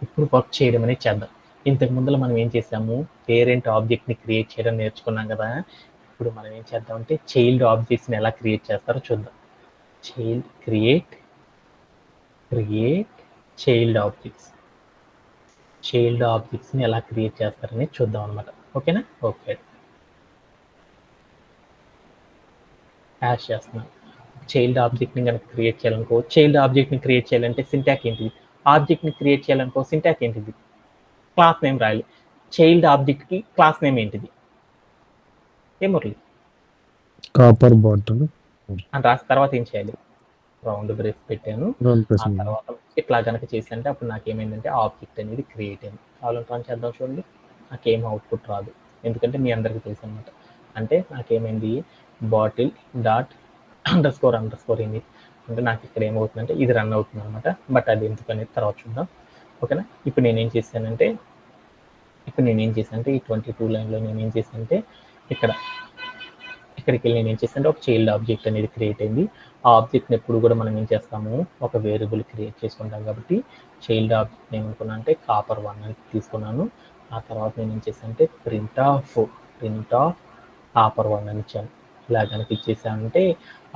Speaker 1: ఇప్పుడు వర్క్ చేయడం అనేది చేద్దాం. ఇంతకు ముందులో మనం ఏం చేసాము, పేరెంట్ ఆబ్జెక్ట్ని క్రియేట్ చేయడం నేర్చుకున్నాం కదా. ఇప్పుడు మనం ఏం చేద్దామంటే చైల్డ్ ఆబ్జెక్ట్స్ని ఎలా క్రియేట్ చేస్తారో చూద్దాం. Create child objects. చైల్డ్ ఆబ్జెక్ట్స్ని ఎలా క్రియేట్ చేస్తారని చూద్దాం అనమాట. ఓకేనా? ఓకే, యాష్ చేస్తున్నాను. చైల్డ్ ఆబ్జెక్ట్ని కనుక క్రియేట్ చేయాలనుకో, చైల్డ్ ఆబ్జెక్ట్ని క్రియేట్ చేయాలంటే సింటాక్ ఏంటిది? ఆబ్జెక్ట్ని క్రియేట్ చేయాలనుకో సింటాక్ ఏంటిది? క్లాస్ నేమ్ రాయాలి. చైల్డ్ ఆబ్జెక్ట్కి క్లాస్ నేమ్ ఏంటిది? ఏ మురళి?
Speaker 2: కాపర్ బాటిల్
Speaker 1: అని రాసిన తర్వాత ఏం చేయాలి? రౌండ్ బ్రేస్ పెట్టాను. ఆ తర్వాత ఇట్లా కనుక చేసి అప్పుడు నాకు ఏమైందంటే ఆబ్జెక్ట్ అనేది క్రియేట్ అయింది. కావాలంటే రన్ చేద్దాం చూడండి. నాకేం అవుట్పుట్ రాదు, ఎందుకంటే మీ అందరికీ తెలుసు అనమాట. అంటే నాకేమైంది, bottle dot underscore image అంటే నాకు ఇక్కడ ఏమవుతుందంటే ఇది రన్ అవుతుంది అనమాట. బట్ అది ఎందుకు అనేది తర్వాత చూద్దాం. ఓకేనా? ఇప్పుడు నేనేం చేశానంటే ఈ 22 లైన్లో నేనేం చేశానంటే ఇక్కడికి వెళ్ళి నేను ఏం చేస్తానంటే ఒక చైల్డ్ ఆబ్జెక్ట్ అనేది క్రియేట్ అయింది. ఆ ఆబ్జెక్ట్ని ఎప్పుడు కూడా మనం ఏం చేస్తాము, ఒక వేరియబుల్ క్రియేట్ చేసుకుంటాం. కాబట్టి చైల్డ్ ఆబ్జెక్ట్ ఏమనుకున్నా అంటే copper1 అని తీసుకున్నాను. ఆ తర్వాత నేను ఏం చేశానంటే ప్రింట్ ఆఫ్ copper1 అని ఇచ్చాను. ఇలా కనుక ఇచ్చేసానంటే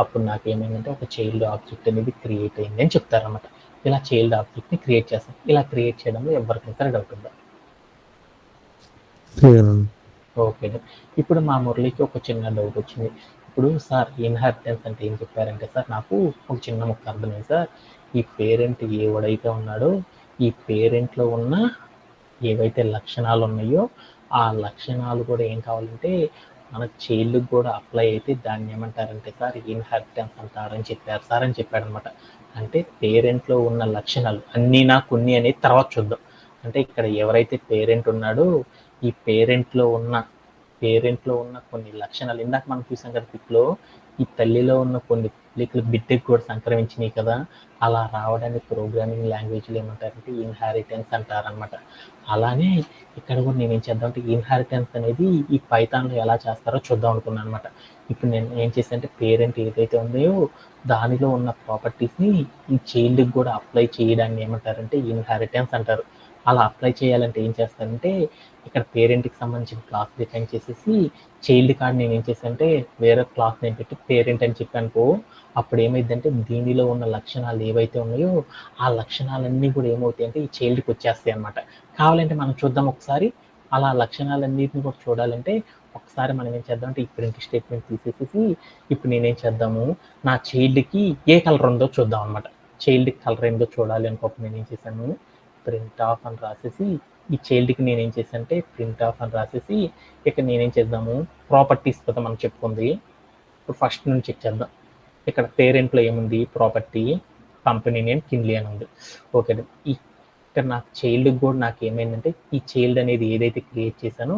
Speaker 1: అప్పుడు నాకు ఏమైందంటే ఒక చైల్డ్ ఆబ్జెక్ట్ అనేది క్రియేట్ అయింది అని చెప్తారన్నమాట. ఇలా చైల్డ్ ఆబ్జెక్ట్ని క్రియేట్ చేస్తాం. ఇలా క్రియేట్ చేయడంలో ఎవరికైనా డౌట్ ఉందా? ఓకే, ఇప్పుడు మా మురళికి ఒక చిన్న డౌట్ వచ్చింది. ఇప్పుడు సార్ ఇన్హెరిటెన్స్ అంటే ఏం చెప్పారంటే సార్ నాకు ఒక చిన్న ముక్క అర్థమైంది సార్. ఈ పేరెంట్ ఎవడైతే ఉన్నాడో ఈ పేరెంట్లో ఉన్న ఏవైతే లక్షణాలు ఉన్నాయో ఆ లక్షణాలు కూడా ఏం కావాలంటే మన చైల్డ్కి కూడా అప్లై అయితే దాన్ని ఏమంటారంటే సార్ ఇన్హెరిటెన్స్ అంటారని చెప్పారు సార్ అని చెప్పాడు అనమాట. అంటే పేరెంట్లో ఉన్న లక్షణాలు అన్నీ నాకు కొన్ని అనేది తర్వాత చూద్దాం. అంటే ఇక్కడ ఎవరైతే పేరెంట్ ఉన్నాడో ఈ పేరెంట్లో ఉన్న కొన్ని లక్షణాలు ఇందాక మనం చూసాం కదా పిక్లో, ఈ తల్లిలో ఉన్న కొన్ని పోలికలు బిడ్డకి కూడా సంక్రమించినాయి కదా, అలా రావడానికి ప్రోగ్రామింగ్ లాంగ్వేజ్లో ఏమంటారంటే ఇన్హెరిటెన్స్ అంటారనమాట. అలానే ఇక్కడ కూడా నేను ఏం చేద్దాం అంటే ఇన్హెరిటెన్స్ అనేది ఈ పైథాన్లో ఎలా చేస్తారో చూద్దాం అనుకున్నాను అనమాట. ఇప్పుడు నేను ఏం చేశాను అంటే పేరెంట్ ఏదైతే ఉందో దానిలో ఉన్న ప్రాపర్టీస్ని ఈ చైల్డ్కి కూడా అప్లై చేయడాన్ని ఏమంటారంటే ఇన్హెరిటెన్స్ అంటారు. అలా అప్లై చేయాలంటే ఏం చేస్తారంటే ఇక్కడ పేరెంట్కి సంబంధించిన క్లాస్ డిఫైన్ చేసేసి చైల్డ్ కార్డ్ నేను ఏం చేశానంటే వేరే క్లాస్ నేమ్ పెట్టి పేరెంట్ అని చెప్పానుకో, అప్పుడు ఏమైందంటే దీనిలో ఉన్న లక్షణాలు ఏవైతే ఉన్నాయో ఆ లక్షణాలన్నీ కూడా ఏమవుతాయి అంటే ఈ చైల్డ్కి వచ్చేస్తాయి అనమాట. కావాలంటే మనం చూద్దాం ఒకసారి. అలా లక్షణాలన్నింటినీ కూడా చూడాలంటే ఒకసారి మనం ఏం చేద్దాం అంటే ఈ ప్రింట్ స్టేట్మెంట్ తీసేసి ఇప్పుడు నేనేం చేద్దాము, నా చైల్డ్కి ఏ కలర్ ఉందో చూద్దాం అనమాట. చైల్డ్కి కలర్ ఏందో చూడాలి అనుకోకుండా నేను ఏం చేశాను, ప్రింట్ ఆఫ్ అని రాసేసి ఈ చైల్డ్కి నేను ఏం చేశాను అంటే ప్రింట్ ఆఫ్ అని రాసేసి ఇక్కడ నేనేం చేద్దాము, ప్రాపర్టీస్ కదా మనం చెప్పుకుంది. ఇప్పుడు ఫస్ట్ నుంచి చెక్ చేద్దాం. ఇక్కడ పేరెంట్లో ఏముంది, ప్రాపర్టీ కంపెనీ నేమ్ కిన్లీ అని ఉంది. ఓకే, ఇక్కడ నాకు చైల్డ్కి కూడా నాకు ఏమైందంటే ఈ చైల్డ్ అనేది ఏదైతే క్రియేట్ చేశానో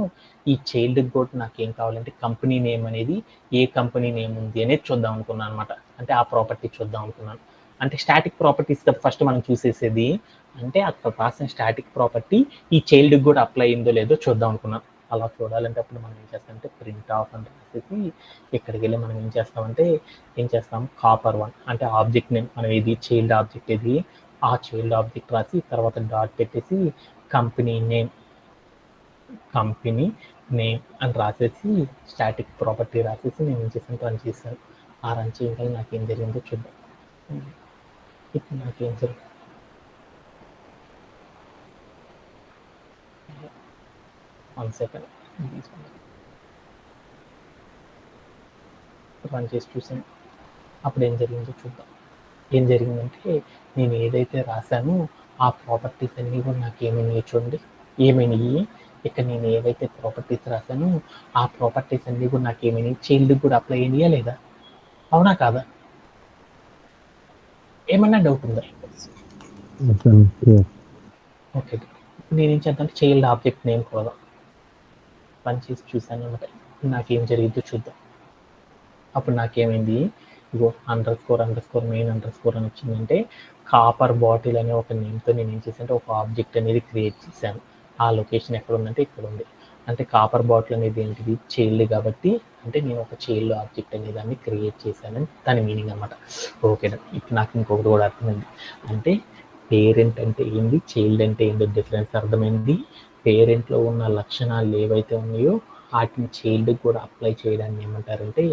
Speaker 1: ఈ చైల్డ్కి కూడా నాకు ఏం కావాలంటే కంపెనీ నేమ్ అనేది ఏ కంపెనీ నేమ్ ఉంది అనేది చూద్దాం అనుకున్నాను అనమాట. అంటే ఆ ప్రాపర్టీ చూద్దాం అనుకున్నాను. అంటే స్టాటిక్ ప్రాపర్టీస్ కదా ఫస్ట్ మనం చూసేసేది. అంటే అక్కడ రాసిన స్టాటిక్ ప్రాపర్టీ ఈ చైల్డ్కి కూడా అప్లై అయిందో లేదో చూద్దాం అనుకున్నాను. అలా చూడాలంటే అప్పుడు మనం ఏం చేస్తామంటే ప్రింట్ ఆఫ్ అని రాసేసి ఇక్కడికి వెళ్ళి మనం ఏం చేస్తాం copper1 అంటే ఆబ్జెక్ట్ నేమ్ మనం ఇది చైల్డ్ ఆబ్జెక్ట్ ఇది, ఆ చైల్డ్ ఆబ్జెక్ట్ రాసి తర్వాత డాట్ పెట్టేసి కంపెనీ నేమ్ అని రాసేసి స్టాటిక్ ప్రాపర్టీ రాసేసి నేను ఏం చేసాను, రన్ చేశాను. ఆ రన్ చేయడం నాకేం జరిగిందో చూద్దాం. ఇప్పుడు నాకేం జరిగింది, వన్ సెకండ్ రన్ చేసి చూసాను. అప్పుడు ఏం జరిగిందో చూద్దాం. ఏం జరిగిందంటే నేను ఏదైతే రాశానో ఆ ప్రాపర్టీస్ అన్నీ కూడా నాకు ఏమైనాయి చూడండి. ఏమైనాయి, ఇక్కడ నేను ఏవైతే ప్రాపర్టీస్ రాశానో ఆ ప్రాపర్టీస్ అన్నీ కూడా నాకు ఏమైనాయి, చైల్డ్కి కూడా అప్లై అయినాయా లేదా, అవునా కాదా? ఏమన్నా డౌట్ ఉందా? ఓకే, నేనేం చేద్దాం చైల్డ్ ఆబ్జెక్ట్ నేమ్ కూడా పని చేసి చూసాను అనమాట. నాకేం జరిగిందో చూద్దాం. అప్పుడు నాకేమైంది, ఇగో __main_ అని వచ్చిందంటే కాపర్ బాటిల్ అనే ఒక నేమ్తో నేను ఏం చేశానంటే ఒక ఆబ్జెక్ట్ అనేది క్రియేట్ చేశాను. ఆ లొకేషన్ ఎక్కడ ఉందంటే ఇక్కడ ఉంది. అంటే కాపర్ బాటిల్ అనేది ఏంటిది, చైల్డ్ కాబట్టి అంటే నేను ఒక చైల్డ్ ఆబ్జెక్ట్ అనే దాన్ని క్రియేట్ చేశానని దాని మీనింగ్ అనమాట. ఓకే, ఇప్పుడు నాకు ఇంకొకటి కూడా అర్థమైంది. అంటే పేరెంట్ అంటే ఏంది, చైల్డ్ అంటే ఏందో డిఫరెన్స్ అర్థమైంది. పేరెంట్లో ఉన్న లక్షణాలు ఏవైతే ఉన్నాయో వాటిని చైల్డ్కి కూడా అప్లై చేయడాన్ని ఏమంటారంటే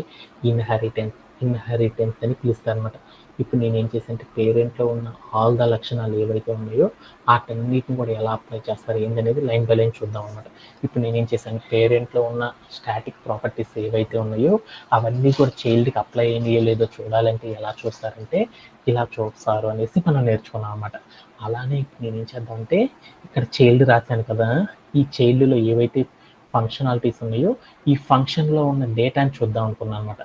Speaker 1: ఇన్హెరిటెన్స్ అని పిలుస్తారు అనమాట. ఇప్పుడు నేనేం చేశానంటే పేరెంట్లో ఉన్న ఆల్ ద లక్షణాలు ఏవైతే ఉన్నాయో వాటన్నిటిని కూడా ఎలా అప్లై చేస్తారు ఏంటనేది లైన్ బై లైన్ చూద్దాం అనమాట. ఇప్పుడు నేనేం చేశాను, పేరెంట్లో ఉన్న స్టాటిక్ ప్రాపర్టీస్ ఏవైతే ఉన్నాయో అవన్నీ కూడా చైల్డ్కి అప్లై అయ్యో లేదో చూడాలంటే ఎలా చూస్తారంటే ఇలా చూస్తారు అనేసి మనం నేర్చుకున్నాం అనమాట. అలానే ఇప్పుడు నేనేం చేద్దామంటే ఇక్కడ చైల్డ్ రాశాను కదా, ఈ చైల్డ్లో ఏవైతే ఫంక్షనాలిటీస్ ఉన్నాయో ఈ ఫంక్షన్లో ఉన్న డేటాని చూద్దాం అనుకున్నాను అనమాట.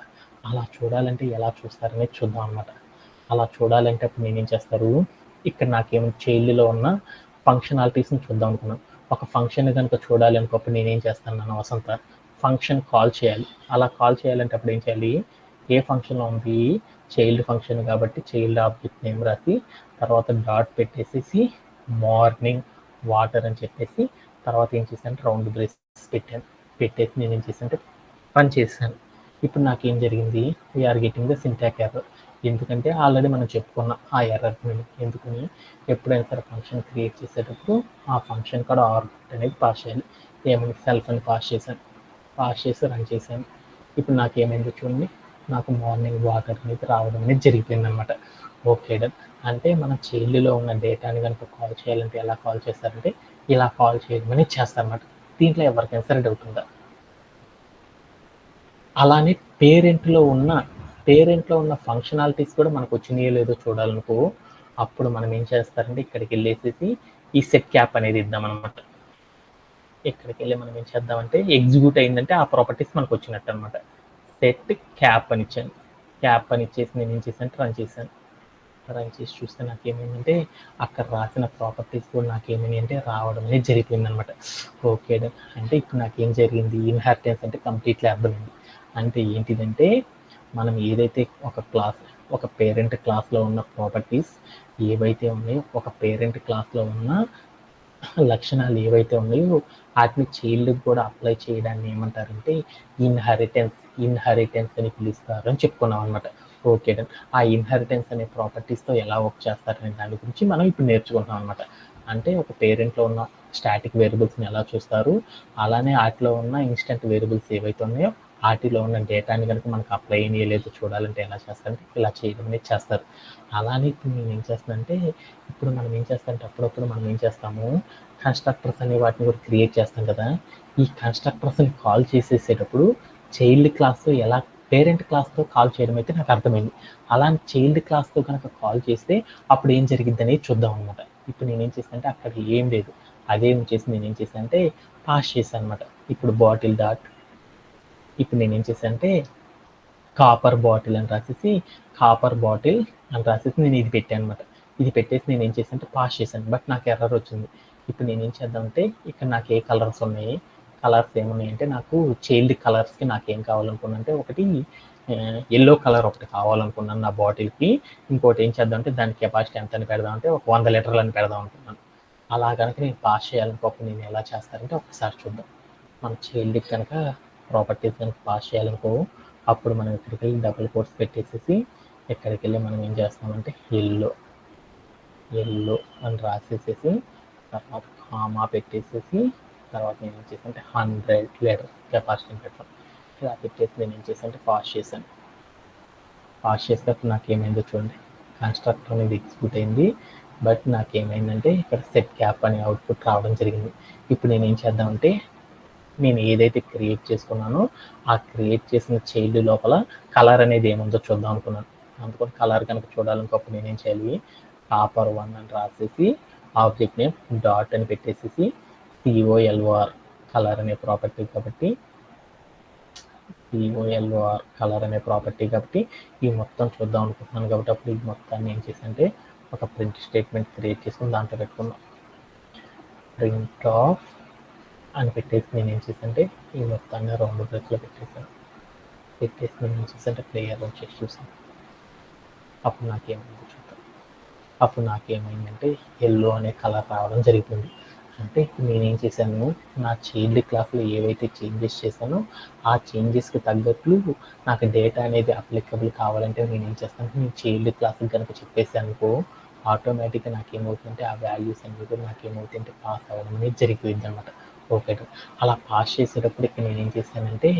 Speaker 1: అలా చూడాలంటే ఎలా చూస్తారనేది చూద్దాం అనమాట. అలా చూడాలంటే అప్పుడు నేనేం చేస్తారు, ఇక్కడ నాకేమో చైల్డ్లో ఉన్న ఫంక్షనాలిటీస్ని చూద్దాం అనుకున్నాను. ఒక ఫంక్షన్ కనుక చూడాలి అనుకోప్పుడు నేనేం చేస్తాను వసంత, ఫంక్షన్ కాల్ చేయాలి. అలా కాల్ చేయాలంటే అప్పుడు ఏం చేయాలి, ఏ ఫంక్షన్లో ఉంది చైల్డ్ ఫంక్షన్ కాబట్టి చైల్డ్ ఆబ్జెక్ట్ నేమ్ రాసి తర్వాత డాట్ పెట్టేసేసి మార్నింగ్ వాటర్ అని చెప్పేసి తర్వాత ఏం చేశాను రౌండ్ బ్రేసెస్ పెట్టేసి నేను ఏం చేశానంటే రన్ చేశాను. ఇప్పుడు నాకేం జరిగింది, వీఆర్ గెటింగ్ ద సింటాక్ ఎర్రర్. ఎందుకంటే ఆల్రెడీ మనం చెప్పుకున్న ఆ ఎర్రర్ని ఎందుకని ఎప్పుడైనా సరే ఫంక్షన్ క్రియేట్ చేసేటప్పుడు ఆ ఫంక్షన్ కూడా ఆర్గ్యుమెంట్ అనేది పాస్ చేయాలి. ఏమైనా సెల్ఫ్ అని పాస్ చేసి రన్ చేశాను. ఇప్పుడు నాకేమైందో చూడండి, నాకు మార్నింగ్ వాటర్ అనేది రావడం అనేది జరిగిపోయింది అనమాట. Okay done. అంటే మనం చైల్డ్లో ఉన్న డేటాని కనుక కాల్ చేయాలంటే ఎలా కాల్ చేస్తారంటే ఇలా కాల్ చేయడం అనేది చేస్తారన్నమాట. దీంట్లో ఎవరికైనా సరే డౌట్ ఉందా? అలానే పేరెంట్లో ఉన్న ఫంక్షనాలిటీస్ కూడా మనకు వచ్చినాయో లేదో చూడాలనుకో అప్పుడు మనం ఏం చేస్తారంటే ఇక్కడికి వెళ్ళేసేసి ఈ సెట్ క్యాప్ అనేది ఇద్దామన్నమాట. ఇక్కడికి వెళ్ళి మనం ఏం చేద్దామంటే ఎగ్జిక్యూట్ అయిందంటే ఆ ప్రాపర్టీస్ మనకు వచ్చినట్టు అనమాట. సెట్ క్యాప్ అని ఇచ్చాను. క్యాప్ అని ఇచ్చేసి నేను ఏం చేశాను, రన్ చేసి చూస్తే నాకేమైందంటే అక్కడ రాసిన ప్రాపర్టీస్ కూడా నాకేమైంది అంటే రావడం అనేది జరిగిపోయింది అనమాట. ఓకే అంటే ఇప్పుడు నాకేం జరిగింది, ఇన్హెరిటెన్స్ అంటే కంప్లీట్లీ అర్థమైంది. అంటే ఏంటిదంటే మనం ఏదైతే ఒక పేరెంట్ క్లాస్లో ఉన్న ప్రాపర్టీస్ ఏవైతే ఉన్నాయో ఒక పేరెంట్ క్లాస్లో ఉన్న లక్షణాలు ఏవైతే ఉన్నాయో వాటిని చైల్డ్కి కూడా అప్లై చేయడాన్ని ఏమంటారంటే ఇన్హెరిటెన్స్ అని పిలుస్తారు అని చెప్పుకున్నాం అనమాట. Okay done. ఆ ఇన్హెరిటెన్స్ అనే ప్రాపర్టీస్తో ఎలా వర్క్ చేస్తారనే దాని గురించి మనం ఇప్పుడు నేర్చుకుంటాం అనమాట. అంటే ఒక పేరెంట్లో ఉన్న స్టాటిక్ వేరియబుల్స్ని ఎలా చూస్తారు, అలానే వాటిలో ఉన్న ఇన్స్టెంట్ వేరియబుల్స్ ఏవైతే ఉన్నాయో వాటిలో ఉన్న డేటాని కనుక మనకు అప్లై అయ్యే లేదో చూడాలంటే ఎలా చేస్తారంటే ఇలా చేయడం అనేది చేస్తారు. అలానే ఇప్పుడు నేను ఏం చేస్తానంటే ఇప్పుడు మనం ఏం చేస్తామంటే అప్పుడప్పుడు మనం ఏం చేస్తాము కన్స్ట్రక్టర్స్ అనే వాటిని కూడా క్రియేట్ చేస్తాం కదా. ఈ కన్స్ట్రక్టర్స్ని కాల్ చేసేసేటప్పుడు చైల్డ్ క్లాస్తో ఎలా పేరెంట్ క్లాస్తో కాల్ చేయడం అయితే నాకు అర్థమైంది. అలాంటి చైల్డ్ క్లాస్తో కనుక కాల్ చేస్తే అప్పుడు ఏం జరిగిద్ది అనేది చూద్దాం అనమాట. ఇప్పుడు నేనేం చేస్తానంటే అక్కడ ఏం లేదు, అదే ఉంచేసి నేనేం చేశానంటే పాస్ చేశాను అనమాట. ఇప్పుడు బాటిల్ డాట్ ఇప్పుడు నేనేం చేశానంటే కాపర్ బాటిల్ అని రాసేసి నేను ఇది పెట్టాను అనమాట. ఇది పెట్టేసి నేను ఏం చేశానంటే పాస్ చేశాను. బట్ నాకు ఎర్రర్ వచ్చింది. ఇప్పుడు నేను ఏం చేద్దామంటే ఇక్కడ నాకు ఏ కలర్స్ ఉన్నాయి, కలర్స్ ఏమున్నాయంటే నాకు చైల్డ్ కలర్స్కి నాకేం కావాలనుకున్నానంటే ఒకటి ఎల్లో కలర్ ఒకటి కావాలనుకున్నాను నా బాటిల్కి. ఇంకోటి ఏం చేద్దామంటే దాని కెపాసిటీ ఎంత అని పెడదామంటే ఒక 100 లీటర్లు అని పెడదాం అనుకున్నాను. అలా కనుక నేను పాస్ చేయాలనుకోకుండా నేను ఎలా చేస్తానంటే ఒకసారి చూద్దాం. మన చైల్డ్కి కనుక ప్రాపర్టీస్ కనుక పాస్ చేయాలనుకో అప్పుడు మనం ఇక్కడికి వెళ్ళి డబుల్ కోట్స్ పెట్టేసేసి ఇక్కడికి వెళ్ళి మనం ఏం చేస్తామంటే ఎల్లో అని రాసేసేసి తర్వాత కామా పెట్టేసేసి తర్వాత నేను ఏం చేశానంటే 100 లీటర్ కెపాసిటీని పెట్టాను. ఇలా పెట్టేసి నేను ఏం చేశానంటే పాస్ చేసేటప్పుడు నాకేమైందో చూడండి, కన్స్ట్రక్టర్ అనేది ఎగ్జిక్యూట్ అయింది. బట్ నాకేమైందంటే ఇక్కడ సెట్ క్యాప్ అనే అవుట్పుట్ రావడం జరిగింది. ఇప్పుడు నేను ఏం చేద్దామంటే నేను ఏదైతే క్రియేట్ చేసుకున్నానో ఆ క్రియేట్ చేసిన చైల్డ్ లోపల కలర్ అనేది ఏముందో చూద్దాం అనుకున్నాను. అందుకని కలర్ కనుక చూడాలనుకోప్పుడు నేనేం చేయాలి, కాపర్ 1 అని రాసేసి ఆబ్జెక్ట్ నేమ్ డాట్ అని పెట్టేసేసి COLOR కలర్ అనే ప్రాపర్టీ కాబట్టి కలర్ అనే ప్రాపర్టీ కాబట్టి ఈ మొత్తం చూద్దాం అనుకుంటున్నాను. కాబట్టి అప్పుడు ఈ మొత్తాన్ని ఏం చేశానంటే ఒక ప్రింట్ స్టేట్మెంట్ క్రియేట్ చేసుకుని దాంట్లో పెట్టుకున్నాం. ప్రింట్ ఆఫ్ అని పెట్టేసి నేను ఏం చేశానంటే ఈ మొత్తాన్ని రౌండ్ బ్రేస్లో పెట్టేసి నేను ఏం చేశానంటే ప్లేయర్ రన్ చేసి చూసాను. అప్పుడు నాకేమైందంటే ఎల్లో అనే కలర్ రావడం జరిగింది. అంటే నేనేం చేశాను, నా చైల్డ్ క్లాస్లో ఏవైతే చేంజెస్ చేశానో ఆ చేంజెస్కి తగ్గట్లు నాకు డేటా అనేది అప్లికబుల్ కావాలంటే నేను ఏం చేస్తాను, నేను చైల్డ్ క్లాస్కి కనుక చెప్పేసాను అనుకో ఆటోమేటిక్గా నాకేమవుతుందంటే ఆ వాల్యూస్ అనేది నాకేమవుతుందంటే పాస్ అవ్వడం అనేది జరిగిపోయింది అనమాట. ఓకే, అలా పాస్ చేసేటప్పుడు ఇక్కడ నేను ఏం చేశానంటే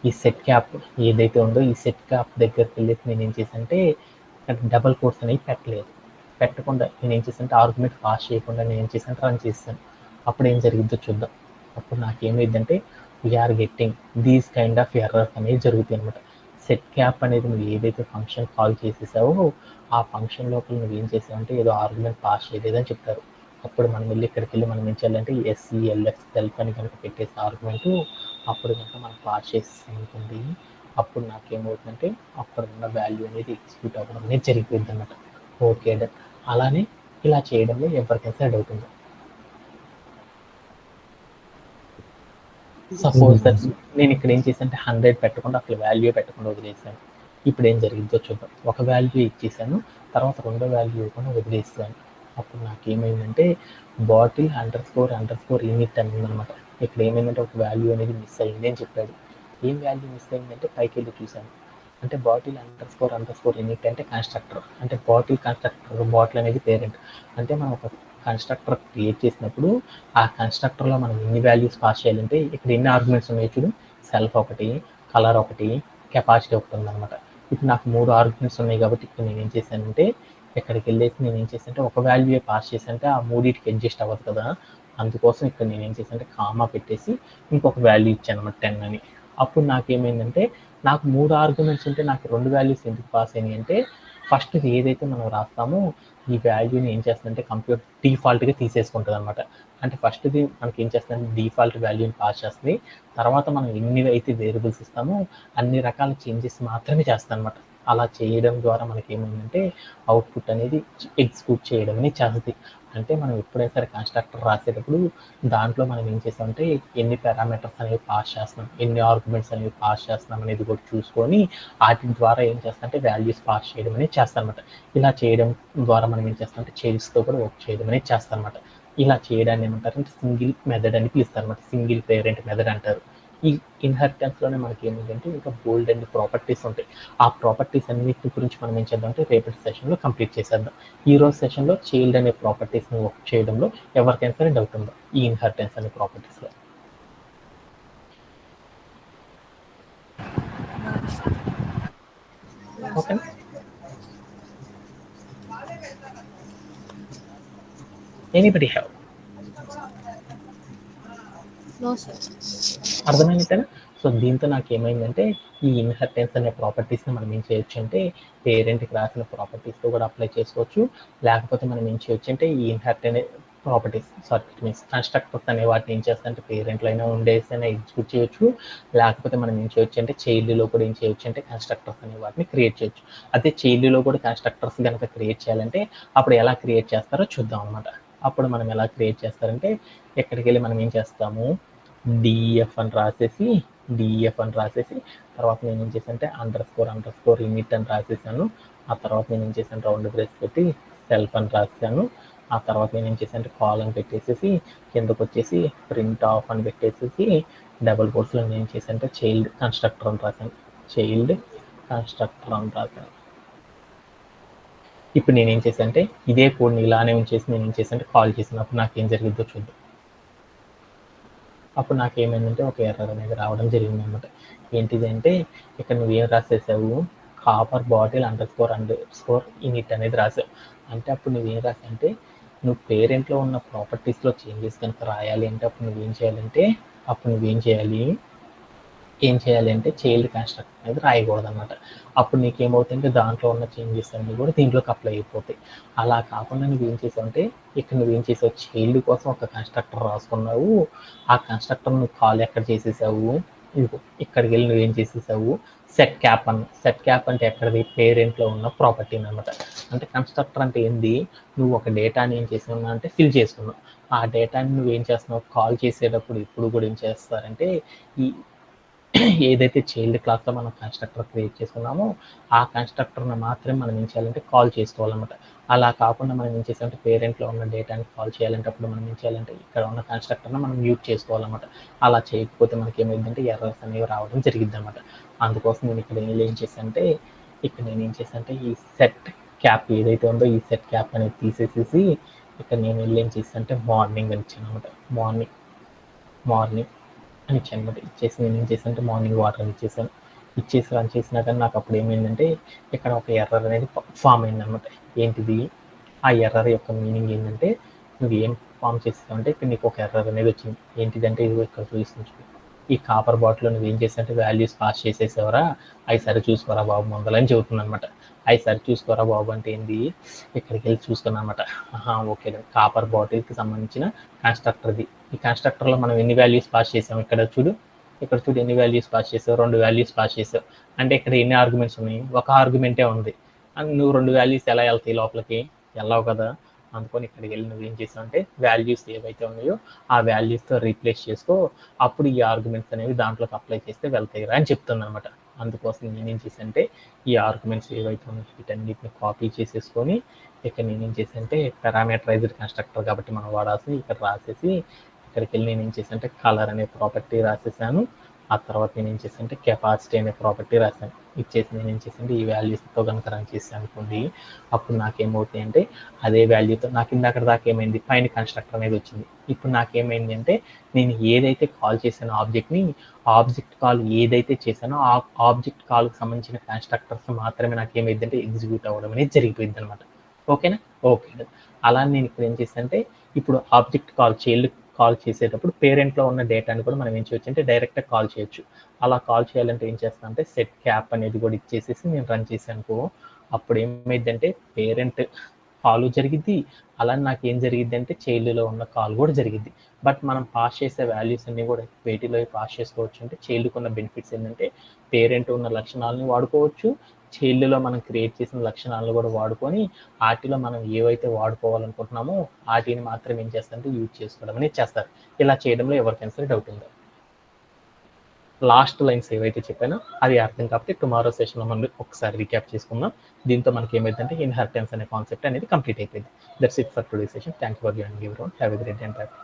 Speaker 1: ఈ సెట్ క్యాప్ ఏదైతే ఉందో ఈ సెట్ క్యాప్ దగ్గరికి వెళ్ళేసి నేను ఏం చేశానంటే అంటే డబల్ కోట్స్ అనేవి పెట్టలేదు. పెట్టకుండా నేను ఏం చేశానంటే ఆర్గ్యుమెంట్ పాస్ చేయకుండా నేను ఏం చేశాను రన్ చేశాను. అప్పుడు ఏం జరిగిద్దో చూద్దాం. అప్పుడు నాకేమైందంటే we're getting these kind of errors అనేవి జరుగుతాయి అనమాట. సెట్ క్యాప్ అనేది నువ్వు ఏదైతే ఫంక్షన్ కాల్ చేసేసావో ఆ ఫంక్షన్ లోపల నువ్వు ఏం చేసావంటే ఏదో ఆర్గ్యుమెంట్ పాస్ చేయలేదని చెప్తారు. అప్పుడు మనం వెళ్ళి ఇక్కడికి వెళ్ళి మనం ఏం చేయాలంటే ఎస్ఈఎల్ఎక్స్ సెల్ఫ్ అని కనుక పెట్టేసి ఆర్గ్యుమెంట్ అప్పుడు కనుక మనం పాస్ చేసేసి అనుకోండి, అప్పుడు నాకేమవుతుందంటే అక్కడ ఉన్న వాల్యూ అనేది ఎగ్జిక్యూట్ అవ్వడం అనేది జరిగిపోయింది అనమాట. Okay done. అలానే ఇలా చేయడంలో ఎవరికైనా డౌట్ ఉందో. సపోజ్ దట్ నేను ఇక్కడ ఏం చేశానంటే 100 పెట్టకుండా అసలు వాల్యూ పెట్టకుండా వదిలేసాను. ఇప్పుడు ఏం జరిగిందో చూద్దాం. ఒక వాల్యూ ఇచ్చేసాను, తర్వాత రెండో వాల్యూ ఇవ్వకుండా వదిలేసాను. అప్పుడు నాకేమైందంటే బాటిల్ అండర్ స్కోర్ ఇనిట్ అని ఉందన్నమాట. ఇక్కడ ఏమైందంటే ఒక వాల్యూ అనేది మిస్ అయింది అని చెప్పాడు. ఏం వాల్యూ మిస్ అయిందంటే పైకి వెళ్ళి చూశాను. అంటే బాటిల్ అండర్ స్కోర్ ఇనిట్ అంటే కన్స్ట్రక్టర్, అంటే బాటిల్ కన్స్ట్రక్టర్, బాటిల్ అనేది పేరెంట్. అంటే మనం ఒక కన్స్ట్రక్టర్ క్రియేట్ చేసినప్పుడు ఆ కన్స్ట్రక్టర్లో మనం ఎన్ని వాల్యూస్ పాస్ చేయాలంటే ఇక్కడ ఎన్ని ఆర్గ్యుమెంట్స్ ఉన్నాయి చూడు, సెల్ఫ్ ఒకటి, కలర్ ఒకటి, కెపాసిటీ ఒకటి ఉందన్నమాట. ఇప్పుడు నాకు 3 ఆర్గ్యుమెంట్స్ ఉన్నాయి కాబట్టి ఇప్పుడు నేను ఏం చేశానంటే ఇక్కడికి వెళ్ళేసి నేను ఏం చేశానంటే ఒక వాల్యూ పాస్ చేశానంటే ఆ మూడింటికి అడ్జస్ట్ అవ్వదు కదా, అందుకోసం ఇక్కడ నేను ఏం చేశానంటే కామా పెట్టేసి ఇంకొక వాల్యూ ఇచ్చాను అనమాట 10 అని. అప్పుడు నాకేమైందంటే నాకు 3 ఆర్గ్యుమెంట్స్ ఉంటే నాకు 2 వాల్యూస్ ఎందుకు పాస్ అయినాయి అంటే ఫస్ట్ ఏదైతే మనం రాస్తామో ఈ వాల్యూని ఏం చేస్తుందంటే కంప్యూటర్ డిఫాల్ట్గా తీసేసుకుంటుంది అనమాట. అంటే ఫస్ట్ది మనకి ఏం చేస్తుందంటే డిఫాల్ట్ వాల్యూని పాస్ చేస్తుంది, తర్వాత మనం ఎన్ని అయితే వేరియబుల్స్ ఇస్తామో అన్ని రకాల చేంజెస్ మాత్రమే చేస్తాం అనమాట. అలా చేయడం ద్వారా మనకి ఏమైందంటే అవుట్పుట్ అనేది ఎగ్జిక్యూట్ చేయడం అనేది చేస్తుంది. అంటే మనం ఎప్పుడైనా సరే కన్స్ట్రక్టర్ రాసేటప్పుడు దాంట్లో మనం ఏం చేస్తామంటే ఎన్ని పారామీటర్స్ అనేవి పాస్ చేస్తున్నాం, ఎన్ని ఆర్గ్యుమెంట్స్ అనేవి పాస్ చేస్తున్నాం అనేది కూడా చూసుకొని వాటి ద్వారా ఏం చేస్తామంటే వాల్యూస్ పాస్ చేయడం అనేది చేస్తాం అనమాట. ఇలా చేయడం ద్వారా మనం ఏం చేస్తామంటే చైల్డ్స్తో కూడా వర్క్ చేయడం అనేది చేస్తాం అనమాట. ఇలా చేయడాన్ని ఏమంటారంటే సింగిల్ మెథడ్ అని పిలుస్తారు అనమాట. సింగిల్ పేరెంట్ మెథడ్ అంటారు. ఈ ఇన్హెరిటెన్స్లోనే మనకి ఏమిటంటే ఇంకా బోల్డ్ అండ్ ప్రాపర్టీస్ ఉంటాయి. ఆ ప్రాపర్టీస్ అన్నిటి గురించి మనం ఏం చేద్దాం అంటే రేపటి సెషన్లో కంప్లీట్ చేసేద్దాం. ఈ రోజు సెషన్లో చైల్డ్ అనే ప్రాపర్టీస్ని వర్క్ చేయడంలో ఎవరికైనా సరే డౌట్ ఉందో ఈ ఇన్హెరిటెన్స్ అనే ప్రాపర్టీస్లో. Okay, anybody have?
Speaker 3: No sir.
Speaker 1: అర్థమైంది. సో దీంతో నాకు ఏమైందంటే ఈ ఇన్హెరిటెన్స్ అనే ప్రాపర్టీస్ని మనం ఏం చేయొచ్చు అంటే పేరెంట్కి రాసిన ప్రాపర్టీస్తో కూడా అప్లై చేసుకోవచ్చు. లేకపోతే మనం ఏం చేయొచ్చు అంటే ఈ ఇన్హెరిట్ అనే ప్రాపర్టీస్ మీన్స్ కన్స్ట్రక్టర్స్ అనే వాటిని ఏం చేస్తారంటే పేరెంట్లో అయినా ఉండేసి అయినా ఎగ్జిక్యూట్ చేయొచ్చు. లేకపోతే మనం ఏం చేయొచ్చు అంటే చైల్డ్లో కూడా ఏం చేయొచ్చు అంటే కన్స్ట్రక్టర్స్ అనే వాటిని క్రియేట్ చేయొచ్చు. అదే చైల్డ్లో కూడా కన్స్ట్రక్టర్స్ కనుక క్రియేట్ చేయాలంటే అప్పుడు ఎలా క్రియేట్ చేస్తారో చూద్దాం అనమాట. అప్పుడు మనం ఎలా క్రియేట్ చేస్తారంటే ఎక్కడికి వెళ్ళి మనం ఏం చేస్తాము, డిఎఫ్ అని రాసేసి తర్వాత నేను ఏం చేశానంటే అండర్ స్కోర్ ఇనిట్ అని రాసేసాను. ఆ తర్వాత నేను ఏం చేశాను రౌండ్ బ్రేస్ పెట్టి సెల్ఫ్ అని రాసాను. ఆ తర్వాత నేను ఏం చేశానంటే కాలన్ పెట్టేసేసి కిందకు వచ్చేసి ప్రింట్ ఆఫ్ అని పెట్టేసేసి డబుల్ కోట్స్లో నేను ఏం చేశానంటే చైల్డ్ కన్స్ట్రక్టర్ అని రాశాను. ఇప్పుడు నేను ఏం చేశానంటే ఇదే కోడ్ని ఇలానే ఉంచేసి నేను ఏం చేశానంటే కాల్ చేసినప్పుడు నాకు ఏం జరిగిద్దో చూద్దాం. అప్పుడు నాకు ఏమైందంటే ఒక ఎర్రర్ అనేది రావడం జరిగింది అనమాట. ఏంటిది అంటే ఇక్కడ నువ్వు ఏం రాసేసావు, copper bottle underscore init అనేది రాసావు. అంటే అప్పుడు నువ్వేం రాసావంటే నువ్వు పేరెంట్లో ఉన్న ప్రాపర్టీస్లో చేంజెస్ కనుక రాయాలి అంటే అప్పుడు నువ్వేం చేయాలి అంటే చైల్డ్ కన్స్ట్రక్టర్ అనేది రాయకూడదు అనమాట. అప్పుడు నీకేమవుతుందంటే దాంట్లో ఉన్న చేంజెస్ అన్నీ కూడా దీంట్లోకి అప్లై అయిపోతాయి. అలా కాకుండా నువ్వేం చేసావు అంటే ఇక్కడ నువ్వేం చేసావు, చైల్డ్ కోసం ఒక కన్స్ట్రక్టర్ రాసుకున్నావు. ఆ కన్స్ట్రక్టర్ నువ్వు కాల్ ఎక్కడ చేసేసావు, ఇక్కడికి వెళ్ళి నువ్వేం చేసేసావు సెట్ క్యాప్ అంటే ఎక్కడది పేరెంట్లో ఉన్న ప్రాపర్టీ అనమాట. అంటే కన్స్ట్రక్టర్ అంటే ఏంది, నువ్వు ఒక డేటాని ఏం చేసావు అంటే ఫిల్ చేసుకున్నావు. ఆ డేటాని నువ్వేం చేస్తున్నావు కాల్ చేసేటప్పుడు ఇప్పుడు కూడా ఏం చేస్తారంటే ఈ ఏదైతే చైల్డ్ క్లాస్లో మనం కన్స్ట్రక్టర్ క్రియేట్ చేసుకున్నామో ఆ కన్స్ట్రక్టర్ని మాత్రమే మనం ఏం చేయాలంటే కాల్ చేసుకోవాలన్నమాట. అలా కాకుండా మనం ఏం చేసామంటే పేరెంట్లో ఉన్న డేటాని కాల్ చేయాలంటే అప్పుడు మనం ఏం చేయాలంటే ఇక్కడ ఉన్న కన్స్ట్రక్టర్ని మనం యూజ్ చేసుకోవాలన్నమాట. అలా చేయకపోతే మనకి ఏమైందంటే ఎర్రర్స్ అనేవి రావడం జరిగింది అనమాట. అందుకోసం నేను ఇక్కడ ఏం చేశానంటే ఈ సెట్ క్యాప్ ఏదైతే ఉందో ఈ సెట్ క్యాప్ అనేది తీసేసేసి ఇక్కడ నేను వెళ్ళి ఏం చేశానంటే మార్నింగ్ అని ఇచ్చాను అనమాట. మార్నింగ్ అని ఇచ్చాను అనమాట. ఇచ్చేసి నేను ఏం చేశానంటే మార్నింగ్ వాటర్ అని ఇచ్చేసాను. ఇచ్చేసి రన్ చేసినా కానీ నాకు అప్పుడు ఏమైందంటే ఇక్కడ ఒక ఎర్రర్ అనేది ఫామ్ అయిందనమాట. ఏంటిది? ఆ ఎర్రర్ యొక్క మీనింగ్ ఏంటంటే నువ్వు ఏం ఫామ్ చేస్తావు అంటే ఇక్కడ నీకు ఒక ఎర్రర్ అనేది వచ్చింది. ఏంటిదంటే ఇది ఇక్కడ చూపిస్తుంది చూడు. ఈ కాపర్ బాటిల్లో నువ్వు ఏం చేసావంటే వాల్యూస్ పాస్ చేసేసేవరా, అవి సరి చూసుకోరా బాబు ముందలని చెబుతుంది అనమాట. అవి సరి చూసుకోరా బాబు అంటే ఏంది, ఇక్కడికి వెళ్ళి చూసుకున్నా అనమాట. ఓకే, కాపర్ బాటిల్కి సంబంధించిన కన్స్ట్రక్టర్ది. ఈ కన్స్ట్రక్టర్లో మనం ఎన్ని వాల్యూస్ పాస్ చేసాం ఇక్కడ చూడు. ఇక్కడ చూడు ఎన్ని వాల్యూస్ పాస్ చేసావు, 2 వాల్యూస్ పాస్ చేసావు. అంటే ఇక్కడ ఎన్ని ఆర్గ్యుమెంట్స్ ఉన్నాయి, ఒక ఆర్గ్యుమెంటే ఉంది. నువ్వు 2 వాల్యూస్ ఎలా వెళ్తాయి లోపలికి, వెళ్ళవు కదా. అందుకని ఇక్కడికి వెళ్ళి నువ్వు ఏం చేసావు అంటే వాల్యూస్ ఏవైతే ఉన్నాయో ఆ వాల్యూస్తో రీప్లేస్ చేసుకో, అప్పుడు ఈ ఆర్గ్యుమెంట్స్ అనేవి దాంట్లోకి అప్లై చేస్తే వెళ్తాయి అని చెప్తుంది అనమాట. అందుకోసం నేనేం చేశానంటే ఈ ఆర్గ్యుమెంట్స్ ఏవైతే ఉన్నాయో వీటన్నిటిని కాపీ చేసేసుకొని ఇక్కడ నేనేం చేశానంటే పారామీటరైజ్డ్ కన్స్ట్రక్టర్ కాబట్టి మనం వాడాల్సింది ఇక్కడ రాసేసి ఇక్కడికి వెళ్ళి నేను ఏం చేశానంటే కలర్ అనే ప్రాపర్టీ రాసేసాను. ఆ తర్వాత నేను ఏం చేశానంటే కెపాసిటీ అనే ప్రాపర్టీ రాశాను. ఇచ్చేసి నేను ఏం చేశానంటే ఈ వాల్యూస్తో కనుక రన్ చేసాను అనుకోండి, అప్పుడు నాకేమవుతాయి అంటే అదే వాల్యూతో నాకు ఇందాక దాకా ఏమైంది, పైన కన్స్ట్రక్టర్ అనేది వచ్చింది. ఇప్పుడు నాకేమైంది అంటే నేను ఏదైతే కాల్ చేశానో ఆబ్జెక్ట్ని, ఆబ్జెక్ట్ కాల్ ఏదైతే చేశానో ఆ ఆబ్జెక్ట్ కాల్కి సంబంధించిన కన్స్ట్రక్టర్స్ మాత్రమే నాకు ఏమైంది అంటే ఎగ్జిక్యూట్ అవ్వడం అనేది జరిగిపోయింది అనమాట. ఓకేనా? ఓకే. అలా నేను ఇప్పుడు ఏం చేశానంటే ఇప్పుడు ఆబ్జెక్ట్ కాల్ చేసేటప్పుడు పేరెంట్లో ఉన్న డేటాని కూడా మనం ఏం చేయొచ్చు అంటే డైరెక్ట్గా కాల్ చేయొచ్చు. అలా కాల్ చేయాలంటే ఏం చేస్తాను అంటే సెట్ క్యాప్ అనేది కూడా ఇచ్చేసేసి నేను రన్ చేశాను అనుకో, అప్పుడు ఏమైందంటే పేరెంట్ కాల్ జరిగిద్ది, అలానే నాకు ఏం జరిగిద్ది అంటే చైల్డ్లో ఉన్న కాల్ కూడా జరిగిద్ది. బట్ మనం పాస్ చేసే వాల్యూస్ అన్నీ కూడా వేటిలో పాస్ చేసుకోవచ్చు అంటే చైల్డ్కి ఉన్న బెనిఫిట్స్ ఏంటంటే పేరెంట్ ఉన్న లక్షణాలని వాడుకోవచ్చు, చైల్డ్లో మనం క్రియేట్ చేసిన లక్షణాలను కూడా వాడుకొని వాటిలో మనం ఏవైతే వాడుకోవాలనుకుంటున్నామో వాటిని మాత్రం ఏం చేస్తారంటే యూజ్ చేసుకోవడం అనేది చేస్తారు. ఇలా చేయడంలో ఎవరికైనా సరే డౌట్ ఉందా? లాస్ట్ లైన్స్ ఏవైతే చెప్పానో అది అర్థం కాబట్టి టుమారో సెషన్లో మనం ఒకసారి రీక్యాప్ చేసుకుందాం. దీంతో మనకి ఏమైందంటే ఇన్హెరిటెన్స్ అనే కాన్సెప్ట్ అనేది కంప్లీట్ అయిపోయింది. That's it for today session. Thank you for joining everyone. Have a great day and happy.